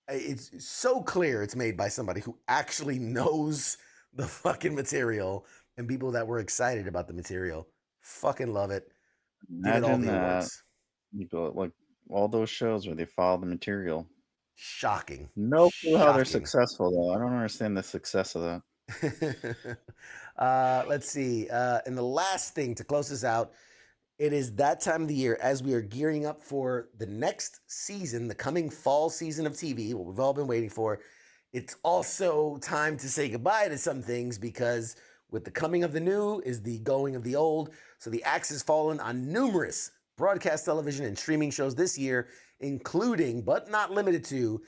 It's so clear it's made by somebody who actually knows the fucking material, and people that were excited about the material. Fucking love it. Give it all Imagine the that awards. you go like all those shows where they follow the material. Shocking. No clue how they're Shocking. successful though. I don't understand the success of that. Let's see. And the last thing to close this out, it is that time of the year as we are gearing up for the next season, the coming fall season of TV, what we've all been waiting for. It's also time to say goodbye to some things because with the coming of the new is the going of the old. So the axe has fallen on numerous broadcast television and streaming shows this year, including, but not limited to,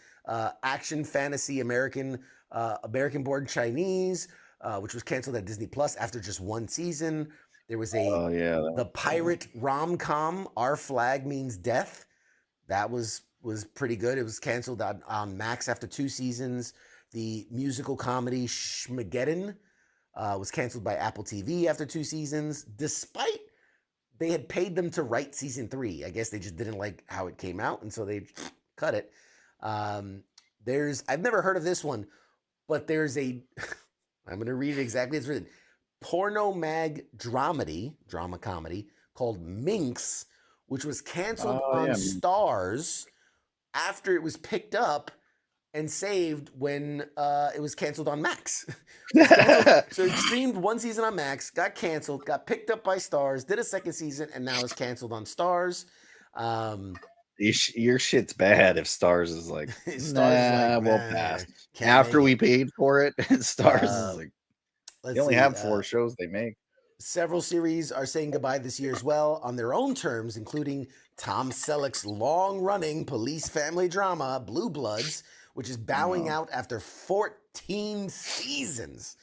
action fantasy American born Chinese, which was canceled at Disney Plus after just one season. There was Oh yeah. the pirate rom-com Our Flag Means Death. That was pretty good. It was canceled on Max after 2 seasons. The musical comedy Schmageddon was canceled by Apple TV after 2 seasons, despite they had paid them to write season 3. I guess they just didn't like how it came out, and so they cut it. I've never heard of this one, but there's a I'm going to read it exactly as written. Porno mag drama comedy called Minx, which was canceled Oh on yeah. Stars after it was picked up and saved when it was canceled on Max. So it streamed one season on Max, got canceled, got picked up by Stars, did a second season, and now is canceled on Stars. Your shit's bad if Stars is like, Stars is like, we'll nah, pass. can't After make we it. paid for it, Stars is like, they Let's only see. have 4 shows they make. Several series are saying goodbye this year as well on their own terms, including Tom Selleck's long-running police family drama, Blue Bloods, which is bowing out after 14 seasons.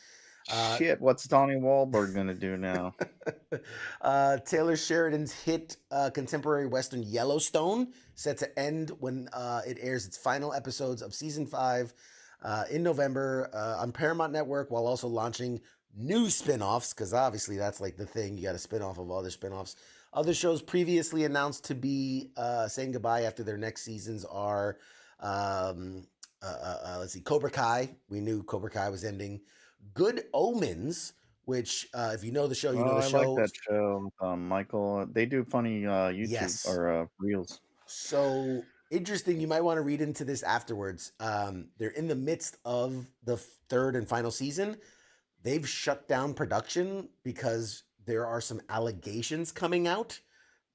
Shit, what's Donnie Wahlberg gonna do now? Taylor Sheridan's hit contemporary western Yellowstone, set to end when it airs its final episodes of season 5 in November on Paramount Network, while also launching new spin-offs, because obviously that's like the thing. You got a spin-off of other spin-offs. Other shows previously announced to be saying goodbye after their next seasons are, let's see, Cobra Kai. We knew Cobra Kai was ending. Good Omens, which if you know the show, you know the I show. like that show. Michael, they do funny YouTube Yes. or reels. So interesting. You might want to read into this afterwards. They're in the midst of the third and final season. They've shut down production because there are some allegations coming out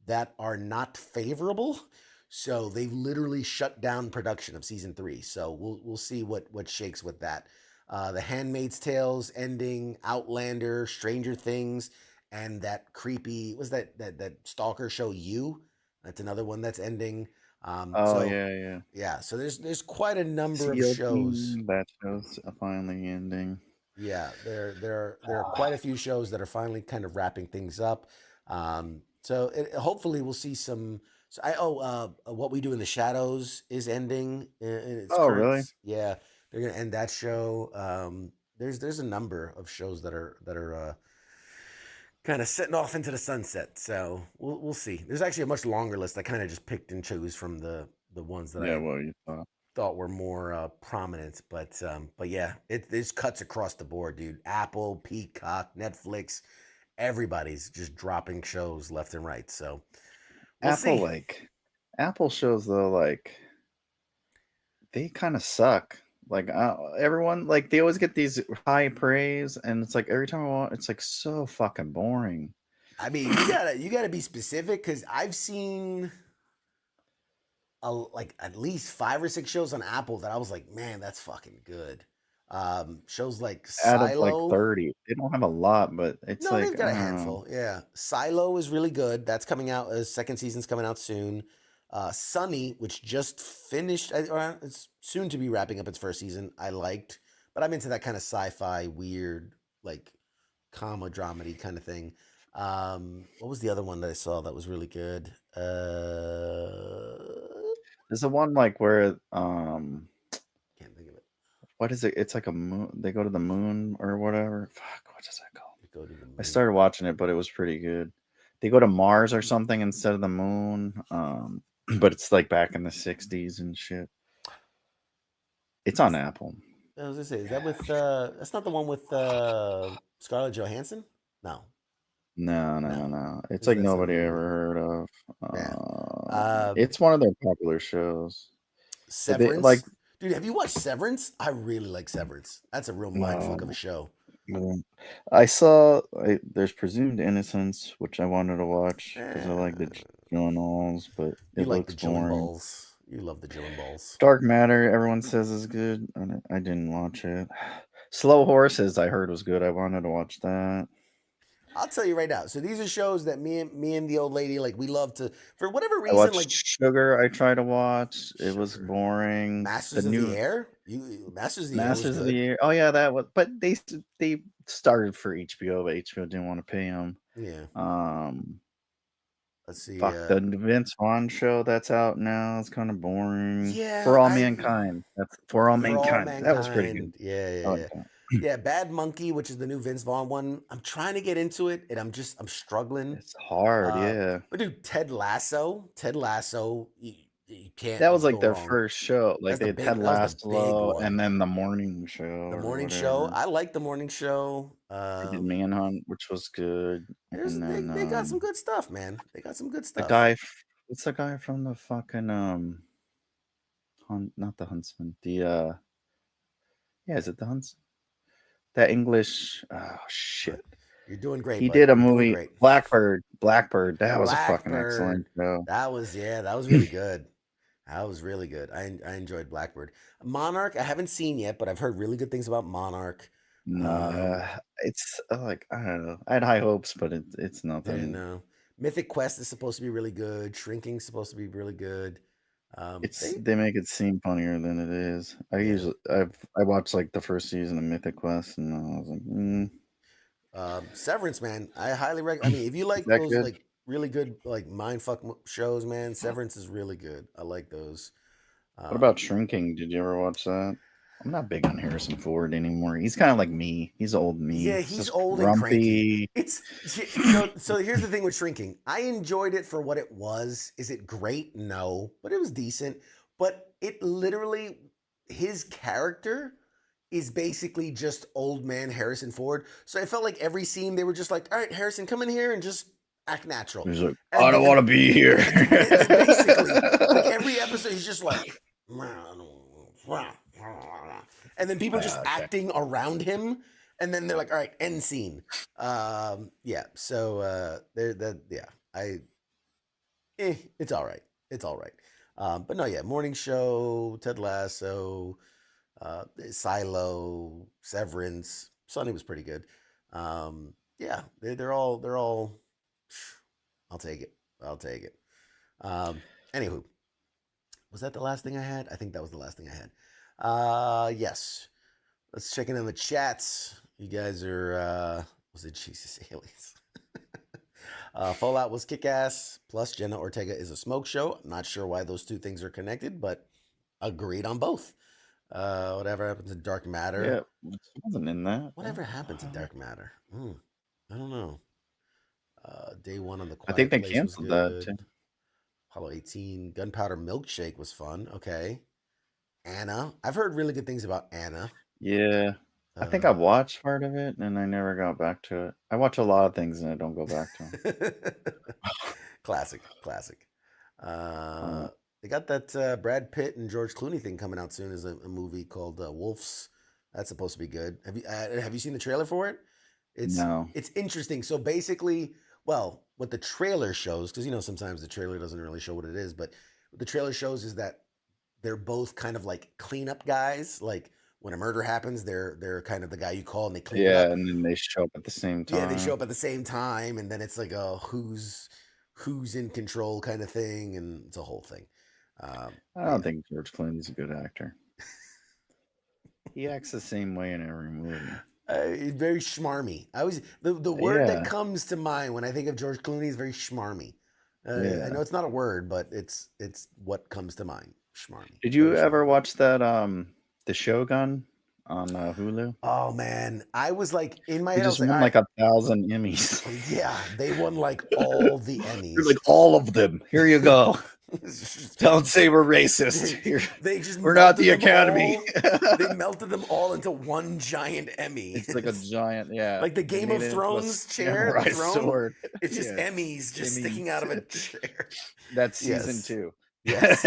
that are not favorable. So they've literally shut down production of season 3. So we'll see what shakes with that. The Handmaid's Tale's ending, Outlander, Stranger Things, and that creepy that stalker show You. That's another one that's ending. Oh yeah. Yeah. So there's quite a number of CLT, shows. that show's finally ending. Yeah, there are quite a few shows that are finally kind of wrapping things up. So hopefully we'll see some. What We Do in the Shadows is ending. In its Really? Yeah, they're gonna end that show. There's a number of shows that are kind of setting off into the sunset. So we'll see. There's actually a much longer list. I kind of just picked and chose from the ones that You thought were more prominent, but yeah, there's cuts across the board, dude. Apple, Peacock, Netflix, everybody's just dropping shows left and right. So we'll Apple see. Apple shows though, like they kind of suck. Like everyone, like they always get these high praise, and it's like every time I watch, it's like so fucking boring. I mean, you gotta be specific because I've seen like at least 5 or 6 shows on Apple that I was like, man, that's fucking good. Shows like Out of like Silo. 30, they don't have a lot, but it's No, like they've got a handful. Yeah, Silo is really good. That's coming out. Second season's coming out soon. Sunny, which just finished, or it's soon to be wrapping up its first season. I liked, but I'm into that kind of sci-fi, weird, like comma dramedy kind of thing. What was the other one that I saw that was really good? There's the one like where Can't think of it. what is it? It's like a moon. They go to the moon or whatever. Fuck, what is that called? Go to the moon. I started watching it, but it was pretty good. They go to Mars or something instead of the moon. But it's like back in the 60s and shit. It's on Apple. I was gonna say, is that with that's not the one with Scarlett Johansson? No. No. It's Is like that nobody something? ever heard of. Yeah. It's one of their popular shows. But they, Severance. like, Dude, have you watched Severance? I really like Severance. That's a real mindfuck of a show. I saw there's Presumed Innocence, which I wanted to watch because I like the Gyllenhaals, but You it like the looks boring. Balls. You love the Balls. Dark Matter, everyone says is good. I didn't watch it. Slow Horses, I heard was good. I wanted to watch that. I'll tell you right now. So these are shows that me and the old lady, like, we love to, for whatever I reason, watched like Sugar. I tried to watch. It was Sugar. boring. Masters of the Air. Masters of the Air was Masters of good. the Air. Oh yeah, that was. But they started for HBO, but HBO didn't want to pay them. Yeah. Let's see. Fuck the Vince Vaughn show that's out now. It's kind of boring. Yeah, For All Mankind. That's For All Mankind. That was pretty good. Yeah. I like that. Yeah, Bad Monkey, which is the new Vince Vaughn one. I'm trying to get into it, and I'm struggling. It's hard, yeah. But dude, Ted Lasso, you can't. That was like go their wrong. first show. Like they had Ted Lasso and then the morning show. The morning show. I like the morning show. They did Manhunt, which was good. And then they got some good stuff, man. They got some good stuff. The guy, what's the guy from the fucking not the Huntsman. The is it the Huntsman? That English. Oh shit. You're doing great. He did a movie, Blackbird. That was a fucking excellent show. That was really good. That was really good. I enjoyed Blackbird. Monarch, I haven't seen yet, but I've heard really good things about Monarch. It's like, I don't know. I had high hopes, but it's nothing. No. Mythic Quest is supposed to be really good. Shrinking's supposed to be really good. They make it seem funnier than it is. I watched like the first season of Mythic Quest, and I was like, Severance, man. I highly recommend. I mean, if you like those good? Like really good like mindfuck shows, man, Severance is really good. I like those. What about Shrinking? Did you ever watch that? I'm not big on Harrison Ford anymore. He's kind of like me. He's old me. Yeah, he's old and cranky. So here's the thing with Shrinking. I enjoyed it for what it was. Is it great? No, but it was decent. But it literally, his character is basically just old man Harrison Ford. So I felt like every scene they were just like, all right, Harrison, come in here and just act natural. He's like, I don't want to be here. Basically, like every episode, he's just like, and then people just acting around him, and then they're like, all right, end scene. It's all right. It's all right. But no, yeah, morning show, Ted Lasso, Silo, Severance. Sunny was pretty good. They're all. I'll take it. Anywho, was that the last thing I had? I think that was the last thing I had. Yes. Let's check in on the chats. You guys are was it Jesus Aliens? Fallout was kick-ass, plus Jenna Ortega is a smoke show. I'm not sure why those two things are connected, but agreed on both. Whatever happened to Dark Matter? Yeah, wasn't in that. Whatever happened to Dark Matter? I don't know. Day one on the Quiet I think they Place canceled that too. Apollo 18, Gunpowder Milkshake was fun. Okay. Anna. I've heard really good things about Anna. Yeah. I think I watched part of it and I never got back to it. I watch a lot of things and I don't go back to them. Classic. They got that Brad Pitt and George Clooney thing coming out soon as a movie called Wolves. That's supposed to be good. Have you seen the trailer for it? No. It's interesting. So basically, well, what the trailer shows, because sometimes the trailer doesn't really show what it is, but what the trailer shows is that they're both kind of like cleanup guys. Like when a murder happens, they're kind of the guy you call and they clean it up. Yeah, and then they show up at the same time. Yeah, they show up at the same time, and then it's like a who's in control kind of thing, and it's a whole thing. I don't think George Clooney's a good actor. He acts the same way in every movie. Very schmarmy. I always the word that Yeah, comes to mind when I think of George Clooney is very schmarmy. I yeah. know it's not a word, but it's what comes to mind. Schmarmy. Did Very you ever schmarmy. watch that The Shogun on Hulu? Oh man, I was like in my He head, I just was like, all won right, like 1,000 Emmys. yeah, they won like all the You're Emmys. like all of them. Here you go. It's just- Don't say we're racist. they, Here, they just we're not melted the them Academy. all. They melted them all into one giant Emmy. It's like a giant, yeah. Like the They Game made of it into a Thrones chair, the samurai throne. sword. It's just Yeah, Emmys just sticking out Emmys. of a chair. That's season Yes. 2. Yes.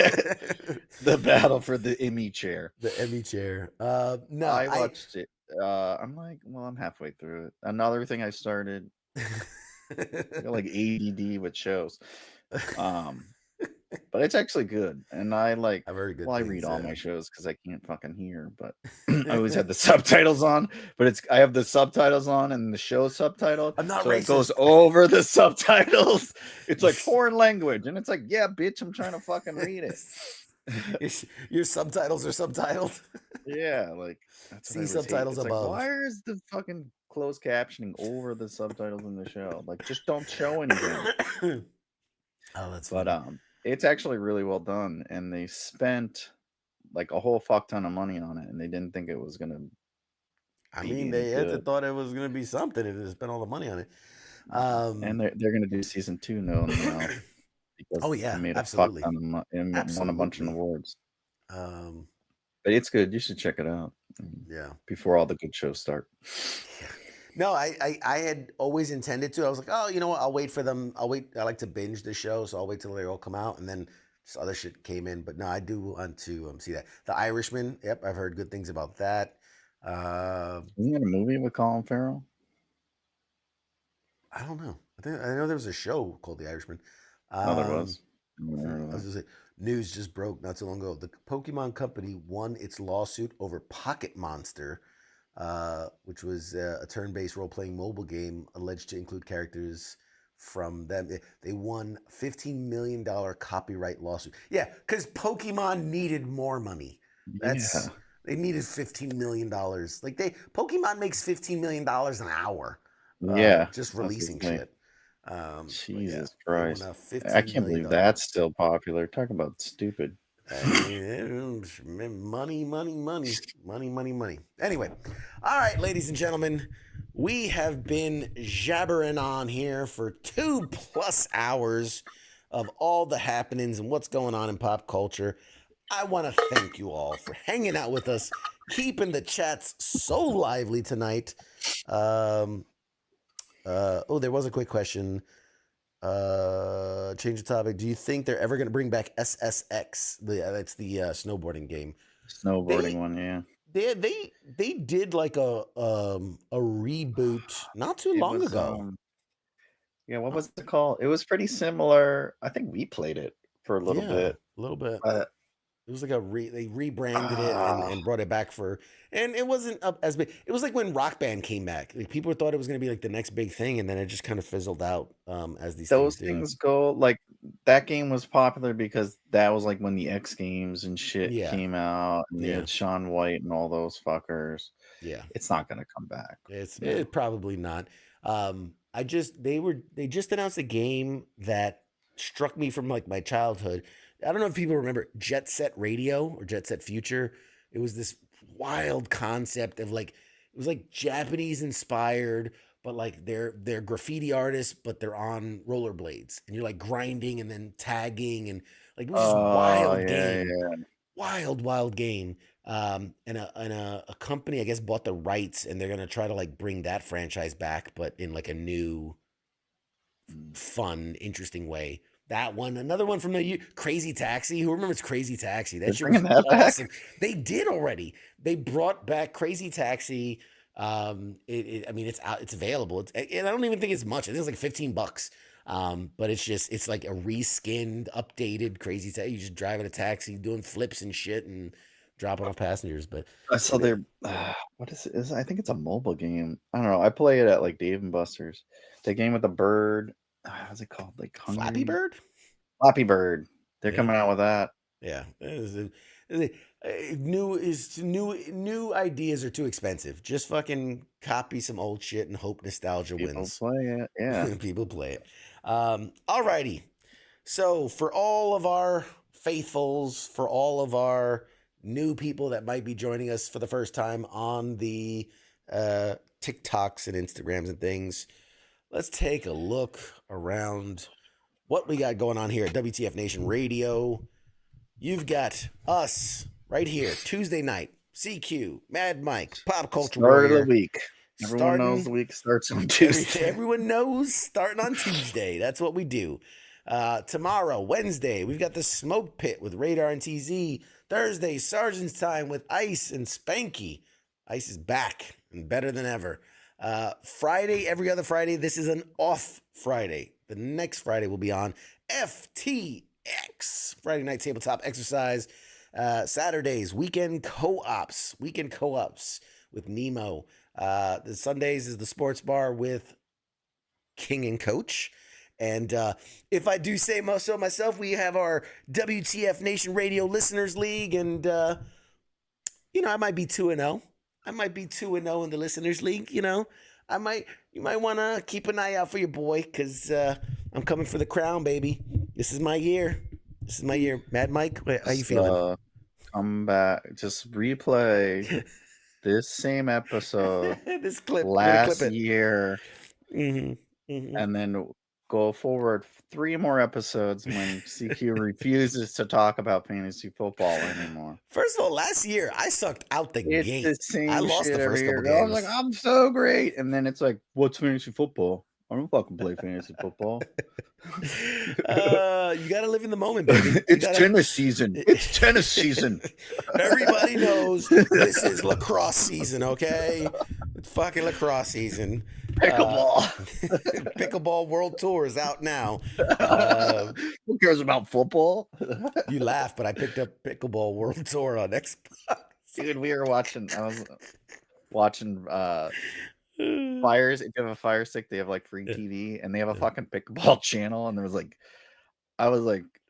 The battle for the Emmy chair. The Emmy chair. No, I watched it. I'm like, well, I'm halfway through it. Another thing I started, I got like ADD with shows. Um, but it's actually good. And I like, I've heard good well, I read things. all my shows because I can't fucking hear, but I always have the subtitles on. But I have the subtitles on and the show subtitled. I'm not So it goes racist. over the subtitles. It's like foreign language. And it's like, yeah, bitch, I'm trying to fucking read it. Your subtitles are subtitled. Yeah, like that's what See I always hate. subtitles It's like, above. why is the fucking closed captioning over the subtitles in the show? Like, just don't show anything. Oh, that's But funny. it's actually really well done, and they spent like a whole fuck ton of money on it, and they didn't think it was gonna I be mean, any they had to good. thought it was gonna be something if they spent all the money on it. And they're gonna do season 2 now because Oh it yeah, made a fuck absolutely, ton of money and won a bunch of absolutely. awards. Um, But it's good. You should check it out yeah. before all the good shows start. Yeah. No, I had always intended to. I was like, oh, you know what? I'll wait for them. I'll wait. I like to binge the show, so I'll wait till they all come out, and then just other shit came in. But no, I do want to see that. The Irishman. Yep, I've heard good things about that. Uh, Isn't that a movie with Colin Farrell? I don't know. I know there was a show called The Irishman. Oh, there Um, was. I never heard of I was that. just say, news just broke not too long ago. The Pokemon Company won its lawsuit over Pocket Monster, which was a turn-based role-playing mobile game alleged to include characters from them. They won $15 million copyright lawsuit. Yeah, because Pokemon needed more money. Yeah. They needed $15 million. Like Pokemon makes $15 million an hour, Yeah. just I was releasing gonna say, shit. But yeah, Jesus they won Christ. a I $15 can't million believe dollar that's lawsuit. still popular. Talk about stupid. Money, money, money, money, money, money. Anyway, all right, ladies and gentlemen, we have been jabbering on here for 2+ hours of all the happenings and what's going on in pop culture. I want to thank you all for hanging out with us, keeping the chats so lively tonight. There was a quick question. Change the topic. Do you think they're ever going to bring back SSX? That's the snowboarding game. Snowboarding They one, yeah. they did like a reboot not too It long was ago. yeah, what was it called? It was pretty similar. I think we played it for a little Yeah, bit. a little bit. Uh, It was like they rebranded it ah, and brought it back and it wasn't up as big. It was like when Rock Band came back. Like people thought it was going to be like the next big thing, and then it just kind of fizzled out as these things those do. things go like that game was popular because that was like when the X Games and shit Yeah, came out and they yeah, had Shaun White and all those fuckers. yeah. It's not gonna come back. It probably not. I just they just announced a game that struck me from like my childhood. I don't know if people remember Jet Set Radio or Jet Set Future. It was this wild concept of like it was like Japanese inspired, but like they're graffiti artists, but they're on rollerblades, and you're like grinding and then tagging and like it was just Oh wild yeah, game, yeah. wild game. And a company I guess bought the rights, and they're gonna try to like bring that franchise back, but in like a new, fun, interesting way. That one, another one from the Crazy Taxi. Who remembers Crazy Taxi? That They're shit was bringing that back. awesome. They did already. They brought back Crazy Taxi. I mean, it's out. It's available. And I don't even think it's much. I think it's like $15. But it's like a reskinned, updated Crazy Taxi. You just driving a taxi, doing flips and shit, and dropping off passengers. But I saw their what is it? I think it's a mobile game. I don't know. I play it at like Dave and Buster's. The game with the bird. How's it called? Like Flappy Hungry Bird. Flappy Bird. They're Yeah. coming out with that. Yeah, New ideas are too expensive. Just fucking copy some old shit and hope nostalgia People wins. play it. Yeah. People play it. Alrighty. So for all of our faithfuls, for all of our new people that might be joining us for the first time on the TikToks and Instagrams and things, let's take a look around what we got going on here at WTF Nation Radio. You've got us right here, Tuesday night, CQ, Mad Mike, Pop Culture Start Warrior. of the week. Everyone knows the week starts on Tuesday. Everyone knows starting on Tuesday. That's what we do. Tomorrow, Wednesday, we've got the Smoke Pit with Radar and TZ. Thursday, Sergeant's Time with Ice and Spanky. Ice is back and better than ever. Friday, every other Friday, this is an off Friday. The next Friday will be on FTX, Friday Night Tabletop Exercise. Saturdays, weekend co-ops with Nemo. The Sundays is the sports bar with King and Coach. And if I do say so myself, we have our WTF Nation Radio Listeners League. And, I might be 2-0. I might be 2-0 in the Listeners League, You might want to keep an eye out for your boy because I'm coming for the crown, baby. This is my year. Mad Mike, how you feeling? Come back. Just replay this same episode this clip last year. Mm-hmm. Mm-hmm. And then go forward 3 more episodes when CQ refuses to talk about fantasy football anymore. First of all, last year I sucked out the gate. The same I lost shit the first every couple year. I games. was like, I'm so great. And then it's like, what's fantasy football? I don't fucking play fantasy football. You gotta live in the moment, baby. Tennis season. It's tennis season. Everybody knows this is lacrosse season, okay? It's fucking lacrosse season. Pickleball. Pickleball World Tour is out now. Who cares about football? You laugh, but I picked up Pickleball World Tour on Xbox. Dude, I was watching Fires. If you have a Fire Stick, they have like free TV, and they have a fucking pickleball channel. And I was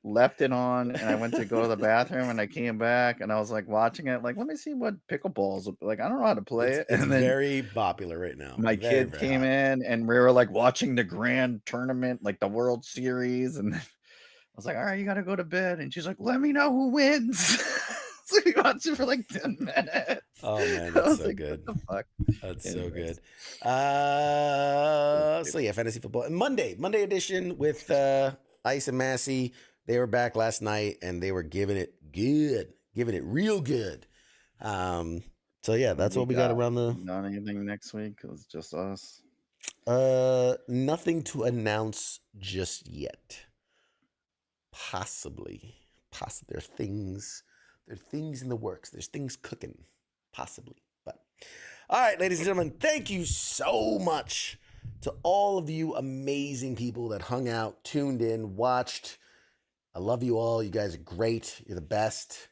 left it on, and I went to go to the bathroom, and I came back, and I was watching it, let me see what pickleballs I don't know how to play it. It's and then very popular right now. My kid came in, and we were watching the grand tournament, the World Series, and then I was like, all right, you gotta go to bed. And she's like, let me know who wins. So we watched it for 10 minutes. Oh man, that's so good. What the fuck? That's so good. So yeah, fantasy football. And Monday edition with Ice and Massey. They were back last night and they were giving it real good. So yeah, that's what we got around the. Not anything next week. It was just us. Nothing to announce just yet. Possibly. There's things in the works. There's things cooking. Possibly. But all right, ladies and gentlemen, thank you so much to all of you amazing people that hung out, tuned in, watched. I love you all. You guys are great. You're the best.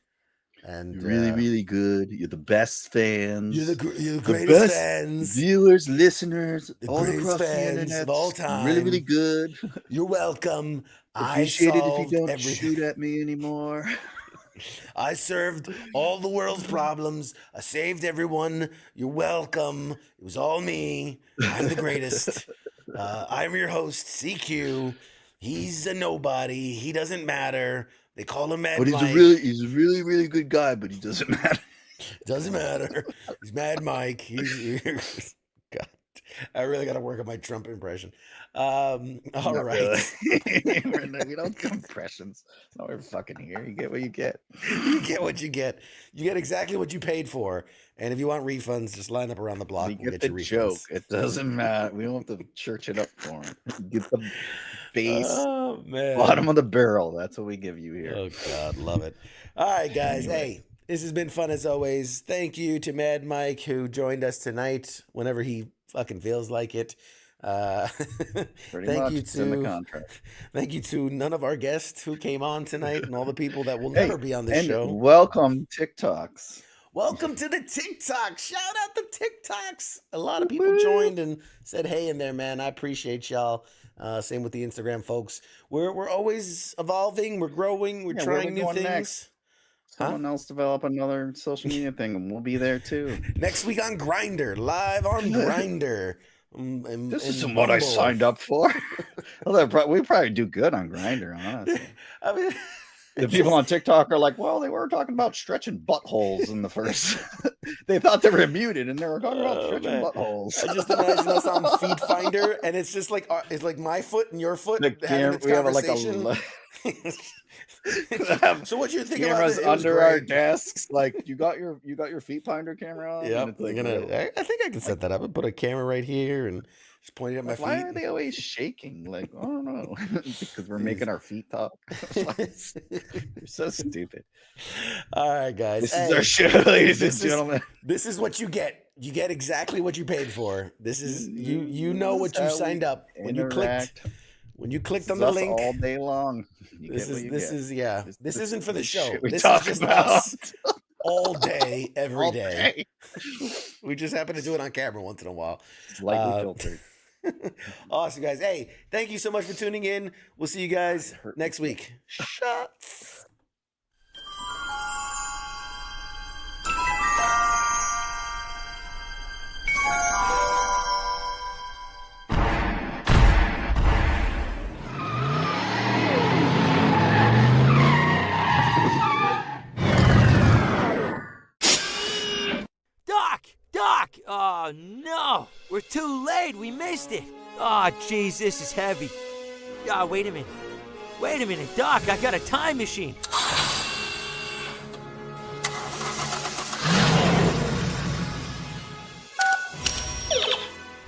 And you're really, really good. You're the best fans. You're the greatest best fans. Viewers, listeners, the all greatest across fans the internet of all time. Really, really good. You're welcome. Appreciate it if you don't shoot at me anymore. I served all the world's problems. I saved everyone. You're welcome. It was all me. I'm the greatest. I'm your host, CQ. He's a nobody. He doesn't matter. They call him Mad Mike. But he's a really, really good guy, but he doesn't matter. Doesn't matter. He's Mad Mike. God, I really got to work on my Trump impression. All right. Really. We don't do impressions. It's not we're fucking here. You get what you get. You get what you get. You get exactly what you paid for. And if you want refunds, just line up around the block. We'll get the joke. It doesn't matter. We don't have to church it up for him. Get the base, bottom of the barrel. That's what we give you here. Oh, God. Love it. All right, guys. Hey, this has been fun as always. Thank you to Mad Mike who joined us tonight whenever he fucking feels like it. Thank you to in the contract. Thank you to none of our guests who came on tonight and all the people that will never be on this show. Welcome TikToks. Welcome to the TikTok. Shout out the TikToks. A lot of people joined and said hey in there, man. I appreciate y'all. Same with the Instagram folks. We're always evolving. We're growing. We're trying new things. Next? Someone else develop another social media thing, and we'll be there too. Next week on Grindr, live on Grindr. This isn't what I signed up for. Although we probably do good on Grindr, honestly. I mean, The people on TikTok are like, well, they were talking about stretching buttholes in the first. They thought they were muted, and they were talking about stretching buttholes. I just imagine us on Feed Finder, and it's just like it's like my foot and your foot having this we have conversation. So what you think about cameras it? under our desks? Like you got your Feet Finder camera on? Yep, It's like, I think I can set that up and put a camera right here and just point it at my feet. Why are they always shaking? Like, I don't know. Because we're making our feet talk. You're so stupid. All right, guys. This is our show, ladies and gentlemen. This is what you get. You get exactly what you paid for. This is you know what you signed up when you clicked. When you clicked on the link all day long. This isn't for the show. This is just us all day, every day. We just happen to do it on camera once in a while. It's lightly filtered. Awesome, guys. Hey, thank you so much for tuning in. We'll see you guys next week. Shots. Doc! Oh, no! We're too late! We missed it! Oh, jeez, this is heavy. Wait a minute, Doc, I got a time machine.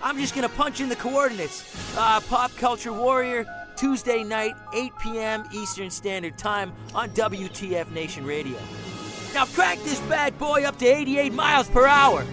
I'm just gonna punch in the coordinates. Pop Culture Warrior, Tuesday night, 8 p.m. Eastern Standard Time on WTF Nation Radio. Now crank this bad boy up to 88 miles per hour.